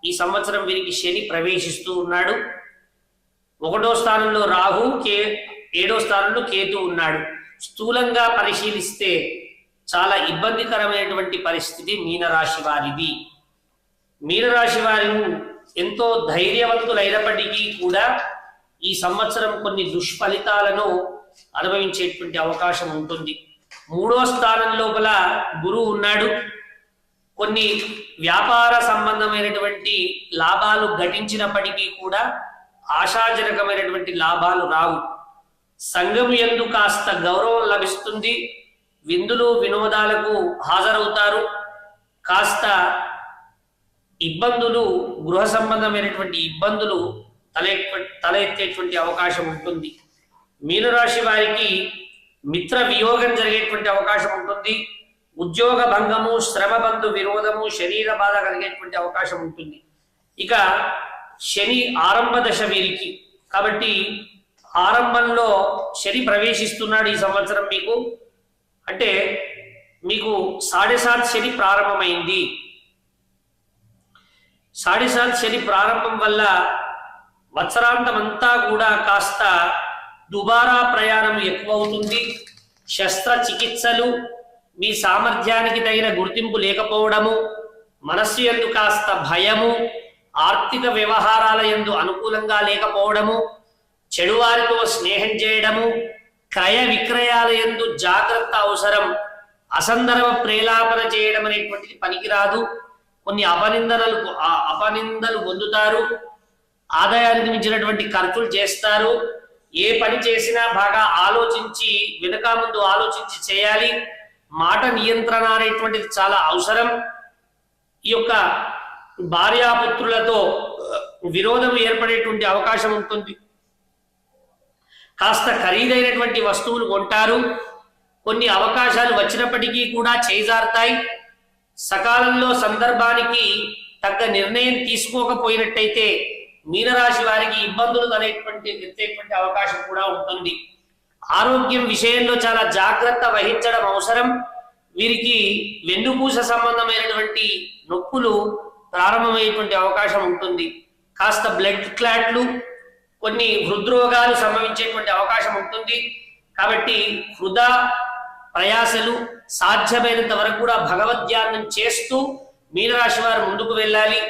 ఈ సంవత్సరం వీరికి శని ప్రవేశిస్తూ ఉన్నాడు. 1వ స్థానంలో రాహు, 7వ స్థానంలో కేతు ఉన్నాడు. స్థూలంగా పరిశీలిస్తే చాలా ఇబ్బందికరమైనటువంటి పరిస్థితి మీనరాశి వారిది. మీనరాశి వారు ఎంతో ధైర్యవంతులైనప్పటికీ కూడా ఈ సంవత్సరం కొన్ని దుష్ఫలితాలను అనుభవించేటువంటి అవకాశం ఉంటుంది. 3వ స్థానం లోపల గురువు ఉన్నాడు. కొన్ని వ్యాపార సంబంధమైనటువంటి లాభాలు ఘటించినప్పటికీ కూడా ఆశాజనకమైనటువంటి లాభాలు రావు. సంఘం యందు కాస్త గౌరవం లభిస్తుంది. విందులు వినోదాలకు హాజరవుతారు. కాస్త ఇబ్బందులు, గృహ సంబంధమైనటువంటి ఇబ్బందులు తలెత్తేటువంటి అవకాశం ఉంటుంది. మీనరాశి వారికి మిత్ర వియోగం జరిగేటువంటి అవకాశం ఉంటుంది. ఉద్యోగ భంగము, శ్రమ బంధు విరోధము, శరీర బాధ కలిగేటువంటి అవకాశం ఉంటుంది. ఇక శని ఆరంభ దశ వీరికి, కాబట్టి ఆరంభంలో శని ప్రవేశిస్తున్నాడు ఈ సంవత్సరం. మీకు అంటే మీకు 7.5 శని ప్రారంభమైంది. 7.5 శని ప్రారంభం వల్ల వత్సరాంతం అంతా కూడా కాస్త దుబారా ప్రయాణం ఎక్కువ అవుతుంది. శస్త్రచికిత్సలు, మీ సామర్థ్యానికి తగిన గుర్తింపు లేకపోవడము, మనస్సు యందు కాస్త భయము, ఆర్థిక వ్యవహారాల యందు అనుకూలంగా లేకపోవడము, చెడువారితో స్నేహం చేయడము, క్రయ విక్రయాల యందు జాగ్రత్త అవసరం. అసందర్భ ప్రేలాపన చేయడం అనేటువంటిది పనికిరాదు. కొన్ని అపనిందలు పొందుతారు. ఆదాయానికి మించినటువంటి ఖర్చులు చేస్తారు. ఏ పని చేసినా బాగా ఆలోచించి, వెనుక ముందు ఆలోచించి చేయాలి. మాట నియంత్రణ అనేటువంటిది చాలా అవసరం. ఈ యొక్క భార్యాపుత్రులతో విరోధం ఏర్పడేటువంటి అవకాశం ఉంటుంది. కాస్త ఖరీదైనటువంటి వస్తువులు కొంటారు. కొన్ని అవకాశాలు వచ్చినప్పటికీ కూడా చేజారుతాయి. సకాలంలో సందర్భానికి తగ్గ నిర్ణయం తీసుకోకపోయినట్టయితే మీనరాశి వారికి ఇబ్బందులు ఎత్తేటువంటి అవకాశం కూడా ఉంటుంది. ఆరోగ్యం విషయంలో చాలా జాగ్రత్త వహించడం అవసరం. వీరికి వెన్నుపూస సంబంధమైనటువంటి నొప్పులు ప్రారంభమయ్యేటువంటి అవకాశం ఉంటుంది. కాస్త బ్లడ్ క్లాట్లు, కొన్ని హృద్రోగాలు సంభవించేటువంటి అవకాశం ఉంటుంది. కాబట్టి వృధా ప్రయాసలు సాధ్యమైనంత వరకు కూడా భగవద్ధ్యానం చేస్తూ మీనరాశి వారు ముందుకు వెళ్ళాలి.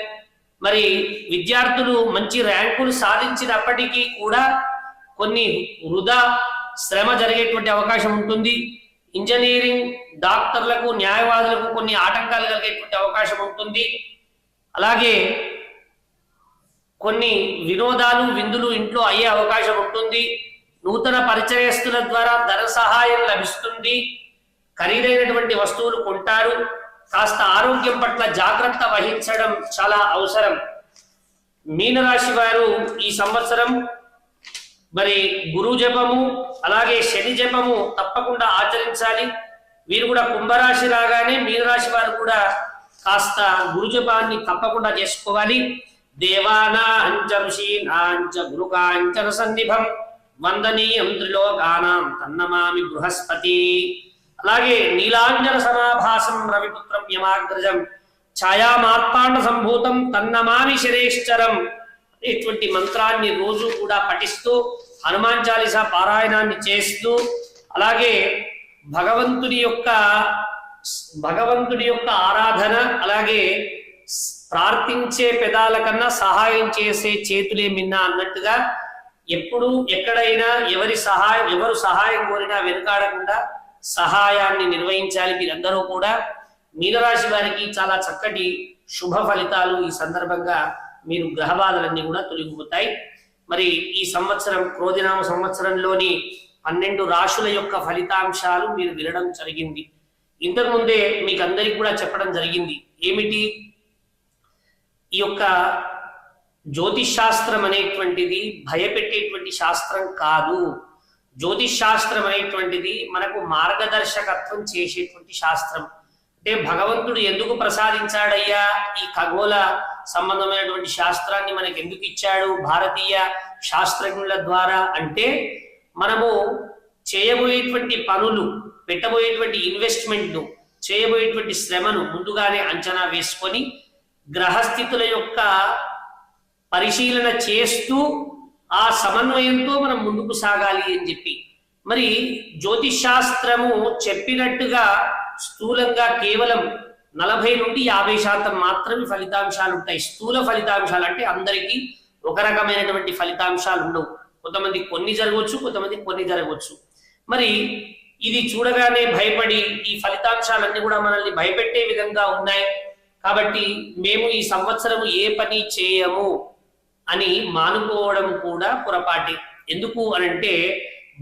మరి విద్యార్థులు మంచి ర్యాంకులు సాధించినప్పటికీ కూడా కొన్ని వృధా శ్రమ జరిగేటువంటి అవకాశం ఉంటుంది. ఇంజనీరింగ్, డాక్టర్లకు, న్యాయవాదులకు కొన్ని ఆటంకాలు కలిగేటువంటి అవకాశం ఉంటుంది. అలాగే కొన్ని వినోదాలు, విందులు ఇంట్లో అయ్యే అవకాశం ఉంటుంది. నూతన పరిచయస్తుల ద్వారా ధన సహాయం లభిస్తుంది. ఖరీదైనటువంటి వస్తువులు కొంటారు. కాస్త ఆరోగ్యం పట్ల జాగ్రత్త వహించడం చాలా అవసరం. మీనరాశి వారు ఈ సంవత్సరం మరి గురు జపము, అలాగే శని జపము తప్పకుండా ఆచరించాలి. వీరు కూడా కుంభరాశి రాగానే మీనరాశి వారు కూడా కాస్త గురు జపాన్ని తప్పకుండా చేసుకోవాలి. దేవానాంచ గురుకాంచన సన్నిభం వందనీయం త్రిలోకానాం తన్నమామి బృహస్పతి. అలాగే నీలాంజన సమాభాసం రవిపుత్రం యమాగ్రజం ఛాయామార్తాండ సంభూతం తన్నమామి శరేశ్చరం ఇటువంటి మంత్రాన్ని రోజు కూడా పఠిస్తూ హనుమాన్ చాలీసా పారాయణాన్ని చేస్తూ, అలాగే భగవంతుడి యొక్క ఆరాధన, అలాగే ప్రార్థించే పెదాల కన్నా సహాయం చేసే చేతులే మిన్నా అన్నట్టుగా ఎప్పుడు ఎక్కడైనా ఎవరు సహాయం కోరినా వెనుకాడకుండా సహాయాన్ని నిర్వహించాలి. మీరందరూ కూడా మీనరాశి వారికి చాలా చక్కటి శుభ ఫలితాలు ఈ సందర్భంగా మీరు గ్రహ బాధలన్నీ కూడా తొలగిపోతాయి. మరి ఈ సంవత్సరం క్రోధినామ సంవత్సరంలోని 12 రాశుల యొక్క ఫలితాంశాలు మీరు వినడం జరిగింది. ఇంతకు ముందే మీకు అందరికి కూడా చెప్పడం జరిగింది. ఏమిటి? ఈ యొక్క జ్యోతిష్ శాస్త్రం అనేటువంటిది భయపెట్టేటువంటి శాస్త్రం కాదు. జ్యోతిష్ శాస్త్రం అనేటువంటిది మనకు మార్గదర్శకత్వం చేసేటువంటి శాస్త్రం. అంటే భగవంతుడు ఎందుకు ప్రసాదించాడయ్యా ఈ ఖగోళ సంబంధమైనటువంటి శాస్త్రాన్ని మనకి ఎందుకు ఇచ్చాడు భారతీయ శాస్త్రజ్ఞుల ద్వారా అంటే, మనము చేయబోయేటువంటి పనులు, పెట్టబోయేటువంటి ఇన్వెస్ట్మెంట్ను, చేయబోయేటువంటి శ్రమను ముందుగానే అంచనా వేసుకొని గ్రహస్థితుల యొక్క పరిశీలన చేస్తూ ఆ సమన్వయంతో మనం ముందుకు సాగాలి అని చెప్పి. మరి జ్యోతిష్ శాస్త్రము చెప్పినట్టుగా స్థూలంగా కేవలం 40 నుండి 50% మాత్రమే ఫలితాంశాలు ఉంటాయి. స్థూల ఫలితాంశాలు అంటే అందరికీ ఒక రకమైనటువంటి ఫలితాంశాలు ఉండవు. కొంతమంది కొన్ని జరగవచ్చు, కొంతమంది కొన్ని జరగవచ్చు. మరి ఇది చూడగానే భయపడి ఈ ఫలితాంశాలన్నీ కూడా మనల్ని భయపెట్టే విధంగా ఉన్నాయి కాబట్టి మేము ఈ సంవత్సరం ఏ పని చేయము అని మానుకోవడం కూడా పొరపాటే. ఎందుకు అనంటే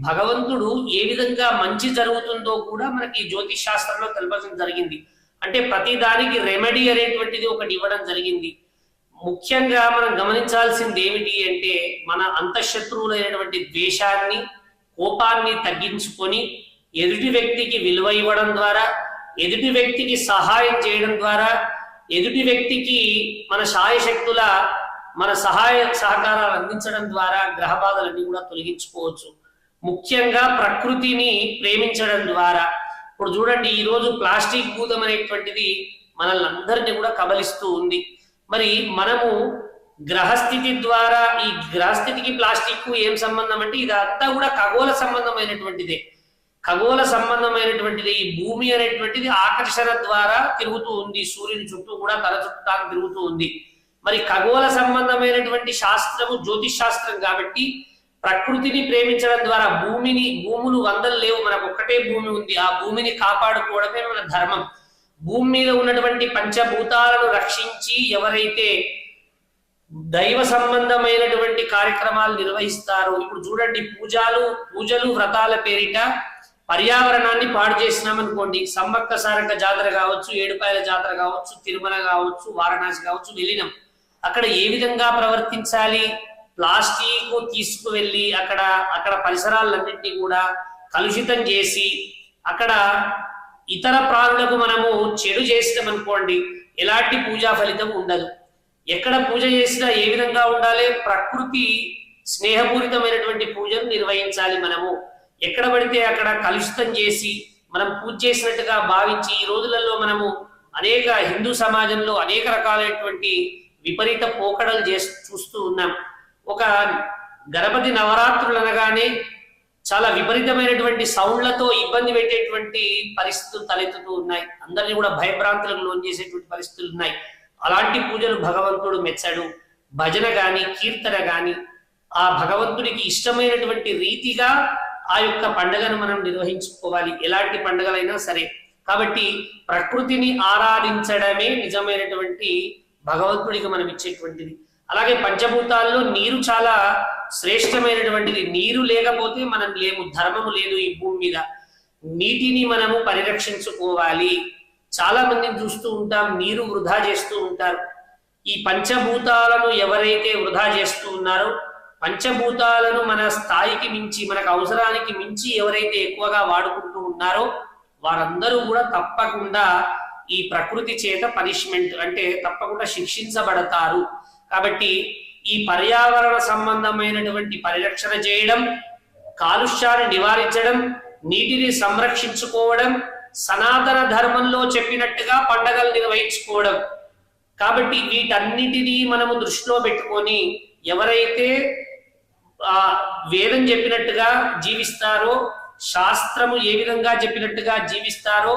భగవంతుడు ఏ విధంగా మంచి జరుగుతుందో కూడా మనకి జ్యోతిష్ శాస్త్రంలో తెలపడం జరిగింది. అంటే ప్రతి దానికి రెమెడీ అనేటువంటిది ఒకటి ఇవ్వడం జరిగింది. ముఖ్యంగా మనం గమనించాల్సింది ఏమిటి అంటే, మన అంతఃశత్రువులైనటువంటి ద్వేషాన్ని, కోపాన్ని తగ్గించుకొని ఎదుటి వ్యక్తికి విలువ ఇవ్వడం ద్వారా, ఎదుటి వ్యక్తికి సహాయం చేయడం ద్వారా, ఎదుటి వ్యక్తికి మన శాయశక్తుల మన సహాయ సహకారాలు అందించడం ద్వారా గ్రహ బాధలన్నీ కూడా తొలగించుకోవచ్చు. ముఖ్యంగా ప్రకృతిని ప్రేమించడం ద్వారా. ఇప్పుడు చూడండి, ఈరోజు ప్లాస్టిక్ భూతం అనేటువంటిది మనల్ని అందరినీ కూడా కబలిస్తూ ఉంది. మరి మనము గ్రహస్థితి ద్వారా, ఈ గ్రహస్థితికి ప్లాస్టిక్ ఏం సంబంధం అంటే ఇదంతా కూడా ఖగోళ సంబంధమైనటువంటిదే. ఖగోళ సంబంధమైనటువంటిది. ఈ భూమి అనేటువంటిది ఆకర్షణ ద్వారా తిరుగుతూ ఉంది, సూర్యుని చుట్టూ కూడా తన చుట్టూ తాను తిరుగుతూ ఉంది. మరి ఖగోళ సంబంధమైనటువంటి శాస్త్రము జ్యోతిష్ శాస్త్రం కాబట్టి ప్రకృతిని ప్రేమించడం ద్వారా భూములు 100 లేవు, మనకు ఒక్కటే భూమి ఉంది. ఆ భూమిని కాపాడుకోవడమే మన ధర్మం. భూమి మీద ఉన్నటువంటి పంచభూతాలను రక్షించి ఎవరైతే దైవ సంబంధమైనటువంటి కార్యక్రమాలు నిర్వహిస్తారో, ఇప్పుడు చూడండి, పూజలు వ్రతాల పేరిట పర్యావరణాన్ని పాడు చేసినాం అనుకోండి. సమ్మక్క సారక్క జాతర కావచ్చు, ఏడుపాయల జాతర కావచ్చు, తిరుమల కావచ్చు, వారణాసి కావచ్చు, వెళ్ళినాం. అక్కడ ఏ విధంగా ప్రవర్తించాలి? ప్లాస్టిక్ తీసుకువెళ్ళి అక్కడ పరిసరాలన్నింటినీ కూడా కలుషితం చేసి అక్కడ ఇతర ప్రాణులకు మనము చెడు చేసినాం అనుకోండి, ఎలాంటి పూజా ఫలితం ఉండదు. ఎక్కడ పూజ చేసినా ఏ విధంగా ఉండాలి? ప్రకృతి స్నేహపూరితమైనటువంటి పూజను నిర్వహించాలి. మనము ఎక్కడ పడితే అక్కడ కలుషితం చేసి మనం పూజ చేసినట్టుగా భావించి, ఈ రోజులలో మనము అనేక హిందూ సమాజంలో అనేక రకాలైనటువంటి విపరీత పోకడలు చూస్తూ ఉన్నాం. ఒక గణపతి నవరాత్రులు అనగానే చాలా విపరీతమైనటువంటి సౌండ్లతో ఇబ్బంది పెట్టేటువంటి పరిస్థితులు తలెత్తుతూ ఉన్నాయి. అందరినీ కూడా భయభ్రాంతులకు లోన్ చేసేటువంటి పరిస్థితులు ఉన్నాయి. అలాంటి పూజలు భగవంతుడు మెచ్చడు. భజన గాని, కీర్తన గాని ఆ భగవంతుడికి ఇష్టమైనటువంటి రీతిగా ఆ యొక్క పండుగను మనం నిర్వహించుకోవాలి, ఎలాంటి పండుగలైనా సరే. కాబట్టి ప్రకృతిని ఆరాధించడమే నిజమైనటువంటి భగవంతుడికి మనం ఇచ్చేటువంటిది. అలాగే పంచభూతాల్లో నీరు చాలా శ్రేష్టమైనటువంటిది. నీరు లేకపోతే మనం లేము, ధర్మము లేదు ఈ భూమి మీద. నీటిని మనము పరిరక్షించుకోవాలి. చాలా మందిని చూస్తూ ఉంటాం, నీరు వృధా చేస్తూ ఉంటారు. ఈ పంచభూతాలను ఎవరైతే వృధా చేస్తూ ఉన్నారో, పంచభూతాలను మన స్థాయికి మించి, మనకు అవసరానికి మించి ఎవరైతే ఎక్కువగా వాడుకుంటూ ఉన్నారో వారందరూ కూడా తప్పకుండా ఈ ప్రకృతి చేత పనిష్మెంట్ అంటే తప్పకుండా శిక్షించబడతారు. కాబట్టి ఈ పర్యావరణ సంబంధమైనటువంటి పరిరక్షణ చేయడం, కాలుష్యాన్ని నివారించడం, నీటిని సంరక్షించుకోవడం, సనాతన ధర్మంలో చెప్పినట్టుగా పండగలు నిర్వహించుకోవడం. కాబట్టి వీటన్నిటినీ మనము దృష్టిలో పెట్టుకొని ఎవరైతే వేదం చెప్పినట్టుగా జీవిస్తారో, శాస్త్రము ఏ విధంగా చెప్పినట్టుగా జీవిస్తారో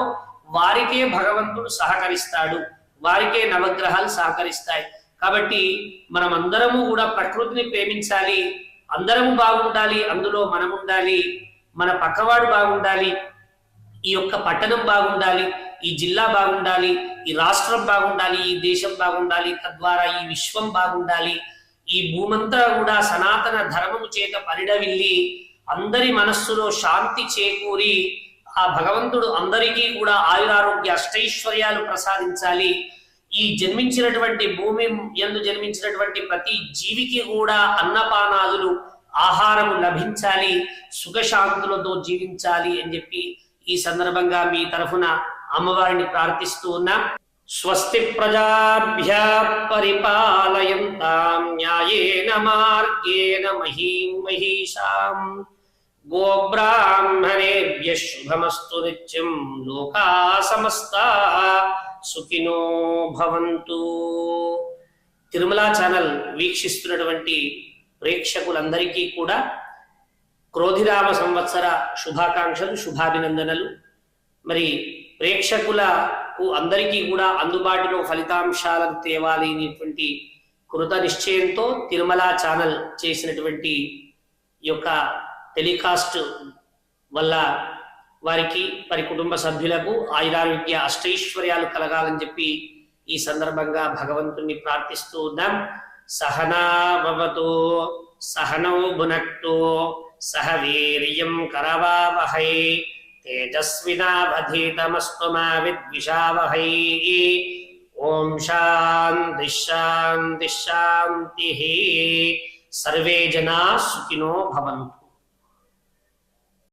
వారికే భగవంతుడు సహకరిస్తాడు, వారికే నవగ్రహాలు సహకరిస్తాయి. కాబట్టి మనం అందరము కూడా ప్రకృతిని ప్రేమించాలి, అందరము బాగుండాలి, అందులో మనం ఉండాలి, మన పక్కవాడు బాగుండాలి, ఈ యొక్క పట్టణం బాగుండాలి, ఈ జిల్లా బాగుండాలి, ఈ రాష్ట్రం బాగుండాలి, ఈ దేశం బాగుండాలి, తద్వారా ఈ విశ్వం బాగుండాలి, ఈ భూమంతా కూడా సనాతన ధర్మము చేత పరిడవిల్లి అందరి మనస్సులో శాంతి చేకూరి ఆ భగవంతుడు అందరికీ కూడా ఆయురారోగ్య అష్టైశ్వర్యాలు ప్రసాదించాలి. ఈ జన్మించినటువంటి భూమి యందు జన్మించినటువంటి ప్రతి జీవికి కూడా అన్నపానాదులు ఆహారము లభించాలి, సుఖశాంతులతో జీవించాలి అని చెప్పి ఈ సందర్భంగా మీ తరఫున అమ్మవారిని ప్రార్థిస్తూ ఉన్నా. స్వస్తి ప్రజాభ్యా పరిపాలయంతాం న్యాయేన మార్గేణ మహీం మహిషాం గోబ్రాహ్మణేభ్యః శుభమస్తు నిత్యం లోకా సమస్తాః సుఖినో భవంతు. తిరుమల ఛానల్ వీక్షిస్తున్నటువంటి ప్రేక్షకులందరికీ కూడా క్రోధిరామ సంవత్సర శుభాకాంక్షలు, శుభాభినందనలు. మరి ప్రేక్షకులకు అందరికీ కూడా అందుబాటులో ఫలితాంశాలను తేవాలి అనేటువంటి కృత నిశ్చయంతో తిరుమల ఛానల్ చేసినటువంటి యొక్క టెలికాస్ట్ వల్ల వారికి వారి కుటుంబ సభ్యులకు ఆయురారోగ్య అష్టైశ్వర్యాలు కలగాలని చెప్పి ఈ సందర్భంగా భగవంతుణ్ణి ప్రార్థిస్తూ ఉన్నాం. సహనా భవతు సహనౌ భునక్తు సహ వీర్యం కరవావహై తేజస్వినావధీతమస్తు మా విద్విషావహై. ఓం శాంతి శాంతి శాంతి. సర్వే జనా సుఖినో భవంతు.